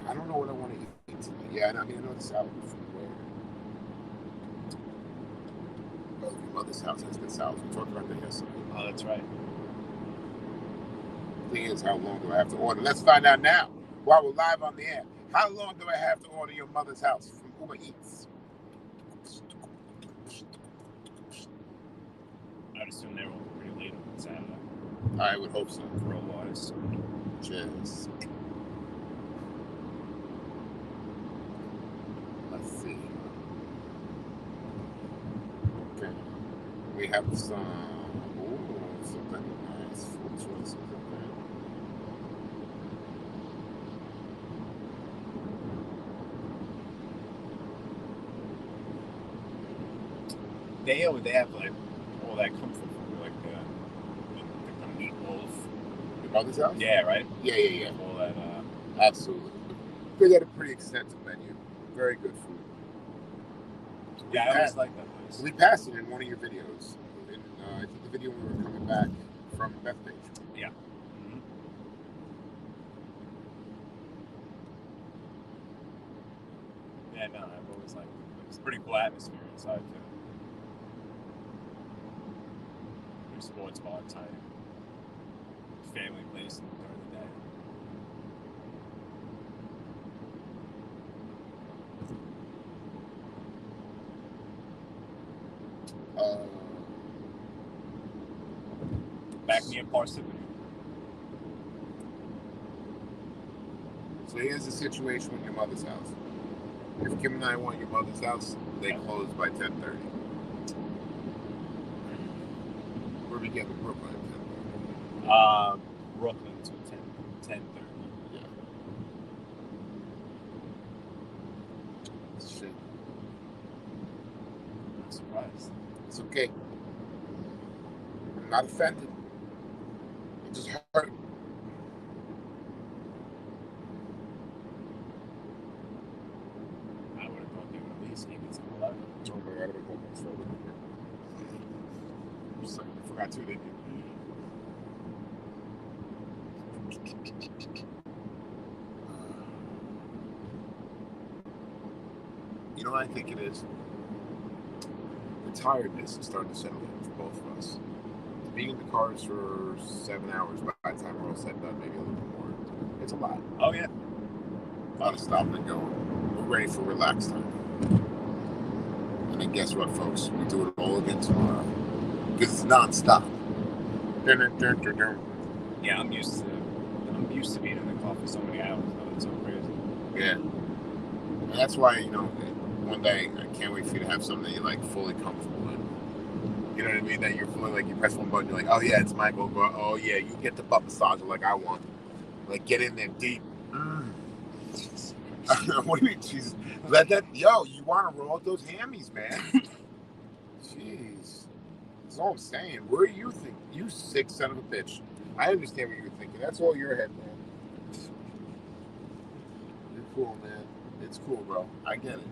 I don't know what I want to eat tonight. Yeah, I mean, I know the salad from where. Oh, your mother's house has good salad. We talked about that yesterday.
Oh, that's right.
The thing is, how long do I have to order? Let's find out now. While we're live on the air, how long do I have to order your mother's house from Uber Eats?
I'd assume they were pretty late on Saturday.
I would hope so.
Roll-wise.
Cheers. Let's see. Okay. We have some. Ooh, something nice. Food choices. Okay.
They have like all that comfort food, like the meatloaf.
Your mother's house?
Yeah, right.
Yeah.
All that.
Absolutely. They got a pretty extensive menu. Very good food.
Yeah, I always like that place.
We passed it in one of your videos. In, I think the video when we were coming back from Bethpage.
Yeah. Mm-hmm. Yeah, no, I've always liked it. It's a pretty cool atmosphere inside too. Your sports bar type, family place during the day. Back near Parsippany.
So here's the situation with your mother's house. If Kim and I want your mother's house, they close by 10:30. Where we get to Brooklyn at 10:30.
Brooklyn to 10:30.
Yeah. It's a shame.
I'm surprised.
It's okay. I'm not offended. It just hurt.
I would have thought they would at least keep it to 11.
Oh my God, I don't know what's wrong.
Just like, I forgot too, didn't you?
You know what I think it is? The tiredness is starting to settle in for both of us. Being in the cars for 7 hours, by the time we're all said and done, maybe a little bit more. It's a lot.
Oh, yeah.
A lot of stopping and going. We're ready for relax time. And then guess what, folks? We do it all again tomorrow. Because it's non-stop.
Yeah, I'm used to being in the car for so many hours, though. It's so crazy.
Yeah. And that's why, you know, one day I can't wait for you to have something that you're like fully comfortable in. You know what I mean? That you're fully like, you press one button, you're like, oh yeah, it's Michael. Oh yeah, you get the butt massager like I want. Like get in there deep. What do you mean, Jesus? Let that, you want to roll out those hammies, man. Jeez. That's all I'm saying. Where are you thinking? You sick son of a bitch. I understand what you're thinking. That's all your head, man. You're cool, man. It's cool, bro. I get it.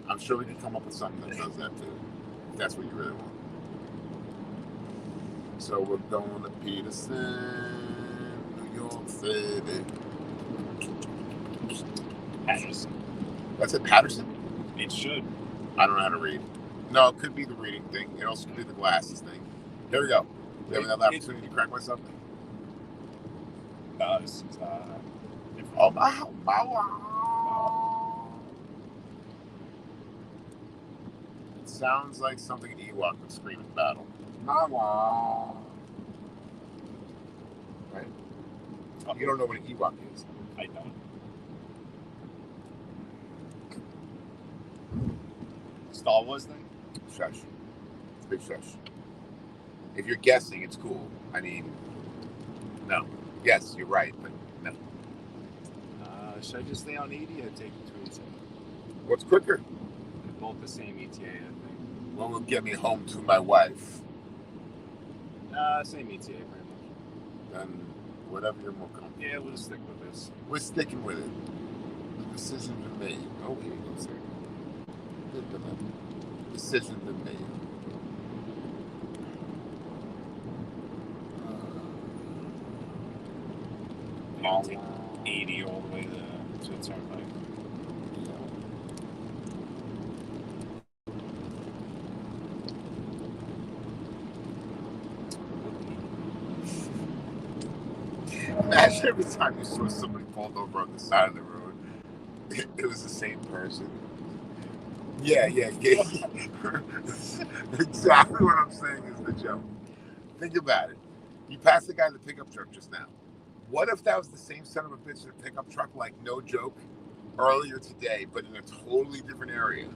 I'm sure we can come up with something that does that too. If that's what you really want. So we're going to Peterson, New York City.
Patterson.
That's it, Patterson?
It should.
I don't know how to read. No, it could be the reading thing. It also could be the glasses thing. Here we go. You have another opportunity to crack myself?
This is different.
Oh, wow. It sounds like something an Ewok would scream in battle. Right? Oh, you don't know what an Ewok is.
I don't. Star Wars thing?
Shush. Big shush. If you're guessing, it's cool. I mean, no. Yes, you're right, but no.
Should I just stay on 80 or take the 27?
What's quicker?
They're both the same ETA, I think.
What will get me home to my wife?
Same ETA, pretty much.
Then whatever you're more comfortable.
Yeah, we'll just stick with this.
We're sticking with it. The decision's been made. Oh, here you go, sir. Decision's been made.
I'll take 80 all the way to to a turnpike.
Imagine every time you saw somebody pulled over on the side of the road, it was the same person. Yeah. Exactly what I'm saying is the joke. Think about it. You passed the guy in the pickup truck just now. What if that was the same son of a bitch in a pickup truck, like no joke, earlier today, but in a totally different area?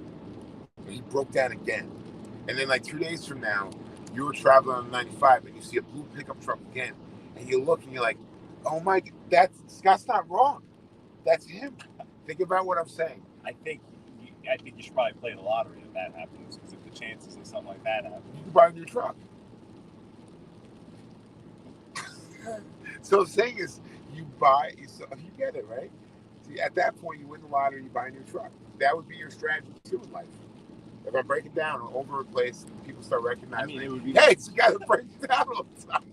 And he broke down again. And then like 2 days from now, you were traveling on 95 and you see a blue pickup truck again. And you look and you're like, oh my, Scott's not wrong. That's him. Think about what I'm saying.
I think you should probably play the lottery if that happens, because if the chances of something like that happen,
You can buy a new truck. So the thing is, you get it, right? See, at that point, you win the lottery, you buy a new truck. That would be your strategy too in life. If I'm breaking down all over a place, people start recognizing me.
it would be.
Hey, it's the guy that breaks down all the time.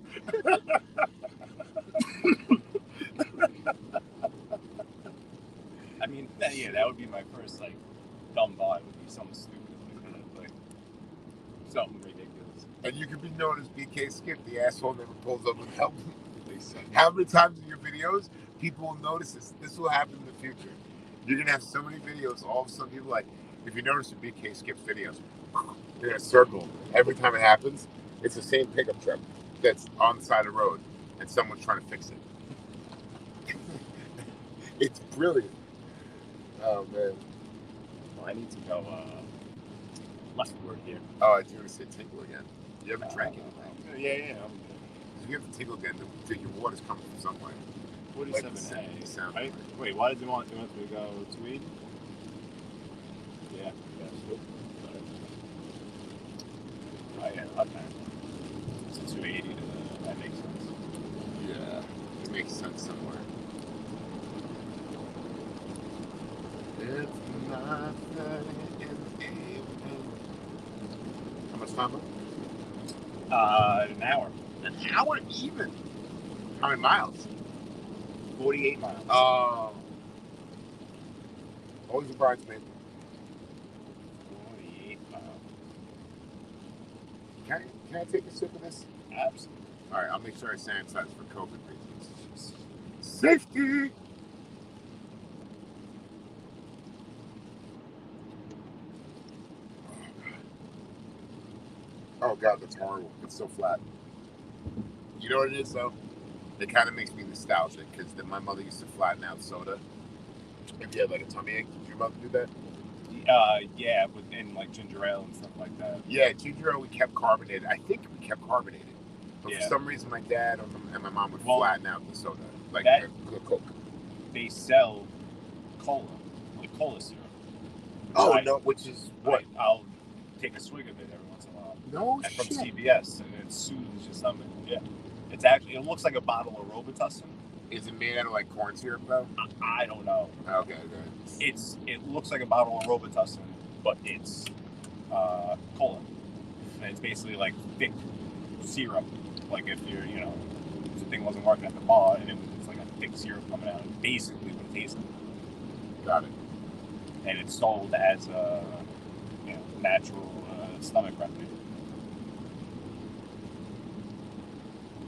I mean, yeah, that would be my first like dumb thought. It would be something stupid like something ridiculous.
And you could be known as BK Skip, the asshole never pulls up and helps. How many times in your videos people will notice this? This will happen in the future. You're gonna have so many videos. All of a sudden, people like, if you notice in BK Skip's videos, they're in a circle. Every time it happens, it's the same pickup truck that's on the side of the road, and someone's trying to fix it. It's brilliant. Oh man.
Well, I need to go leftward here.
Oh, I was gonna say tinkle again. You haven't drank anything.
Yeah.
If you have to tinkle again, your water's coming from somewhere.
47A. Wait, why did you want me to go to Sweden? Yeah. Oh yeah, okay. It's a 280 to that makes sense.
Yeah, it makes sense somewhere. It's not how much time?
An hour.
An hour even? How many miles?
48 miles.
Oh. Always surprised me.
48 miles.
Can I take a sip of this?
Absolutely.
All right, I'll make sure I sanitize for COVID reasons. Safety! Oh God, that's horrible. It's so flat. You know what it is though? It kind of makes me nostalgic because my mother used to flatten out soda. If you had like a tummy ache, did your mother do that?
Yeah, in like ginger ale and stuff like that.
Yeah, ginger ale we kept carbonated. I think we kept carbonated, but for some reason my dad and my mom would flatten out the soda, like the Coke.
They sell cola, like cola syrup.
Oh no, which is what?
I'll take a swig of it every once in a while.
No
and
shit.
From CVS, and it soothes your stomach. Yeah, it's actually, it looks like a bottle of Robitussin.
Is it made out of like corn syrup though?
I don't know.
Okay.
It looks like a bottle of Robitussin, but it's cola, and it's basically like thick syrup. Like if you're, the thing wasn't working at the bar, and it's like a thick syrup coming out, and basically what it tastes like.
Got it.
And it's sold as a natural stomach remedy.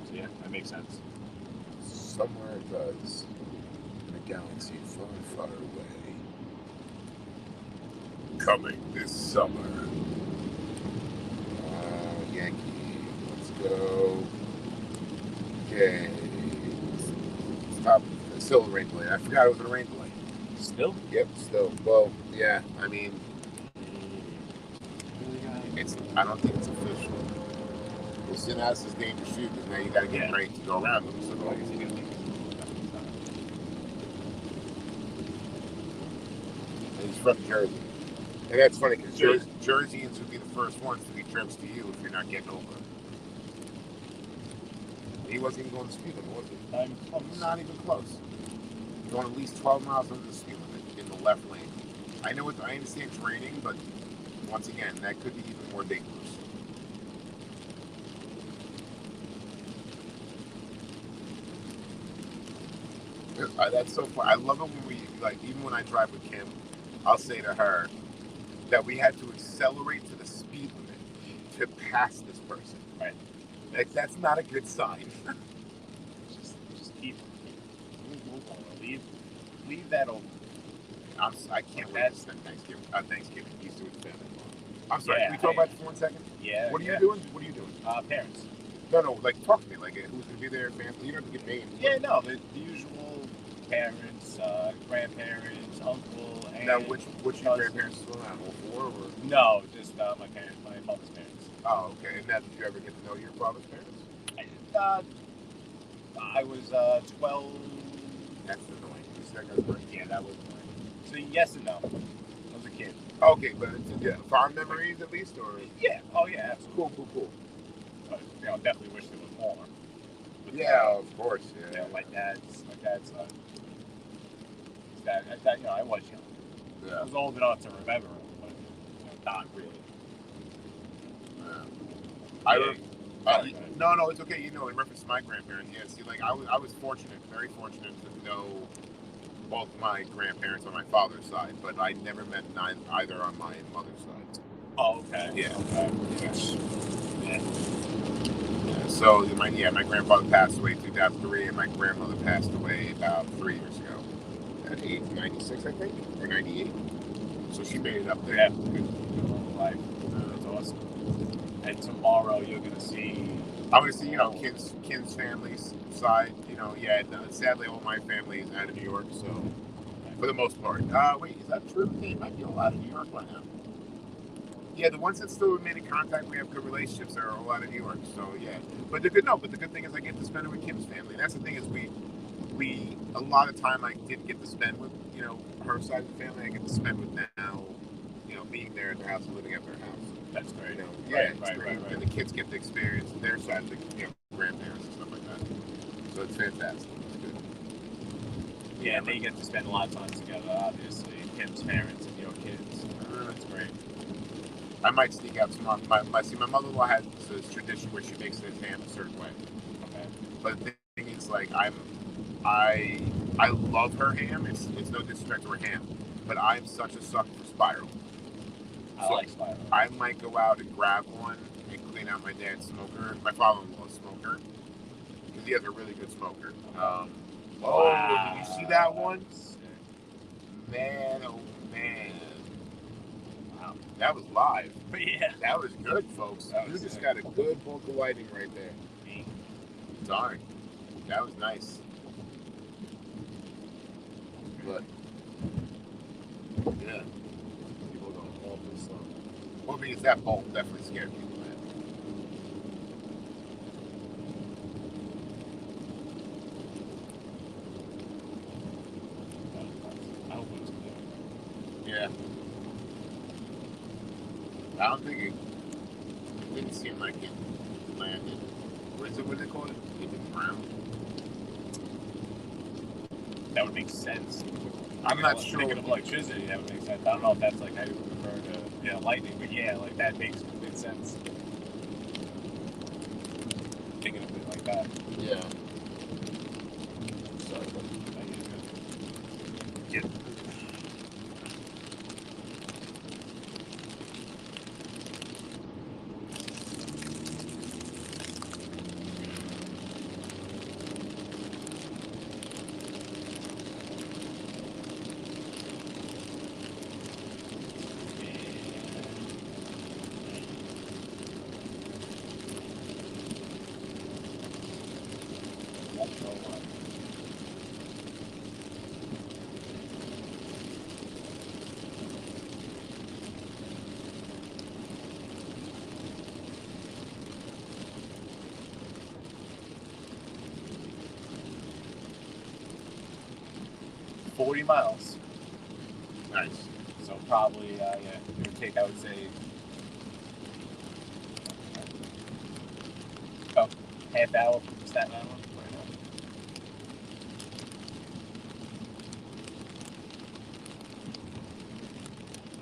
So yeah, that makes sense.
Somewhere it does. In a galaxy far, far away. Coming this summer. Yankee. Let's go. Okay. Stop. It's still a rain delay. I forgot it was a rain delay.
Still?
Yep, still. Well, yeah, I mean, I don't think it's official. It's in us is dangerous shoot because now you got to get a rain to go around them. So I guess you got to make it. And he's from Jersey. And that's funny because Jerseyans would be the first ones to be trips to you if you're not getting over. He wasn't even going to speed limit, was he? Not even close. Going at least 12 miles under the speed limit in the left lane. I understand it's raining, but once again, that could be even more dangerous. Because that's so fun. I love it when we, like, even when I drive with Kim, I'll say to her that we had to accelerate to the speed limit to pass this person.
Right.
Like, that's not a good sign.
just keep move on. Leave that open.
I can't wait to spend Thanksgiving, Easter with the family. I'm sorry,
Yeah,
can we talk about this for 1 second?
Yeah.
What are you doing? What are you doing?
Parents.
No, like, talk to me. Like, who's going to be there? Family? You don't have to give names.
Yeah, no, the usual parents, grandparents, uncle, and
Now, which your grandparents still have? All four? Or?
No, just my parents, my father's parents.
Oh, okay. And now, did you ever get to know your father's parents?
I was 12.
That's annoying. That guy's great.
Yeah, that was annoying. So yes and no. I was a kid.
Okay, but fond memories at least, or
yeah. Oh yeah, absolutely.
Cool.
But, definitely wish there was more. But,
yeah, of course. Yeah.
My dad's dad. I was young.
Yeah.
I was old enough to remember, but not really.
Yeah. No, it's okay. In reference to my grandparents, yeah. See, like I was fortunate, very fortunate to know both my grandparents on my father's side, but I never met either on my mother's side.
Oh, okay.
Yeah.
Okay.
Yeah. So my grandfather passed away in 2003, and my grandmother passed away about 3 years ago. At age 96, I think, or 98. So she made it up there.
Yeah. Good life. That's awesome. And tomorrow you're gonna see.
I'm gonna see, Kim's family's side. Sadly, all my family is out of New York, so for the most part. Wait, is that true? They might be a lot of New York right now. Yeah, the ones that still remain in contact, we have good relationships, are all out of New York. So yeah, but the good thing is I get to spend it with Kim's family. That's the thing is we a lot of time I didn't get to spend with her side of the family. I get to spend with now, being there at their house and living at their house.
That's great.
It's great. And the kids get to experience their side of the grandparents and stuff like that. So it's fantastic. It's good.
Yeah, and they get to spend a lot of time together, obviously. Kim's parents and your kids. That's great.
I might sneak out some. My mother-in-law has this tradition where she makes this ham a certain way.
Okay.
But the thing is, like, I love her ham. It's no disrespect to her ham, but I'm such a sucker for spiral.
I like spiral.
I might go out and grab one and clean out my dad's smoker. My father-in-law's smoker, because he has a really good smoker.
Wow.
Did you see that one? Man, oh man. Wow. That was live.
Yeah.
That was good, folks. You just got a good bulk of lighting right there. Darn. That was nice. But, yeah. People are going awfully slow. Well, because that bolt definitely scared people, man.
I hope it was good.
Yeah. I don't think it didn't seem like it landed. What do they call it? It didn't ground.
That would make sense.
I'm not sure.
Thinking of electricity, that would make sense. I don't know if that's like how you would refer to lightning, but yeah, like that makes complete sense. Thinking of it like that.
Yeah.
Sorry, but yeah. 40 miles.
Nice.
So probably, give or take, I would say, about half hour from Staten Island.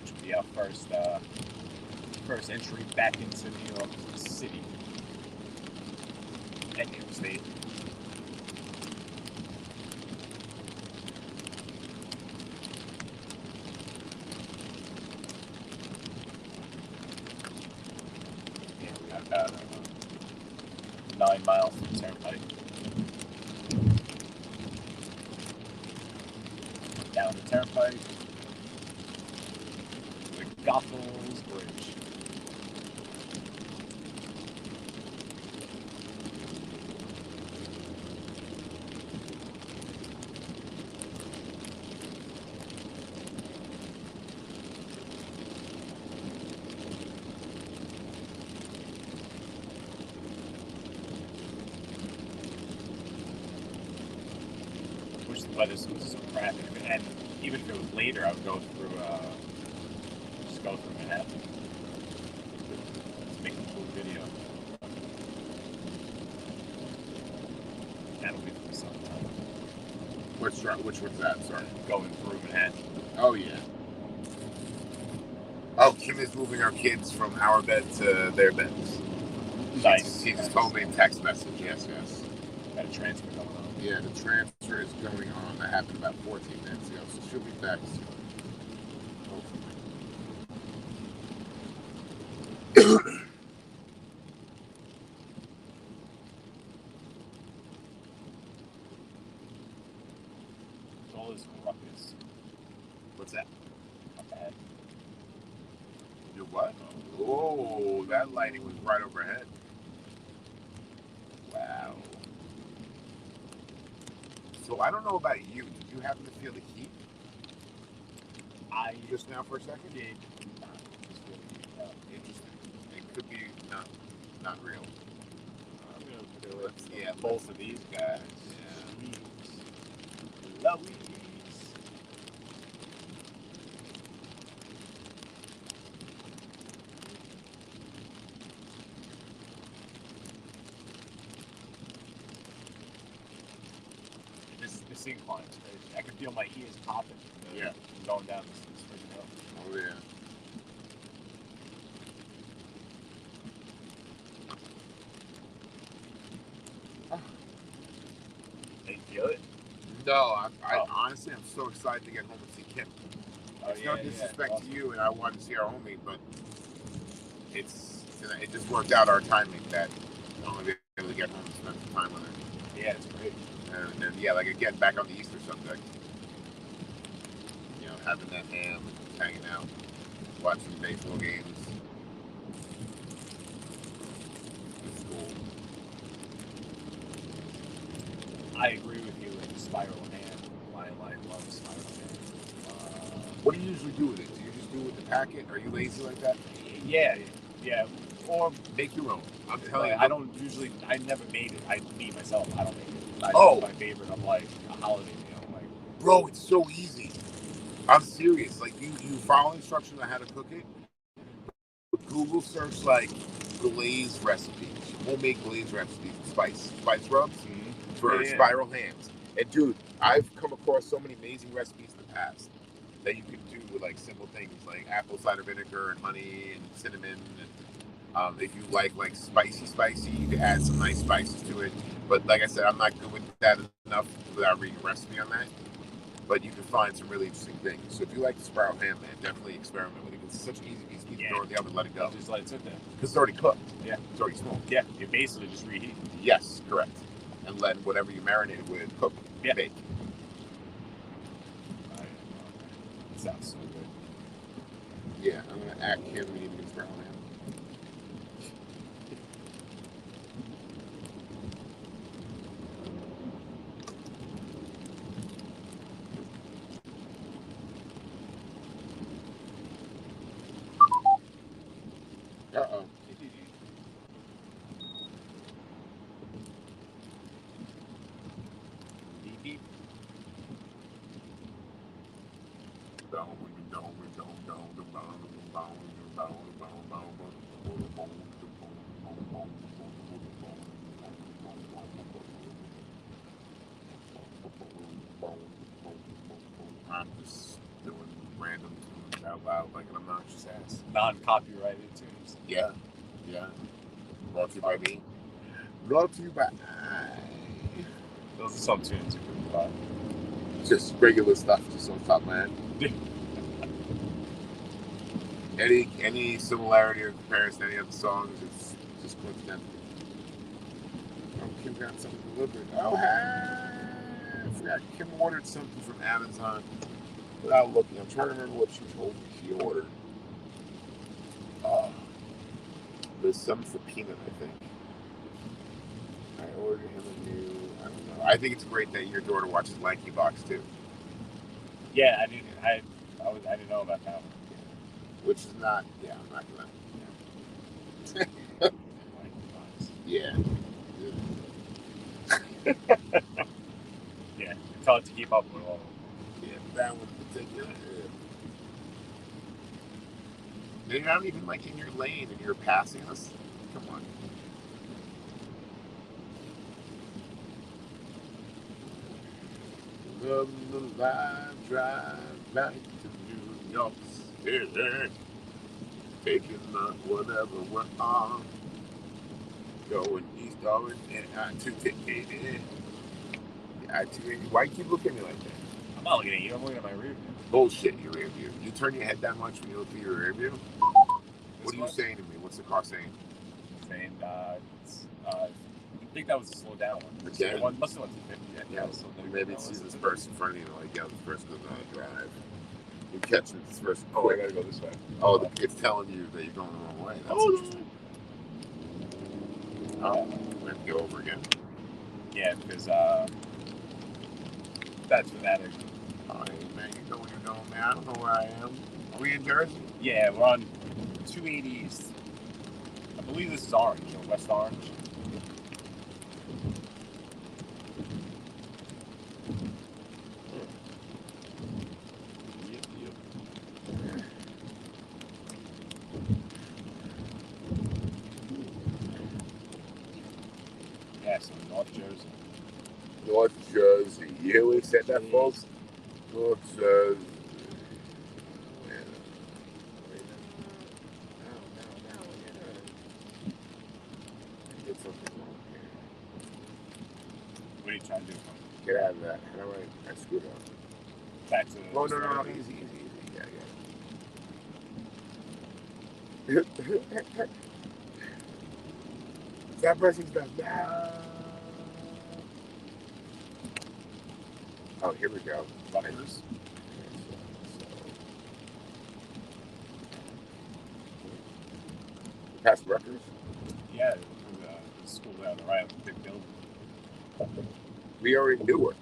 Which would be our first entry back into New York City and New York State. miles to the turnpike. Down the turnpike. The Goethals Bridge. Wish the weather was so crappy. And even if it was later, I would go through, just go through Manhattan. Let's make a cool video. That'll be for sometime.
Which one's that? Sorry.
Going through Manhattan.
Oh, yeah. Oh, Kim is moving our kids from our bed to their beds.
Nice.
She just told me in text message. Yes.
Got a transfer going on.
Yeah, the transfer is going on. That happened about 14 minutes ago, so she'll be back soon.
All this ruckus.
What's that?
Not bad.
You what? Oh, that lighting was right overhead. Wow. So I don't know about you. Did you happen to feel the heat
I
just now for a second?
did.
Interesting. It could be not real.
I'm gonna do it.
Yeah,
Both of these guys.
Yeah.
Louise. This incline. I can feel my ears popping.
Yeah.
Going down this freaking hill.
Oh yeah.
They feel it.
No, I honestly I'm so excited to get home and see Kim. It's no disrespect to you, and I wanted to see our homie, but it just worked out our timing that I'm gonna be able to get home and spend some time with her.
Yeah, it's great.
And yeah, like again, back on the Easter subject, you know, having that ham, hanging out, watching baseball games. It's cool.
I agree with you in spiral hand. I love spiral hand.
What do you usually do with it? Do you just do it with the packet? Are you lazy like that?
Yeah. Or
Make your own. I'm
like,
telling you.
I never made it. Me myself, I don't make it.
Oh.
My favorite of like a holiday meal. Like,
Bro, it's so easy. I'm serious. Like you follow instructions on how to cook it. Google search like glaze recipes, homemade glaze recipes, spice rubs for spiral hams. And dude, I've come across so many amazing recipes in the past that you can do with like simple things like apple cider vinegar and honey and cinnamon. And if you like spicy, you can add some nice spices to it. But like I said, I'm not good with that enough without reading a recipe on that. But you can find some really interesting things. So if you like the spiral ham, man, definitely experiment with it. It's such an easy piece. You can throw it in the oven and let it go.
Just let it sit there.
Because it's already cooked.
Yeah.
It's already smoked.
Yeah. You basically just reheat.
Yes, correct. And let whatever you marinated with cook.
Yeah.
Bake.
It sounds so good.
Yeah, I'm going to act him. We need to get spiral ham. Uh-oh.
Beep, beep.
I'm just doing random tunes out loud like an obnoxious ass.
Non-copyrighted tunes.
Yeah. Brought to you by me. Brought to you by
Those are some tunes you couldn't buy.
just regular stuff, just on top of my head. Any similarity or comparison to any other songs, it's just coincidental. got something delivered. Oh, hey! I forgot Kim ordered something from Amazon without looking. I'm trying to remember what she told me she ordered. There's something for Peanut, I think. I ordered him a new. I don't know. I think it's great that your daughter watches Lanky Box too.
Yeah, I didn't. I didn't know about that one.
Which is not. Yeah, I'm not gonna. Yeah.
Yeah, it's hard to keep up with all.
Yeah, that one in particular. Yeah. They're not even like in your lane and you're passing us. Come on. The live drive back to New York City. Taking the whatever we're on. Going east, going to 280. Why you keep looking at me like that?
I'm not looking at you. I'm looking at my rear view.
Bullshit, your rear view. You turn your head that much when you look through your rear view? What are you saying to me? What's the car saying?
Saying, I think that was a slow down one.
Again?
It must have went to 50.
Yeah, so maybe it sees this person in front of you, like, yeah, this person doesn't know how to drive. You catch this person.
Oh, I gotta go this way.
Oh, it's telling you that you're going the wrong way. That's interesting. Oh, we have to go over again.
Yeah, because that's for that.
Oh, hey, man, you know where you're going, man. I don't know where I am. Are we in Jersey?
Yeah, we're on 280 East. I believe this is Orange, or West Orange. Yep. Yeah, so North Jersey.
North Jersey. You hear what he said that, folks? North Jersey.
What are you trying to do?
Get out of that. How do I screwed up?
Back to the.
Oh, no. Easy. Yeah. That person's done. Oh, here we go.
Rutgers.
Past Rutgers?
Yeah, the school down the right, the big building.
We are in Newark.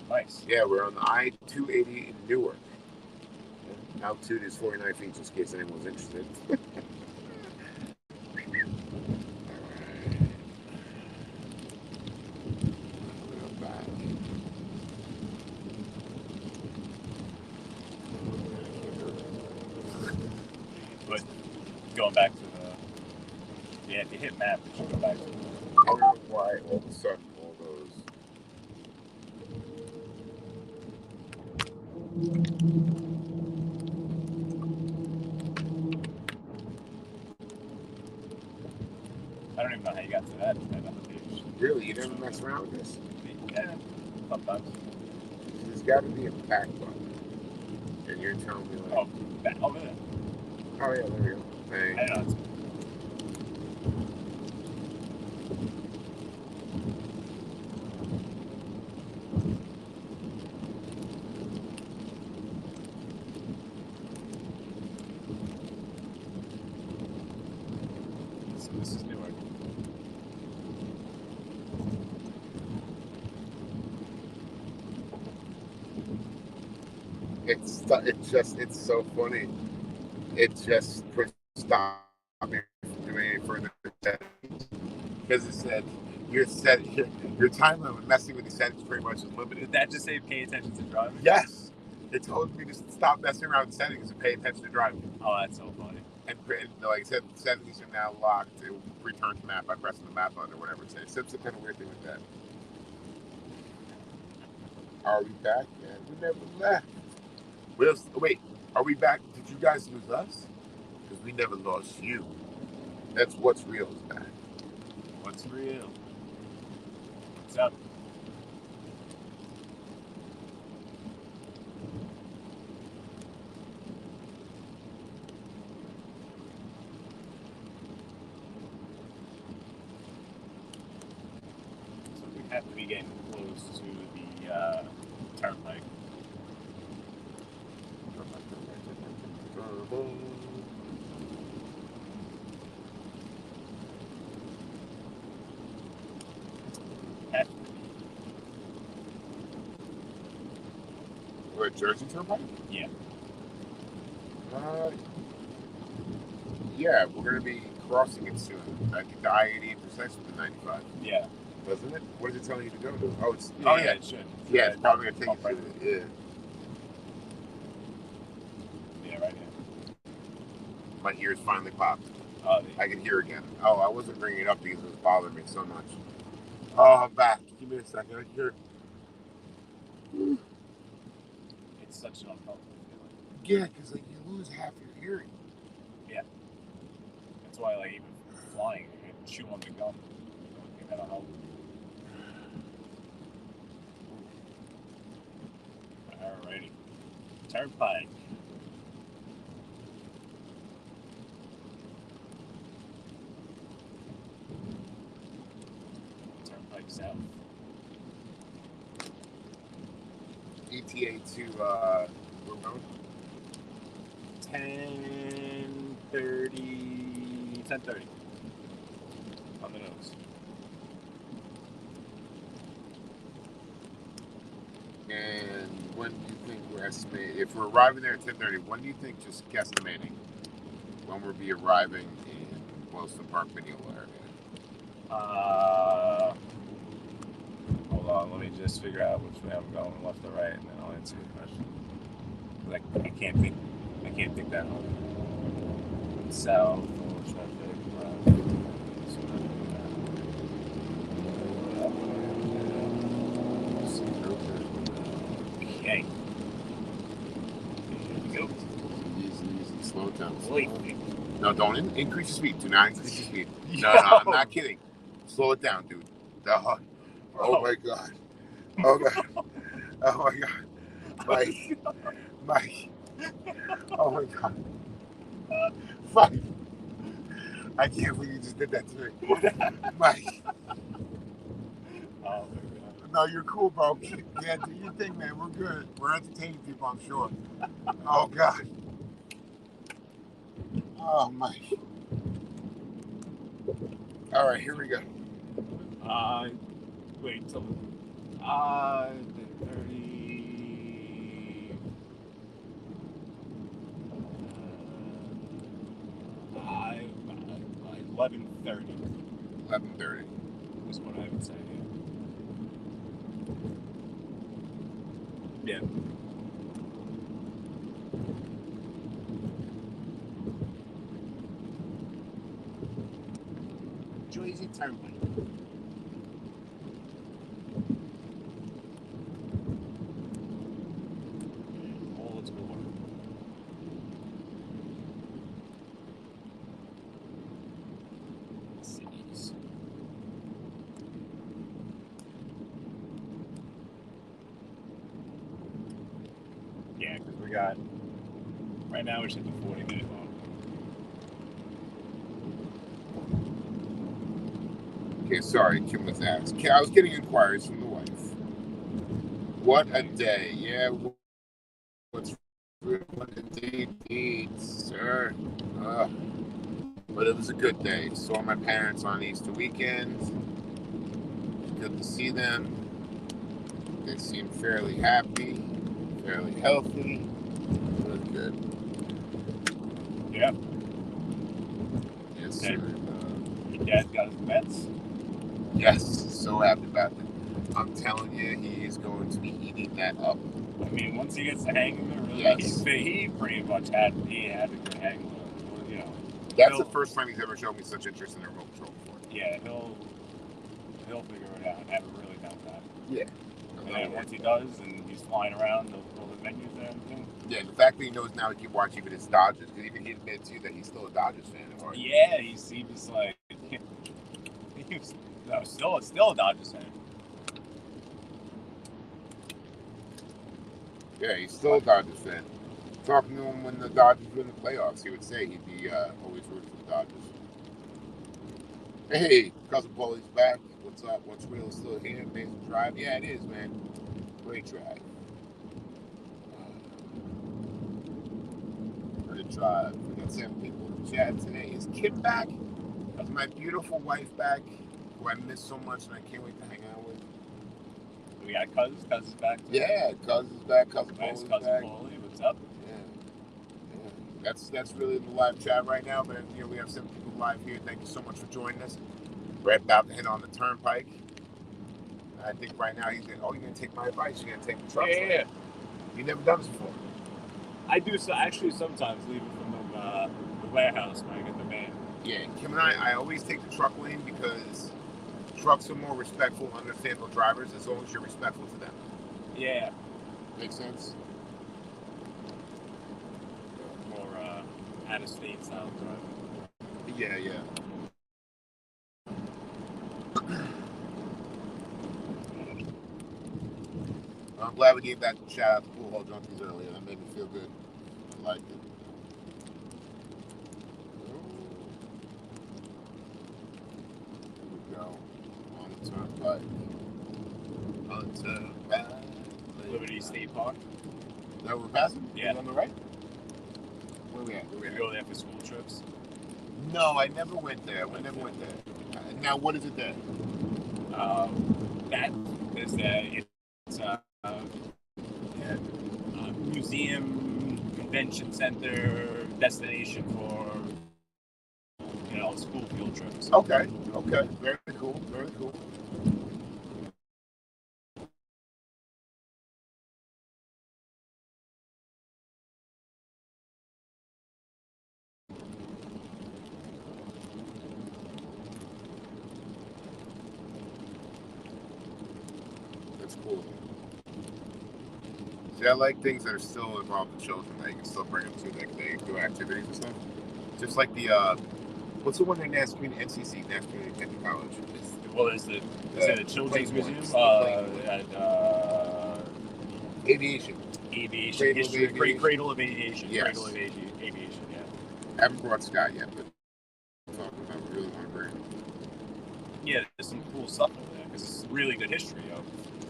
Nice.
Yeah, we're on the I-280 in Newark. Altitude is 49 feet, just in case anyone's interested.
But going back to the, if you hit map, it should go back to.
I don't know why all of a sudden all those.
I don't even know how you got to that page.
Really, you never mess around with this?
Yeah, sometimes.
There's got to be a back button, and you're telling me like.
Oh, back over there.
Oh yeah, there we go. Thanks.
I don't know. This is Newark.
It's so funny. It just stopped me from doing any further settings because it said your time limit messing with these settings pretty much is limited.
Did that just say pay attention to driving?
Yes, it told me to stop messing around with settings and pay attention to driving.
Oh, that's so funny.
And like I said, settings are now locked. It will return to map by pressing the map button or whatever it says. It's some kind of weird thing with that. Are we back? Man, we never left. Wait, are we back? Did you guys lose us? Because we never lost you. That's what's real is back.
What's real? What's up? have to be getting close to the turnpike.
We're at Jersey Turnpike?
Yeah.
Yeah, we're going to be crossing it soon. I think the I-80 intersects with the 95.
Yeah.
Doesn't it? What is it telling you to go to? Oh, it's...
Yeah, it should.
Yeah, it's probably going to take you
right
to it.
Yeah, right here.
My ears finally popped.
Oh,
I can hear again. Oh, I wasn't bringing it up because it was bothering me so much. Oh, I'm back. Give me a second. I hear...
It's such an uncomfortable feeling.
Yeah, because like, you lose half your hearing.
Yeah. That's why, like, even flying, you can chew on the gum. I think that'll help. Alrighty. Turnpike. Turnpike South.
ETA to, we're going?
10:30 on the nose.
And when do you think we're estimating, if we're arriving there at 10:30, when do you think, just guesstimating, when we'll be arriving in Wilson Park Mineola area?
Hold on, let me just figure out which way I'm going, left or right, and then I'll answer your question. Like, I can't think that hard. South, full traffic, okay. Here we go.
Easy, slow down.
Wait.
No, don't increase your speed. Do not increase your speed. No, I'm not kidding. Slow it down, dude. Oh my God. Oh God. Oh my God. Mike. Oh my God. Mike. I can't believe you just did that to me. Mike.
Oh my God.
No, you're cool, bro. Yeah, do your thing, man. We're good. We're entertaining people, I'm sure. Oh God. Oh, Mike. All right, here we go.
Wait till 30. 11:30.
11:30
is what I would say. Yeah. Jersey Turnpike. All its glory. Cities. Yeah, because we got right now we should hit the 40-minute mark.
Okay, sorry, Kim was asked. I was getting inquiries from the wife. What a day. Yeah, what a day indeed, sir. But it was a good day. Saw my parents on Easter weekend. Good to see them. They seemed fairly happy, fairly healthy. It was good.
Yeah.
Yes, sir.
Your dad got his meds?
Yes, so happy about that. I'm telling you, he is going to be eating that up.
I mean, once he gets the hang of it, really,
Yes.
he pretty much had a good hang of it. You know,
that's the first time he's ever shown me such interest in a remote control before.
Yeah, he'll figure it out and have it really down pat.
Yeah.
And then once he does, and he's flying around all the menus and everything.
Yeah, the fact that he knows now he can watch even his Dodgers, because even he admits to you that he's still a Dodgers fan at heart.
Yeah, he seems like he's still a Dodgers fan.
Yeah, he's still a Dodgers fan. Talking to him when the Dodgers were in the playoffs, he would say he'd be always rooting for the Dodgers. Hey, cousin Paulie's back. What's up? What's real? Still here? Amazing drive? Yeah, it is, man. Great drive. Great drive. We got 7 people in the chat today. Is Kim back? Is my beautiful wife back, who I miss so much and I can't wait to hang out with?
We got Cousins. Cousins back.
Yeah, Cousin's back. Cousin
Nice.
Paul's
Cousin
back.
Paulie, what's up?
Yeah. That's really the live chat right now, but we have 7 people live here. Thank you so much for joining us. We're about to hit on the turnpike. I think right now he's going, you're going to take my advice. You're going to take the truck.
Yeah.
You've never done this before.
I do actually sometimes leave it from the warehouse when I get the van.
Yeah, Kim and I always take the truck lane because trucks are more respectful, understandable drivers as long as you're respectful to them.
Yeah.
Makes sense?
More out-of-state style driving.
Yeah. I'm glad we gave that shout out to Pool Hall Junkies earlier. That made me feel good. I liked it. Here we go. On the turnpike. On the turnpike.
Liberty State Park.
That we're passing?
Yeah.
On the right? Where we at?
We go there for school trips.
No, I never went there. I never went there. Now, what is it there?
That is it's a museum, convention center, destination for school field trips.
Okay. Very cool. That's cool. See, I like things that are still involved with children that you can still bring them to, like they do activities and stuff. Just like the what's the one in NYC, NCC, National Community College?
There's the Children's Museum,
aviation history,
Cradle of Aviation.
Yes.
Cradle of Aviation, yeah.
I haven't brought Scott yet, but I'm talking about really want to bring him.
Yeah, there's some cool stuff over there because it's really good history of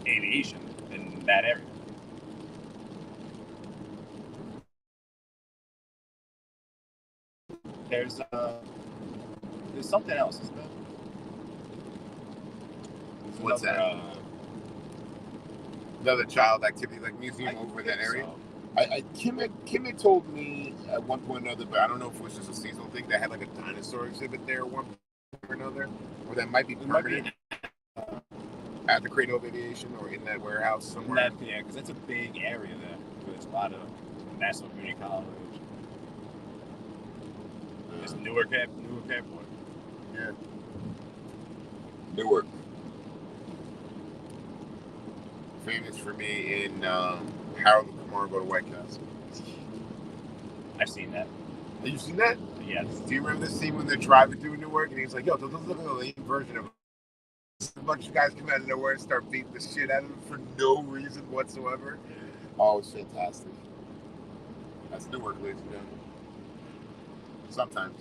aviation in that area. There's something else, isn't there?
What's that? Another child activity, like museum over that area. So. Kim had told me at one point or another, but I don't know if it was just a seasonal thing, that had like a dinosaur exhibit there at one point or another, or that might be permanent at the Cradle of Aviation or in that warehouse somewhere.
Yeah, because that's a big area there. There's a lot of National Community College. There's Newark Airport.
Yeah. Newark. Famous for me in Harold and Kumar Go to White Castle.
I've seen that.
Have you seen that?
Yes.
Do you remember the scene when they're driving through Newark and he's like, yo, look at the lean version of it. A bunch of guys come out of nowhere and start beating the shit out of him for no reason whatsoever. Oh, it's fantastic. That's Newark, ladies and gentlemen. Sometimes.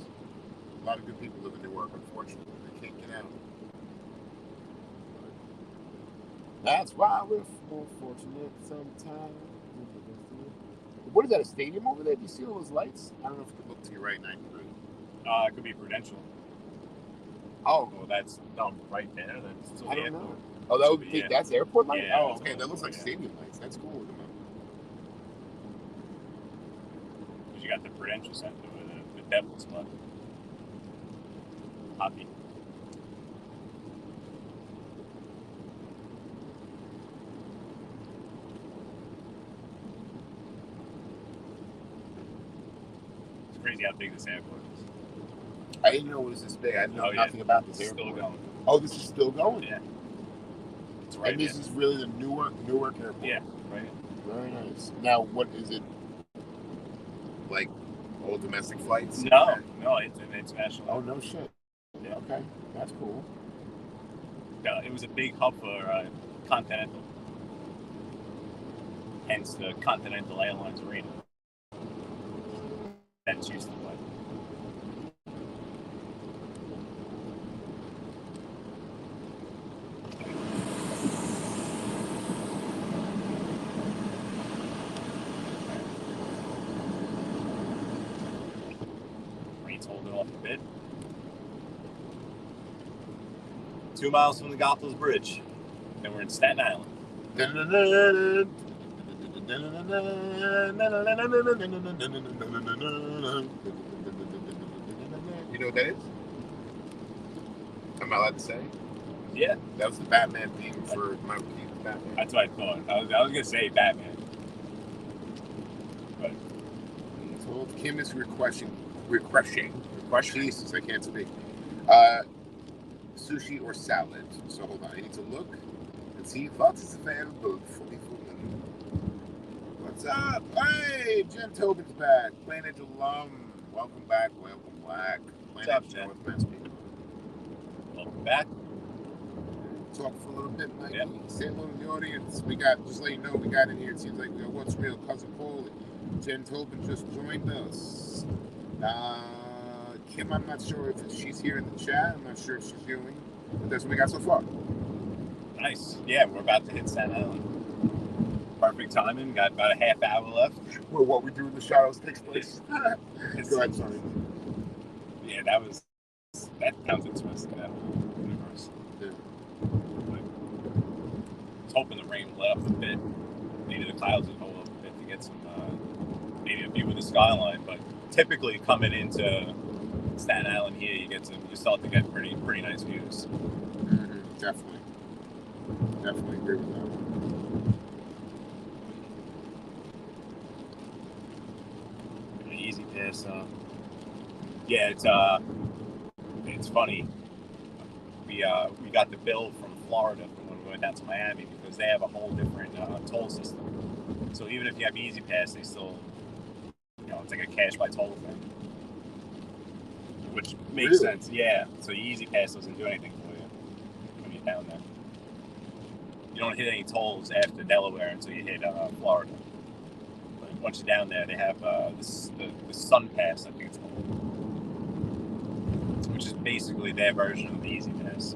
A lot of good people live in Newark, unfortunately. They can't get out. That's why we're more fortunate sometimes. What is that, a stadium over there? Do you see all those lights? I don't know if it could look to your right, 9 degrees.
It could be Prudential.
Oh.
Well, that's right there. That's still
I
the
don't
airport.
know. Oh, that would be, that's airport light?
Yeah,
oh, okay. That looks like stadium lights. That's cool.
You got the Prudential Center with the Devil's Club. Hockey. It's crazy how big this airport is.
I didn't know it was this big. I know nothing about this airport.
Still going.
Oh, this is still going?
Yeah. It's right.
And this is really the Newark Airport?
Yeah, right.
Very nice. Now, what is it? Like all domestic flights?
No, it's an international.
Oh, no shit. Yeah. Okay, that's cool.
It was a big hub for Continental. Hence the Continental Airlines Arena. That's used to play. a bit. 2 miles from the Goethals Bridge, and we're in Staten Island.
You know what that is? Am I allowed to say?
Yeah.
That was the Batman theme for Michael Keaton's Batman.
That's what I thought. I was going to say Batman. But
So Kim is requesting. Jesus, I can't speak. Sushi or salad. So hold on, I need to look and see what is available for me. What's up? Hey, Jen Tobin's back. Planet alum. Welcome back. Planet
what's up, Jen? Welcome back.
Talk for a little bit, Mike.
Yep.
Say hello to the audience. We got, just let you know, we got in here. It seems like we got What's Real, Cousin Paulie. Jen Tobin just joined us. Kim, I'm not sure if she's here in the chat. I'm not sure if she's doing, but that's what we got so far.
Nice. Yeah, we're about to hit Staten Island. Perfect timing. Got about a half hour left.
Well, what we do in the shadows takes place. Go ahead, sorry.
Yeah, that sounds interesting. That universe.
Yeah.
I was hoping the rain will let up a bit. Maybe the clouds would hold up a bit to get some, maybe a view of the skyline. But typically, coming into Staten Island here, you start to get pretty nice views.
Mm-hmm. Definitely agree with that one.
Easy pass. Yeah, it's funny. We got the bill from Florida when we went down to Miami because they have a whole different toll system. So even if you have Easy Pass, they still, it's like a cash by toll thing, which makes sense. Yeah. So the Easy Pass doesn't do anything for you when you're down there. You don't hit any tolls after Delaware until you hit Florida. But once you're down there, they have the Sun Pass, I think it's called, which is basically their version of the Easy Pass.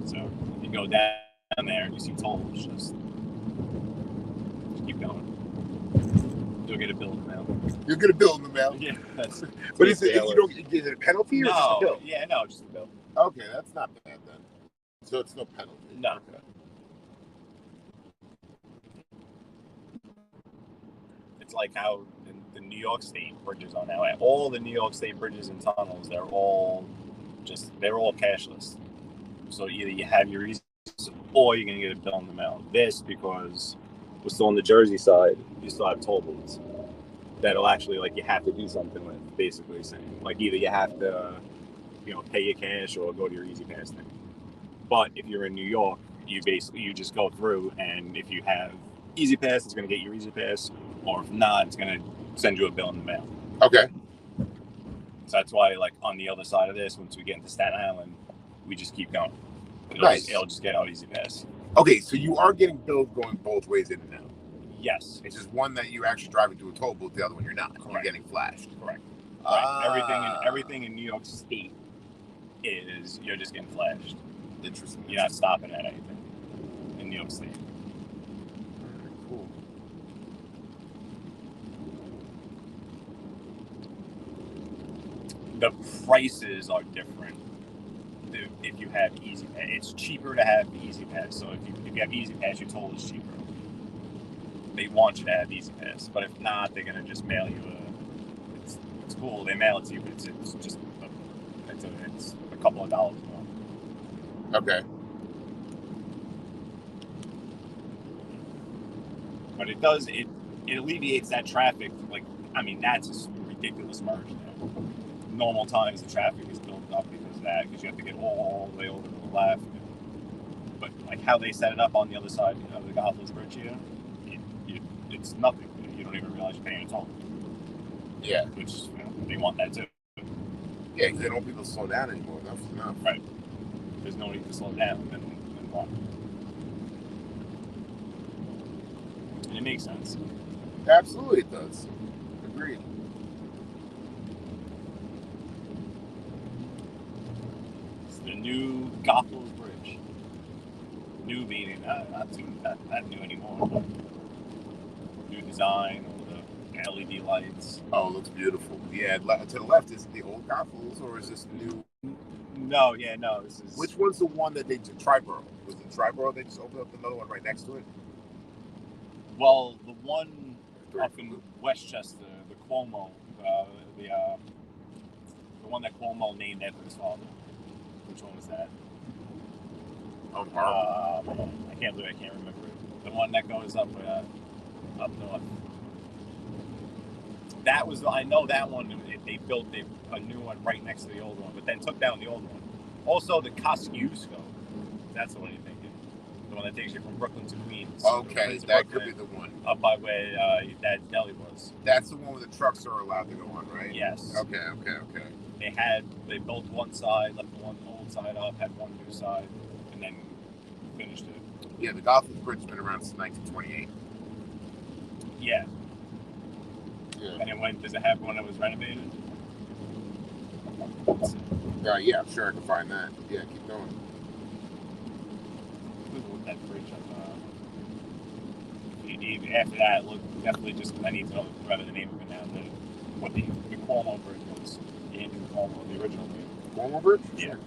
So you go down there and you see tolls, just keep going. You'll get a bill in the mail.
You'll get a bill in the mail?
Yeah.
But is it a penalty or just a bill?
Yeah, no, just a bill.
Okay, that's not bad then. So it's no penalty.
No.
Okay.
It's like how the New York State bridges are now. All the New York State bridges and tunnels, they're all cashless. So either you have your Easy or you're going to get a bill in the mail. This, because we're still on the Jersey side, you still have toll booths that'll actually, like, you have to do something with, basically saying, like, either you have to, pay your cash or go to your Easy Pass thing. But if you're in New York, you just go through, and if you have Easy Pass, it's going to get your Easy Pass, or if not, it's going to send you a bill in the mail.
Okay.
So that's why, like, on the other side of this, once we get into Staten Island, we just keep going. It'll just get out Easy Pass.
Okay, so you are getting billed going both ways in and out.
Yes.
It's just one that you're actually driving to a toll booth, the other one you're not.
Correct.
You're getting flashed.
Correct. Right. Everything in New York State is you're just getting flashed.
Interesting.
You're not stopping at anything in New York State.
Cool.
The prices are different if you have Easy Pass. It's cheaper to have Easy Pass. So if you have Easy Pass, your toll is cheaper. They want you to have Easy Pass, but if not, they're gonna just mail you it's cool. They mail it to you, but it's just it's a couple of dollars more.
Okay.
But it alleviates that traffic. Like, I mean, that's a ridiculous merge there. Normal times the traffic is built up because of that, because you have to get all the way over to the left. But like how they set it up on the other side of the Goethals Bridge here, it's nothing. You don't even realize you're paying a toll.
Yeah.
Which they want that too.
Yeah, because they don't want people to slow down anymore. That's enough.
Right. There's no need to slow down then walk. And it makes sense.
Absolutely, it does. Agreed.
It's the new Goethals Bridge. New meaning, not new anymore. But new design, LED lights.
Oh, it looks beautiful. Yeah, to the left is the old Gothels, or is this new?
No, yeah, no. This is.
Which one's the one that they did? Triborough. Was it Triborough? They just opened up another one right next to it.
Well, the one up in Westchester, the Cuomo, the one that Cuomo named after his father. Which one was that?
On Harlem.
I can't remember it. The one that goes up north. That was, I know that one. They built a new one right next to the old one, but then took down the old one. Also, the Kosciuszko. That's the one you're thinking. The one that takes you from Brooklyn to Queens.
Okay, that could be the one.
Up by where Dad's Deli was.
That's the one where the trucks are allowed to go on, right?
Yes.
Okay.
They built one side, left the one old side up, had one new side, and then finished it.
Yeah, the Gotham Bridge has been around since 1928.
Yeah.
Yeah.
And does it have one that was renovated?
Yeah, I'm sure I can find that. Yeah, keep going.
Look that bridge up. After that, look, definitely just, I need to remember the name of it now. What the Cuomo Bridge was. The Andrew Cuomo, the original name.
Cuomo Bridge?
Yeah.
Sure.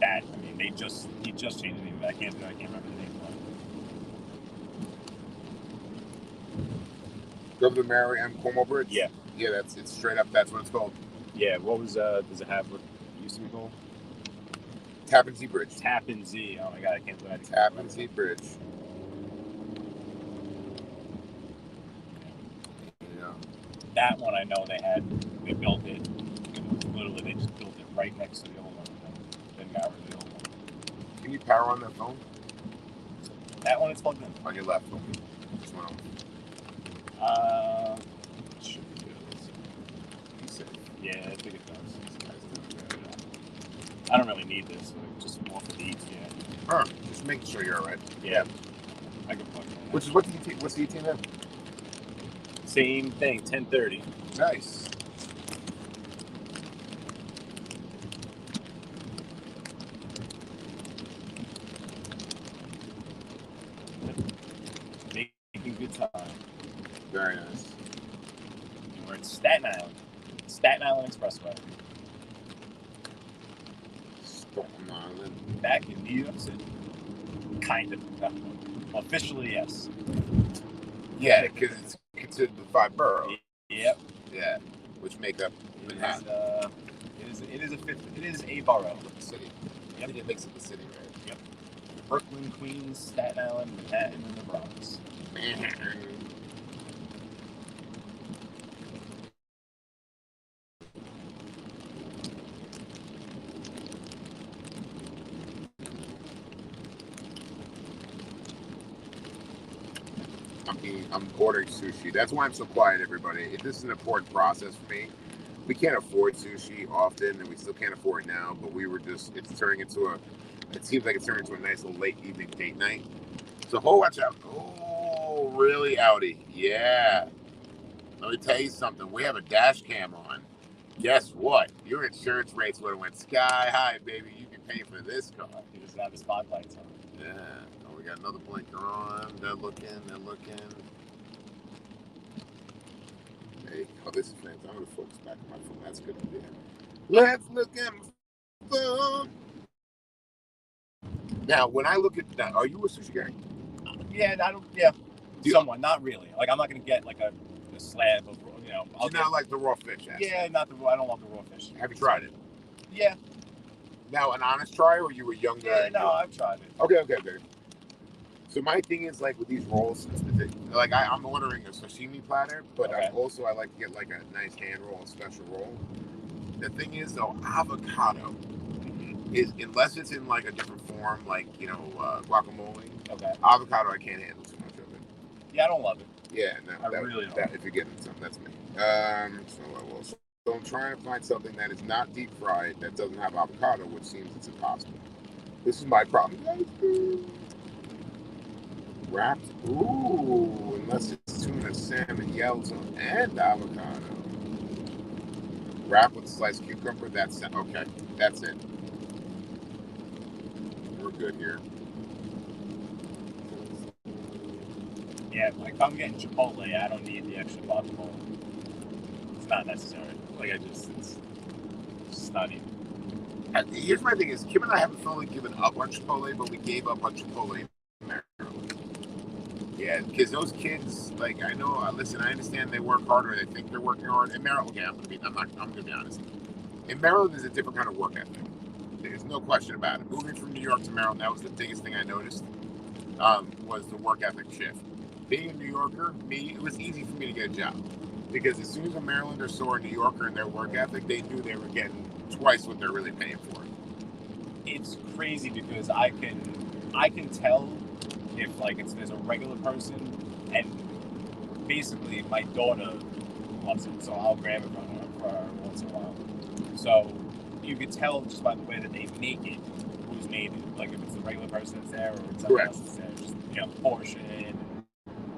That, I mean, he just changed the name of it. I can't remember the name of it.
Governor Mary M. Cuomo Bridge?
Yeah.
Yeah, it's straight up, that's what it's called.
Yeah, what was, does it have what it used to be called?
Tappan Zee Bridge.
Tappan Zee. Oh my God, I can't do that.
Tappan Zee Bridge. Yeah.
That one I know they built it. Literally, they just built it right next to the old one. Then got rid of the old one.
Can you power on that phone?
That one is plugged in.
On your left. Okay. Just went on.
Should be good.
He said.
Yeah, I think it does. I don't really need this. Just more for the ETA.
Just making sure you're all right.
Yeah. I can plug it in.
What's the ETA now?
Same thing, 10:30.
Nice.
Making good time.
Very nice.
And we're in Staten Island. Staten Island Expressway.
Staten Island.
Back in New York City. Kind of. Officially, yes.
Yeah, because it's considered the 5 boroughs.
Yep.
Yeah, which make up Manhattan.
It is a borough.
The city.
Yep.
It makes it the city, right?
Yep. Brooklyn, Queens, Staten Island, Manhattan, and the Bronx.
I'm ordering sushi. That's why I'm so quiet, everybody. This is an important process for me. We can't afford sushi often, and we still can't afford it now, but it's turning into it seems like it's turning into a nice little late evening date night. So watch out. Oh, really, Audi? Yeah. Let me tell you something. We have a dash cam on. Guess what? Your insurance rates would have went sky high, baby. You can pay for this car.
You just got the spotlights on.
Yeah. Oh, we got another blinker on. They're looking. Hey, this is fantastic. I'm going to focus back on my phone. That's a good idea. Let's look at my phone. Now, when I look at that, are you a sushi guy?
Yeah, somewhat. Not really. Like, I'm not going to get like a slab of,
I'll not like the raw fish.
Yeah, I don't love the raw fish.
Have you tried it?
Yeah.
Now, an honest try, or you were younger?
Yeah, no, I've tried it.
Okay. So my thing is, like, with these rolls, like I'm ordering a sashimi platter, but okay. I like to get like a nice hand roll, a special roll. The thing is, though, avocado is, unless it's in like a different form, like guacamole. Okay. Avocado, I can't handle too much of it.
Yeah, I don't love it.
Yeah, no,
I really don't.
If you're getting something, that's me. So I'm trying to find something that is not deep fried that doesn't have avocado, which seems it's impossible. This is my problem. Wrapped, unless it's tuna, salmon, yellowtail, and avocado. Wrapped with sliced cucumber. That's it. We're good here.
Yeah, like if I'm getting Chipotle, I don't need the extra guacamole. It's not necessary. Like it's not even.
Here's my thing: is Kim and I haven't fully given up on Chipotle, but we gave up on Chipotle in Maryland. Yeah, because those kids, like, I know. Listen, I understand they work hard, or they think they're working hard. In Maryland, okay, I'm gonna be honest. In Maryland, there's a different kind of work ethic. There's no question about it. Moving from New York to Maryland, that was the biggest thing I noticed. Was the work ethic shift. Being a New Yorker, it was easy for me to get a job because as soon as a Marylander saw a New Yorker and their work ethic, they knew they were getting twice what they're really paying for.
It's crazy because I can tell if like there's a regular person, and basically my daughter loves it, so I'll grab it from her for once in a while. So you could tell just by the way that they make it who's made it, like if it's the regular person that's there or it's someone else that's there. Just the portion, and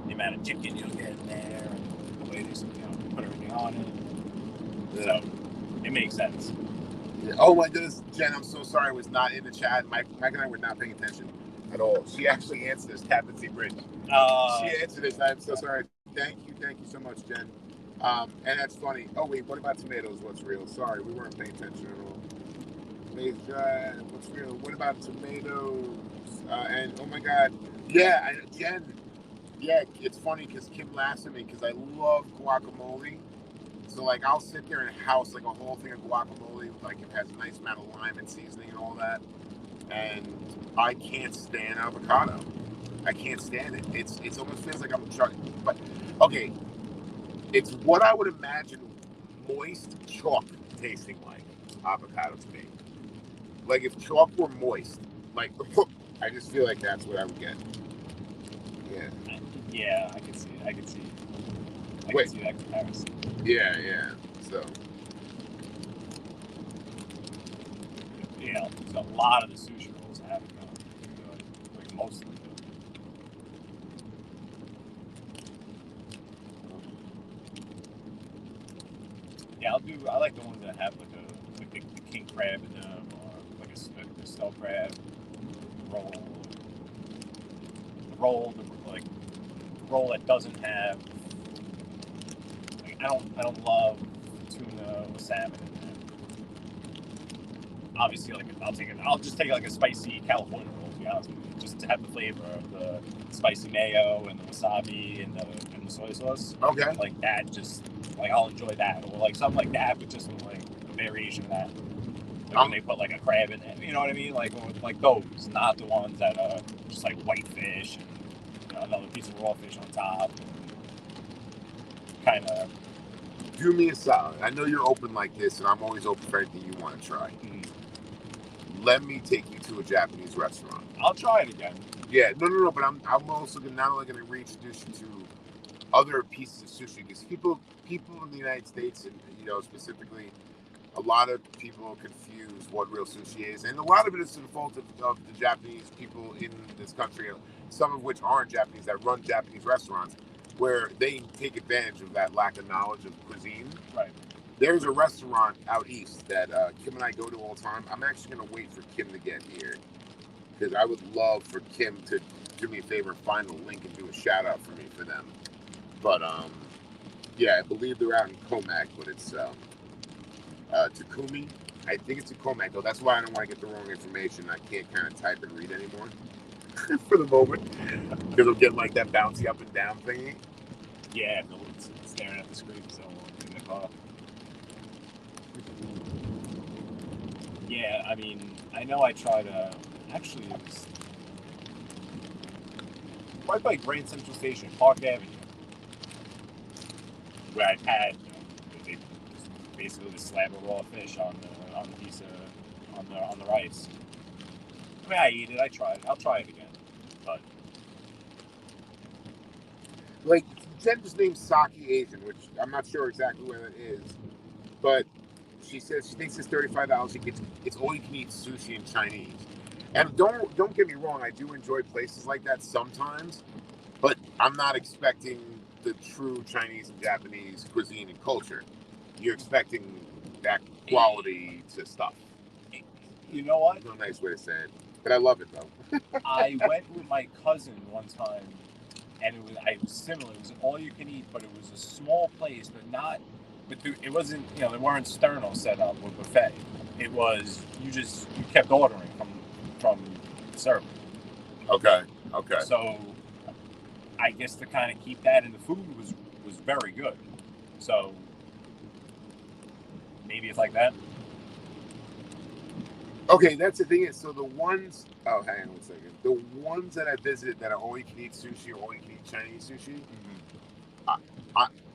the amount of chicken you'll get in there, and the way they put everything on it. So it makes sense.
Yeah. Oh my goodness, Jen, I'm so sorry I was not in the chat. Mike and I were not paying attention at all. She actually answered this, Tappan Sea Bridge. She answered this. I'm so sorry. Thank you so much, Jen. And that's funny. Oh wait, what about tomatoes? What's real? Sorry, we weren't paying attention at all. What's real? What about tomatoes? And oh my God, yeah, Jen. Yeah, it's funny because Kim laughs at me because I love guacamole. So like I'll sit there and house like a whole thing of guacamole, like it has a nice amount of lime and seasoning and all that. And I can't stand avocado. I can't stand it. It almost feels like I'm trying. But okay, it's what I would imagine moist chalk tasting like avocado to me. Like if chalk were moist, like I just feel like that's what I would get. Yeah.
Yeah, I can see it. I can see that comparison.
Yeah. So.
Yeah, so a lot of the sushi rolls have it going. Like most of them do. Yeah, I like the ones that have like the king crab in them, or like a snow crab roll. The roll that doesn't have. Like I don't love tuna or salmon in there. Obviously, like I'll just take like a spicy California roll, to be honest with you, just to have the flavor of the spicy mayo and the wasabi and the soy sauce.
Okay.
Like that, just like I'll enjoy that, or like something like that, but just like a variation of that. Like when they put like a crab in it, you know what I mean? Like those, not the ones that are just like white fish and another piece of raw fish on top. Kind of.
Do me a solid. I know you're open like this, and I'm always open for anything you want to try.
Mm-hmm.
Let me take you to a Japanese restaurant.
I'll try it again.
Yeah, no. But I'm also not only going to reintroduce you to other pieces of sushi because people in the United States and specifically, a lot of people confuse what real sushi is, and a lot of it is to the fault of the Japanese people in this country, some of which aren't Japanese that run Japanese restaurants, where they take advantage of that lack of knowledge of cuisine.
Right.
There's a restaurant out east that Kim and I go to all the time. I'm actually going to wait for Kim to get here because I would love for Kim to do me a favor and find the link and do a shout out for me for them. But yeah, I believe they're out in Comac, but it's Takumi. I think it's Comac though. That's why I don't want to get the wrong information. I can't kind of type and read anymore for the moment because I'm getting like that bouncy up and down thingy.
Yeah, staring at the screen so long in the car. Yeah, I mean, I know I tried actually it was right by Grand Central Station, Park Avenue, where I've had they basically the slab of raw fish on the piece of on the rice. I mean, I eat it. I try it. I'll try it again, but
like Jen just named Saki Asian, which I'm not sure exactly where that is, but she says she thinks it's $35. It's all you can eat sushi and Chinese. And don't get me wrong, I do enjoy places like that sometimes, but I'm not expecting the true Chinese and Japanese cuisine and culture. You're expecting that quality to stuff.
You know what?
No nice way to say it, but I love it though.
I went with my cousin one time and it was similar. It was all you can eat, but it was a small place, but not. But it wasn't. There weren't sterno set up with buffet. It was you kept ordering from the server.
Okay.
So I guess to kind of keep that, and the food was very good. So maybe it's like that.
Okay, that's the thing is, so the ones, oh, hang on 1 second. The ones that I visited that are all you can eat sushi or all you can eat Chinese sushi,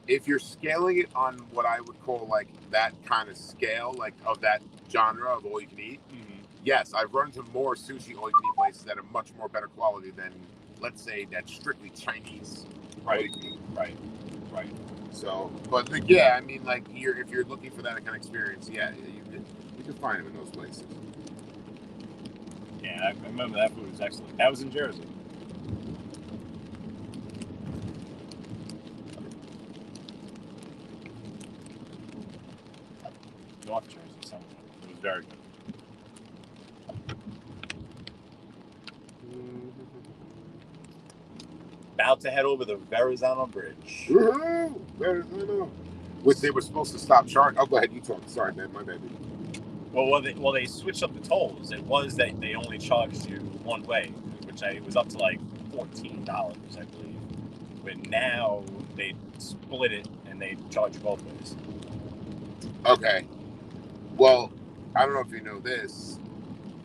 if you're scaling it on what I would call like that kind of scale, like of that genre of all you can eat, yes, I've run into more sushi all you can eat places that are much more better quality than, let's say, that strictly Chinese.
Right.
Right. So, but yeah, I mean, like if you're looking for that kind of experience, yeah, you can find them in those places.
Yeah, I remember that food was excellent. That was in Jersey. North Jersey, somewhere. It was very good. About to head over the Verrazano Bridge.
Woohoo! Verrazano. Which they were supposed to stop charging. Oh, go ahead, you talk. Sorry, man, my bad.
Well, they switched up the tolls. It was that they only charged you one way, which it was up to like $14, I believe. But now they split it and they charge you both ways.
Okay. Well, I don't know if you know this.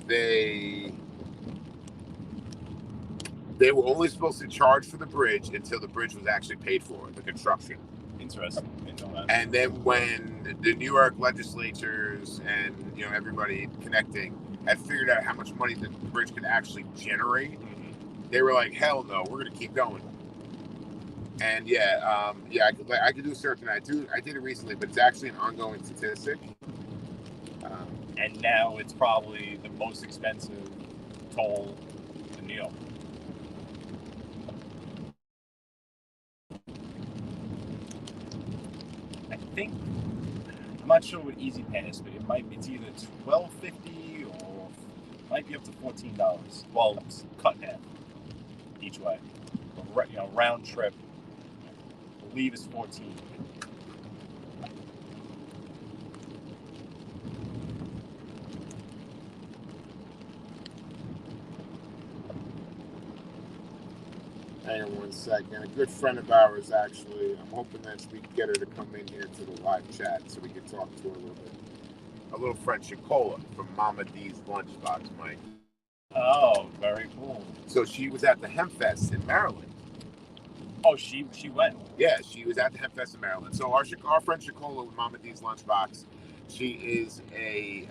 They were only supposed to charge for the bridge until the bridge was actually paid for, the construction.
Interesting.
And then when the New York legislatures and everybody connecting had figured out how much money the bridge could actually generate, they were like, "Hell no, we're going to keep going." And I could do a search, and I did it recently, but it's actually an ongoing statistic.
And now it's probably the most expensive toll in New York. I think, I'm not sure what Easy Pass, but it's either $12.50 or it might be up to $14. Well, it's cut in half each way. Round trip, I believe is $14.
Hang on 1 second. A good friend of ours, actually, I'm hoping that we can get her to come in here to the live chat so we can talk to her a little bit. A little friend, Shakola, from Mama D's Lunchbox, Mike.
Oh, very cool.
So she was at the Hempfest in Maryland.
Oh, she went?
Yeah, she was at the Hempfest in Maryland. So our friend Shakola with Mama D's Lunchbox, she is a,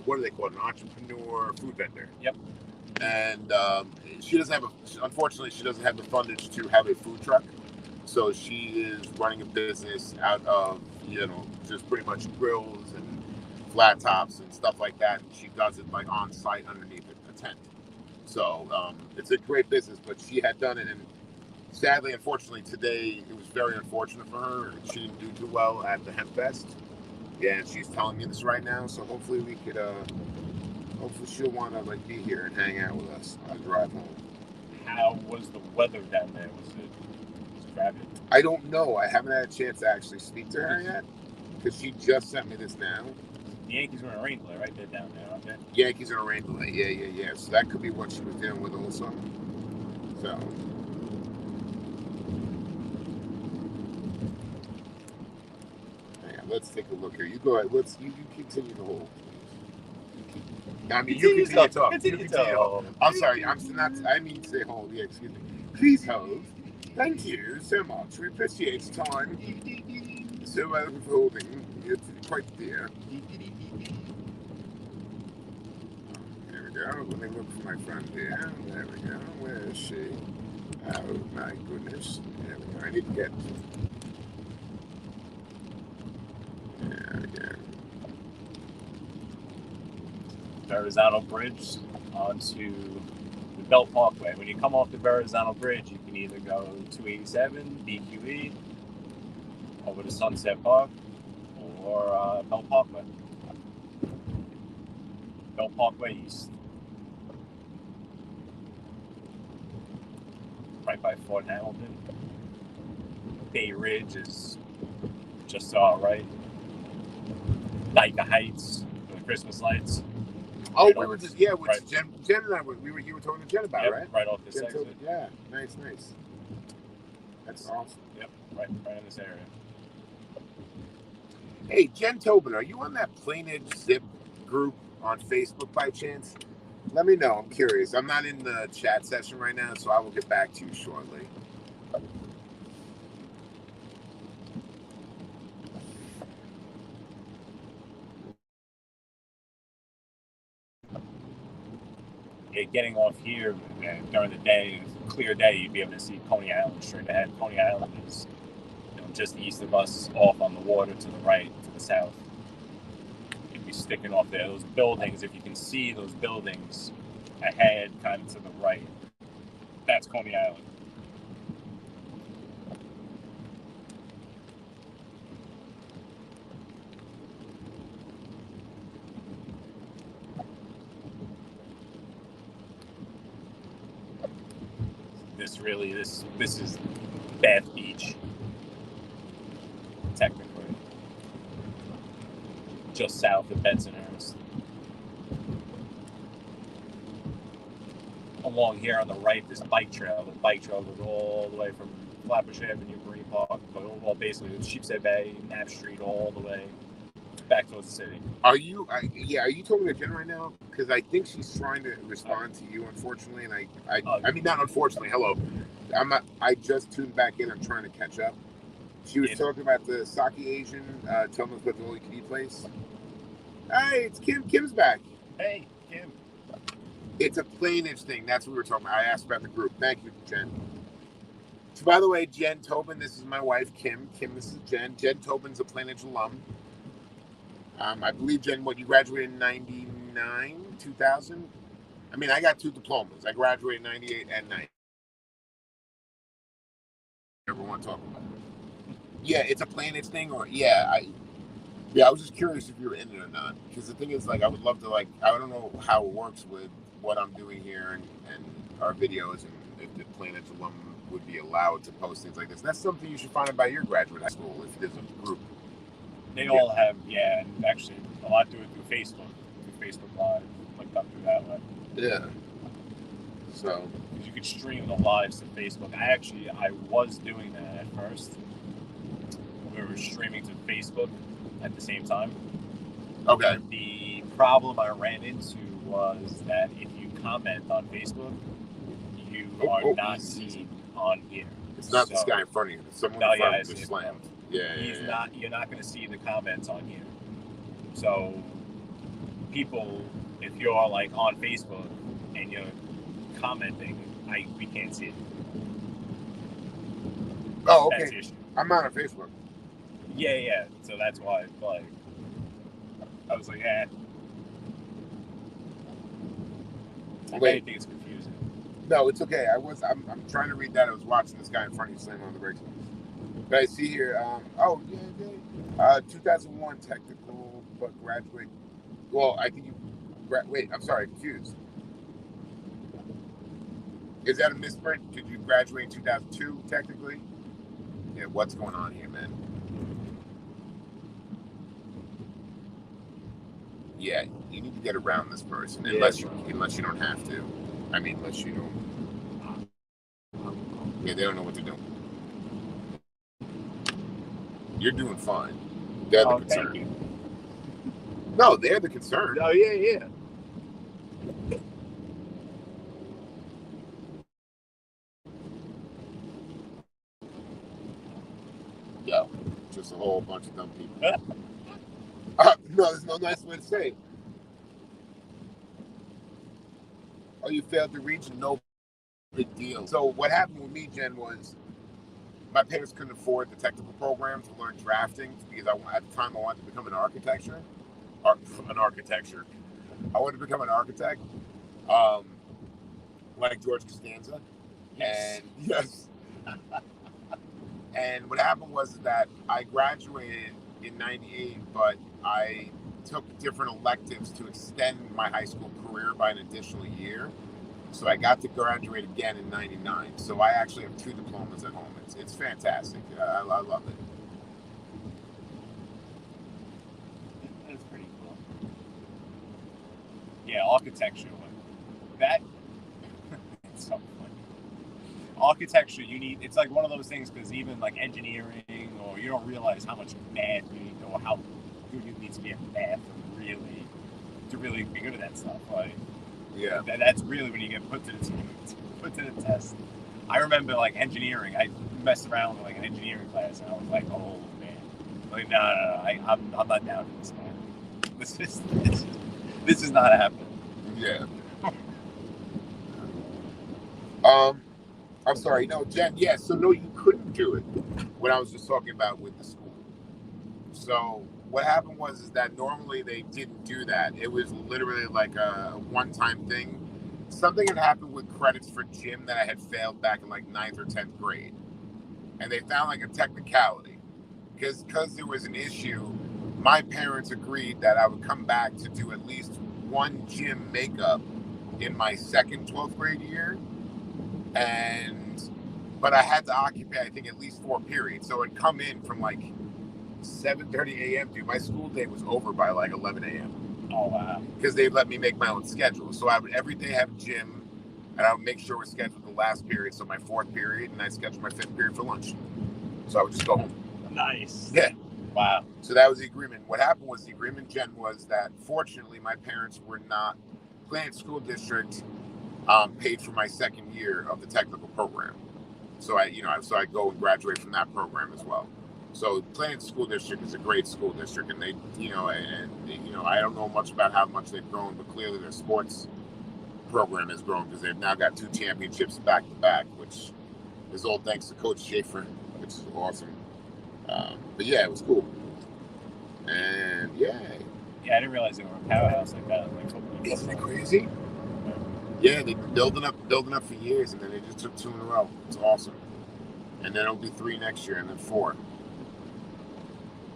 what do they call it, an entrepreneur food vendor.
Yep.
And she doesn't have unfortunately, she doesn't have the fundage to have a food truck. So she is running a business out of, just pretty much grills and flat tops and stuff like that. And she does it like on site underneath a tent. So it's a great business, but she had done it. And sadly, unfortunately, today, it was very unfortunate for her. She didn't do too well at the Hempfest. Yeah, and she's telling me this right now. So hopefully we could, hopefully she'll want to be here and hang out with us on the drive home.
How was the weather down there? Was it fabulous?
I don't know. I haven't had a chance to actually speak to her yet because she just sent me this now.
The Yankees are in a rain delay, right? They're down there, aren't they?
Yankees are in a rain delay. Yeah. So that could be what she was dealing with also. So. Hang on, let's take a look here. You go ahead. You continue to hold. I mean, you continue to talk.
Continue to talk.
I'm sorry. I mean to say hold. Yeah, excuse me. Please hold. Thank you so much. We appreciate the time. So much for holding. It's quite dear. There we go. Let me look for my friend here. There we go. Where is she? Oh my goodness. There we go. I need to get. There we go.
Verrazano Bridge onto the Belt Parkway. When you come off the Verrazano Bridge, you can either go 287 BQE over to Sunset Park or Belt Parkway. Belt Parkway East. right by Fort Hamilton. Bay Ridge is just all right. Daika Heights for the Christmas lights.
Oh,
Right
we
off-
were just which
right.
Jen and I were you were talking to Jen about,
Yep,
right?
right off this
Jen
exit.
Tobin, yeah, nice. That's awesome.
Yep, right in this area.
Hey, Jen Tobin, are you on that Plainage Zip group on Facebook by chance? Let me know. I'm curious. I'm not in the chat session right now, so I will get back to you shortly.
Yeah, getting off here during the day, clear day, you'd be able to see Coney Island straight ahead. Coney Island is just east of us, off on the water to the right, to the south. You'd be sticking off there. Those buildings, if you can see those buildings ahead, kind of to the right, that's Coney Island. This is Bath Beach, technically, just south of Bensonhurst. Along here on the right, this bike trail. The bike trail goes all the way from Flatbush Avenue, Marine Park, but basically Sheepshead Bay, Knapp Street, all the way back towards the city.
Are you talking to Jen right now? Because I think she's trying to respond to you, unfortunately, and I mean, not unfortunately. Hello, I just tuned back in. I'm trying to catch up. She was talking about the Sake Asian. Telling us about the all-you-can-eat place. Hey, it's Kim. Kim's back.
Hey, Kim.
It's a Plainage thing. That's what we were talking about. I asked about the group. Thank you, Jen. So, by the way, Jen Tobin, this is my wife, Kim. Kim, this is Jen. Jen Tobin's a Plainage alum. I believe, Jen, you graduated in 99, 2000? I mean, I got 2 diplomas. I graduated in 98 and 90. Never want to talk about it. Yeah, it's a Plainage thing, or I was just curious if you were in it or not. Because the thing is, I would love to, I don't know how it works with what I'm doing here and our videos, and if the Plainage alum would be allowed to post things like this. That's something you should find out about your graduate high school, if there's a group.
They all have, and actually a lot do it through Facebook Live, up through that way.
Yeah. So.
Because you could stream the lives to Facebook. I was doing that at first. We were streaming to Facebook at the same time.
Okay.
The problem I ran into was that if you comment on Facebook, you are not seen on here.
It's not this guy in front of you. Someone in front of you just slammed.
You're not going to see the comments on here. So people, if you're on Facebook and you're commenting, we can't see it.
Oh, okay. I'm not on Facebook.
Yeah. So that's why, I was like, eh.
Wait.
I think it's confusing.
No, it's okay. I'm trying to read that. I was watching this guy in front of you slamming on the brakes. But I see here, 2001 technical, but graduate. Well, I think you. Wait, I'm sorry, confused. Is that a misprint? Did you graduate in 2002 technically? Yeah, what's going on here, man? Yeah, you need to get around this person unless you don't have to. I mean, unless you don't. Yeah, they don't know what they're doing. You're doing fine. They're the concern.
Thank you.
No, they're the concern.
Oh, yeah.
Yo, just a whole bunch of dumb people. No, there's no nice way to say it. Oh, you failed to reach? No big deal. So what happened with me, Jen, was my parents couldn't afford the technical program to learn drafting because at the time I wanted to become an architect. I wanted to become an architect, like George Costanza.
Yes.
And yes. And what happened was that I graduated in 98, but I took different electives to extend my high school career by an additional year. So I got to graduate again in '99. So I actually have 2 diplomas at home. It's fantastic. I love it.
That's pretty cool. Yeah, architecture. That it's so funny. Architecture, it's like one of those things because even like engineering, or you don't realize how much math you need, or how good you need to be at math to really be good at that stuff. Like,
yeah,
that's really when you get put to the test. I remember like engineering. I messed around with like an engineering class, and I was like, oh man, like no, I'm not down for this, man. This is not happening.
Yeah. I'm sorry. No, Jen. Yeah. So no, you couldn't do it. What I was just talking about with the school. So what happened is that normally they didn't do that. It was literally like a one-time thing. Something had happened with credits for gym that I had failed back in like 9th or 10th grade, and they found like a technicality because there was an issue. My parents agreed that I would come back to do at least one gym makeup in my second 12th grade year. But I had to occupy, I think, at least 4 periods. So I'd come in from like 7:30 a.m. Dude, my school day was over by like 11 a.m.
Oh, wow.
Because they let me make my own schedule. So I would every day have gym, and I would make sure we're scheduled the last period, so my 4th period, and I'd schedule my 5th period for lunch. So I would just go home.
Nice.
Yeah.
Wow.
So that was the agreement. What happened was the agreement, Jen, was that fortunately my parents were not, Plant School District paid for my second year of the technical program. So I go and graduate from that program as well. So Plant School District is a great school district, and they, I don't know much about how much they've grown, but clearly their sports program has grown because they've now got 2 championships back to back, which is all thanks to Coach Schaefer, which is awesome. But yeah, it was cool. And yeah,
I didn't realize they were a powerhouse like that.
Isn't it crazy? Yeah, they've been building up for years, and then they just took 2 in a row. It's awesome. And then it'll be 3 next year, and then 4.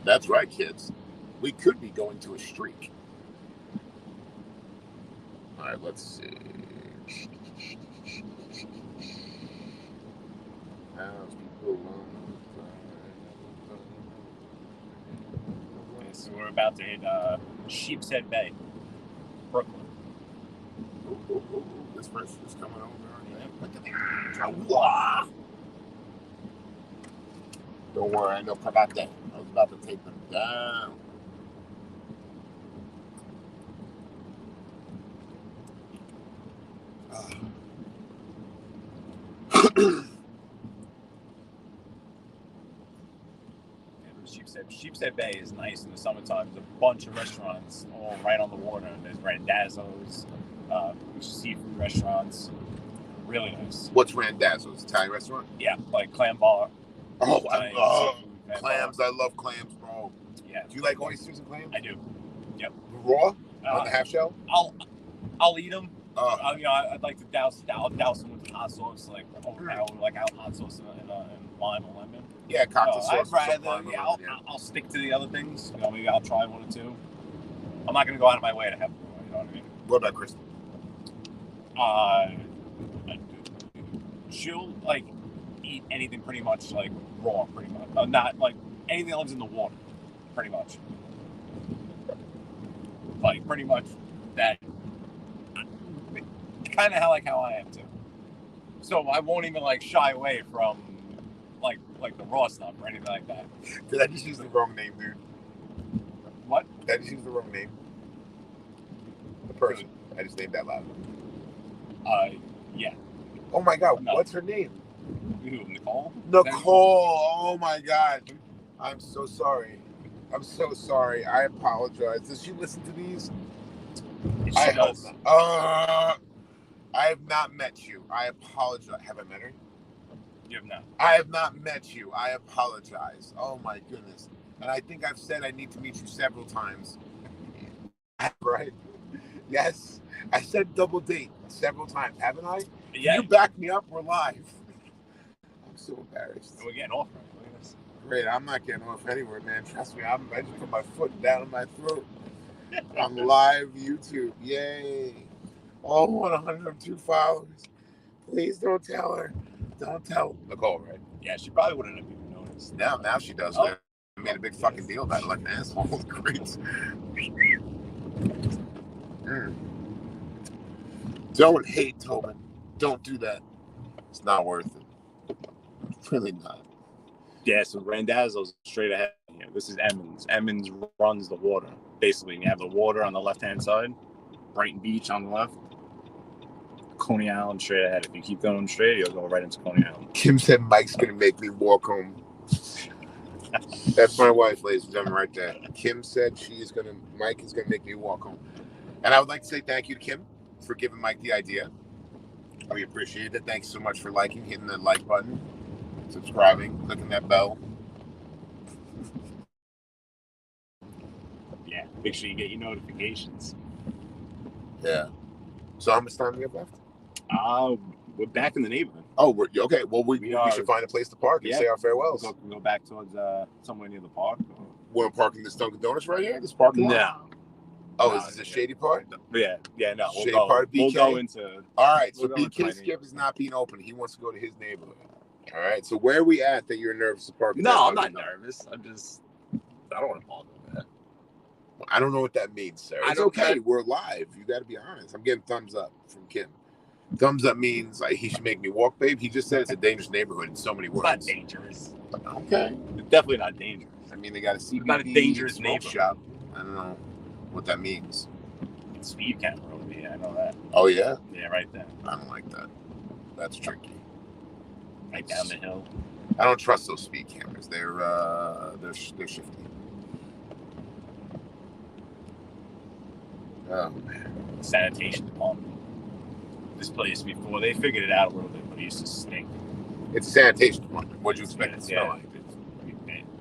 That's right, kids. We could be going to a streak. All right, let's see. How's people
So we're about to hit Sheepshead Bay, Brooklyn.
Ooh, this person is coming over. Don't worry, I know about that. I was about to take them down.
Sheepshead Bay is nice in the summertime. There's a bunch of restaurants all right on the water. There's Randazzo's, seafood restaurants. Really nice.
What's Randazzo's? Italian restaurant?
Yeah, like clam bar.
Oh, I love clams. I love clams, bro.
Yeah.
Do you like oysters and clams?
I do. Yep.
Raw? On the half shell?
I'll eat them. I'd like to douse them with hot sauce, like hot sauce and lime or lemon.
Yeah, cocktail sauce.
I'd rather. I'll stick to the other things. Maybe I'll try 1 or 2. I'm not gonna go out of my way to have. You know what I mean?
What about Kristen?
She'll like eat anything pretty much like raw, pretty much. Not like anything that lives in the water, pretty much. Like pretty much that. Kind of how I am too. So I won't even like shy away from like the raw stuff or anything like that.
Did I just use the wrong name, dude?
What?
Did I just use the wrong name? The person. I just named that loud.
Yeah.
Oh my God,
No.
What's her name?
Who, Nicole?
Nicole. Oh my God. I'm so sorry. I apologize. Does she listen to these?
She does.
I have not met you. I apologize. Have I met her?
You have not.
I have not met you. I apologize. Oh my goodness. And I think I've said I need to meet you several times. Right? Yes. I said double date several times, haven't I?
Yeah.
You back me up. We're live. I'm so embarrassed.
We're getting off. Look at this.
Great. I'm not getting off anywhere, man. Trust me. I just put my foot down in my throat. On live YouTube. Yay. Oh, 102 followers. Please don't tell her. Don't tell Nicole, right?
Yeah, she probably wouldn't have even noticed.
Now she does.
Oh.
They made a big fucking deal about it, like an asshole. Great. Don't hate Tobin. Don't do that. It's not worth it. It's really not.
Yeah, so Randazzo's straight ahead. This is Emmons. Emmons runs the water. Basically, you have the water on the left-hand side, Brighton Beach on the left, Coney Island straight ahead. If you keep going straight, you'll go right into Coney Island.
Kim said Mike's going to make me walk home. That's my wife, ladies and gentlemen, right there. Kim said Mike is going to make me walk home. And I would like to say thank you to Kim for giving Mike the idea. We appreciate it. Thanks so much for liking, hitting the like button, subscribing, clicking that bell.
Yeah, make sure you get your notifications.
Yeah. So how much time do we have left?
We're back in the neighborhood.
Oh, okay. Well, we should find a place to park and say our farewells.
We'll go back towards somewhere near the park.
We're parking this Dunkin' Donuts right here? This parking lot?
No.
Oh, is this a shady part?
Yeah, no.
Shady part of BK?
We'll go into...
All right, so BK Skip is not being open. He wants to go to his neighborhood. All right, so where are we at that you're nervous to park?
No, I'm not nervous. I don't want to park over there.
I don't know what that means, sir. It's okay. We're live. You got to be honest. I'm getting thumbs up from Kim. Thumbs up means like he should make me walk, babe. He just said it's a dangerous neighborhood in so many words.
Not dangerous.
Okay.
It's definitely not dangerous.
I mean, they got a CBD
not a dangerous
smoke shop. I don't know what that means.
It's speed camera over here. I know that.
Oh, yeah?
Yeah, right there.
I don't like that. That's tricky.
Right down the hill.
I don't trust those speed cameras. They're shifty. Oh, man.
Sanitation department. This place before they figured it out a little bit, but it used to stink.
It's a sanitation department. What'd you expect it to smell like?
It's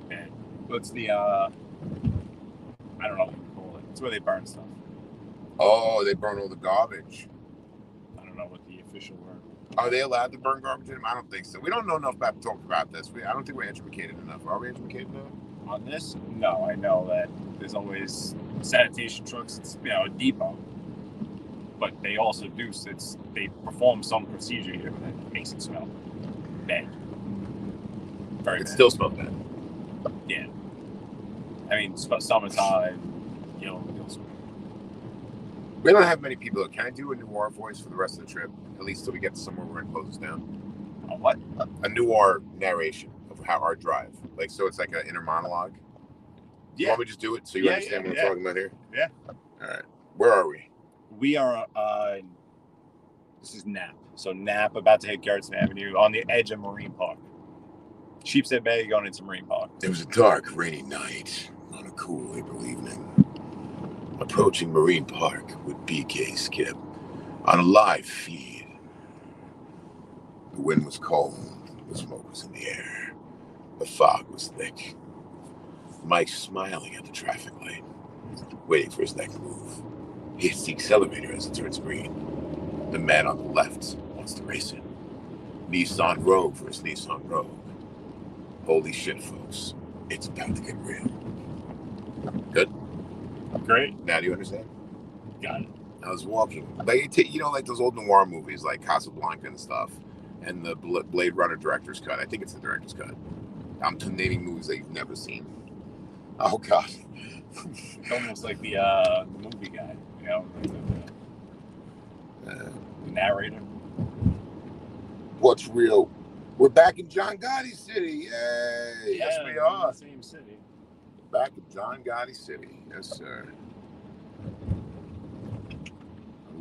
bad. What's the I don't know what you call it. It's where they burn stuff.
Oh, they burn all the garbage.
I don't know what the official word.
Are they allowed to burn garbage in them? I don't think so. We don't know enough about to talk about this. I don't think we're educated enough. Are we educated enough?
On this? No, I know that there's always sanitation trucks. It's a depot. But they also do. They perform some procedure here that makes it smell bad. Very bad. It still smells bad. Yeah. I mean, summertime, you'll smell.
We don't have many people. Can I do a noir voice for the rest of the trip? At least till we get to somewhere we're going to close this down.
A what?
A noir narration of how our drive. Like, so it's like an inner monologue.
Yeah.
Why don't we just do it so you understand what I'm talking about here?
Yeah.
All right. Where are we?
We are, this is Nap. So Nap, about to hit Garrettson Avenue on the edge of Marine Park. Sheepshead Bay going into Marine Park.
It was a dark, rainy night on a cool April evening. Approaching Marine Park with BK Skip on a live feed. The wind was cold. The smoke was in the air. The fog was thick. Mike smiling at the traffic light, waiting for his next move. He hits the accelerator as it turns green. The man on the left wants to race it. Nissan Rogue versus Nissan Rogue. Holy shit, folks. It's about to get real. Good?
Great.
Now do you understand?
Got it.
I was walking. Like those old noir movies like Casablanca and stuff, and the Blade Runner director's cut. I think it's the director's cut. I'm naming movies that you've never seen. Oh, God.
Almost like the movie guy, the narrator.
What's real? We're back in John Gotti City. Yay! Yes, we are.
Same city.
Back in John Gotti City. Yes, sir. I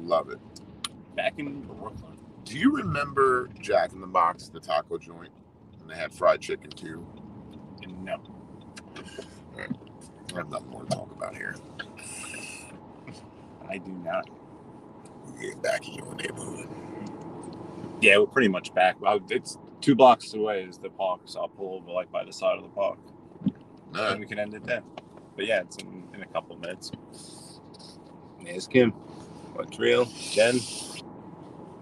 love it.
Back in Brooklyn.
Do you remember Jack in the Box, the taco joint? And they had fried chicken, too?
No.
Right. I have nothing more to talk about here.
I do not.
We're getting back in your neighborhood.
Yeah, we're pretty much back. Well, it's 2 blocks away is the park, so I'll pull over like by the side of the park. And we can end it there. But yeah, it's in a couple of minutes. There's Kim. What's real? Jen.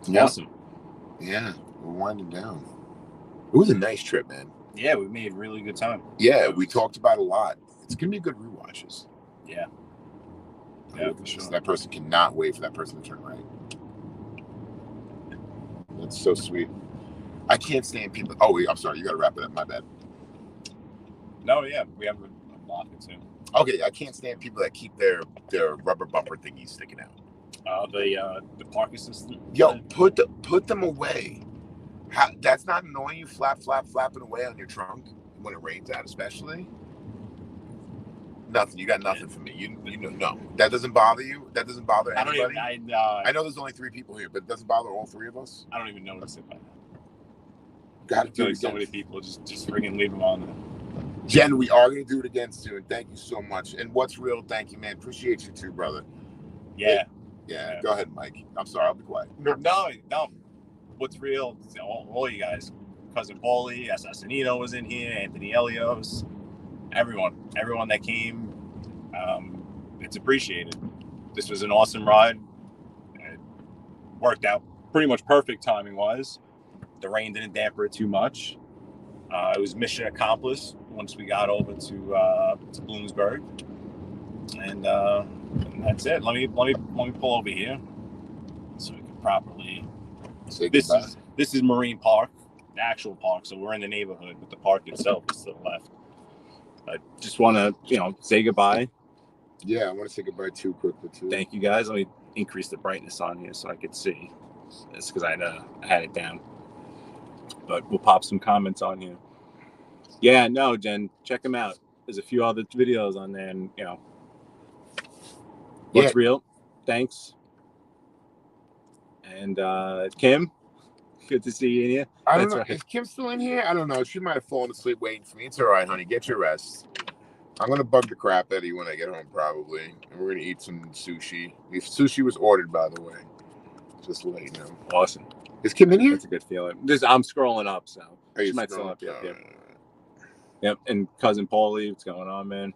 Yep.
Awesome.
Yeah, we're winding down. It was a nice trip, man.
Yeah, we made really good time.
Yeah, we talked about a lot. It's going to be good rewatches.
Yeah. Yeah, for sure.
So that person cannot wait for that person to turn right. That's so sweet. I can't stand people. Oh, wait, I'm sorry. You got to wrap it up. My bad.
No, yeah, we have a block or two.
Okay, I can't stand people that keep their rubber bumper thingies sticking out.
The parking system.
Yo, put them away. That's not annoying you flapping away on your trunk when it rains out, especially. Nothing. You got nothing for me. You know, no. That doesn't bother you. That doesn't bother anybody. I know there's only 3 people here, but it doesn't bother all 3 of us.
I don't even notice it by now.
Got to do
it. So many people just freaking leave them on there.
Jen, we are gonna do it again soon. Thank you so much. And what's real? Thank you, man. Appreciate you too, brother.
Yeah.
Go ahead, Mike. I'm sorry. I'll be quiet.
No. What's real? All you guys. Cousin Paulie, Assassinito was in here. Anthony Elios. Everyone that came. It's appreciated. This was an awesome ride. It worked out pretty much perfect timing wise. The rain didn't damper it too much. It was mission accomplished once we got over to Bloomsburg, and that's it. Let me pull over here so we can properly. This is Marine Park, the actual park. So we're in the neighborhood, but the park itself is to the left. I just want to say goodbye.
Yeah, I want to say goodbye too quickly too.
Thank you guys. Let me increase the brightness on here so I could see. It's because I had it down. But we'll pop some comments on here. Yeah, no, Jen, check them out. There's a few other videos on there, and what's real. Thanks. And Kim, good to see you in here.
I don't know. Right. Is Kim still in here? I don't know. She might have fallen asleep waiting for me. It's all right, honey. Get your rest. I'm gonna bug the crap out of you when I get home, probably, and we're gonna eat some sushi. Sushi was ordered, by the way. Just to let you know.
Awesome.
Is Kim in here?
That's a good feeling. I'm scrolling up, so she might still not be up here. Yep, and cousin Paulie, what's going on, man?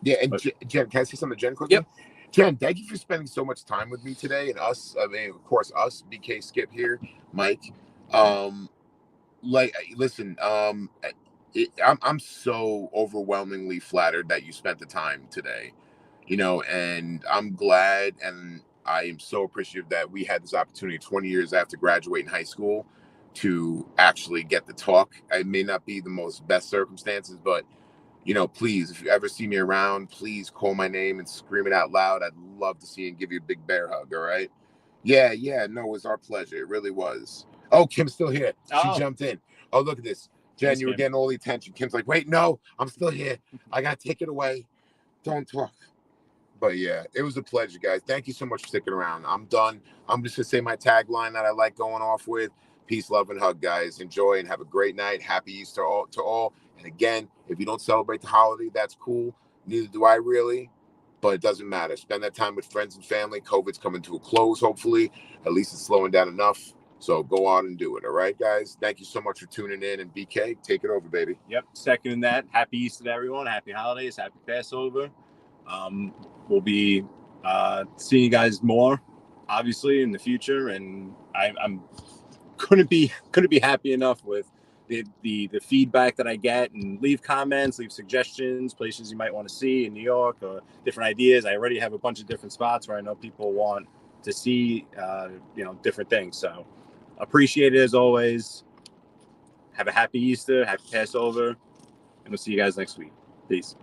Yeah, and Jen, can I say something to Jen quickly?
Yep.
Jen, thank you for spending so much time with me today, and us. I mean, of course, us, BK, Skip here, Mike. Listen, I'm so overwhelmingly flattered that you spent the time today, and I'm glad, and I am so appreciative that we had this opportunity 20 years after graduating high school to actually get to talk. It may not be the most best circumstances, but please, if you ever see me around, please call my name and scream it out loud. I'd love to see you and give you a big bear hug. All right? Yeah. No, it was our pleasure. It really was. Oh, Kim's still here. She jumped in. Oh, look at this. Jen, you were getting all the attention. Kim's like, wait, no, I'm still here. I got to take it away. Don't talk. But yeah, it was a pleasure, guys. Thank you so much for sticking around. I'm done. I'm just going to say my tagline that I like going off with. Peace, love, and hug, guys. Enjoy and have a great night. Happy Easter to all. And again, if you don't celebrate the holiday, that's cool. Neither do I really. But it doesn't matter. Spend that time with friends and family. COVID's coming to a close, hopefully. At least it's slowing down enough. So go out and do it. All right, guys? Thank you so much for tuning in. And BK, take it over, baby.
Yep. Second in that. Happy Easter to everyone. Happy holidays. Happy Passover. We'll be seeing you guys more, obviously, in the future. And I'm couldn't be happy enough with the feedback that I get, and leave comments, leave suggestions, places you might want to see in New York, or different ideas. I already have a bunch of different spots where I know people want to see different things. So appreciate it as always. Have a happy Easter, happy Passover, and we'll see you guys next week. Peace.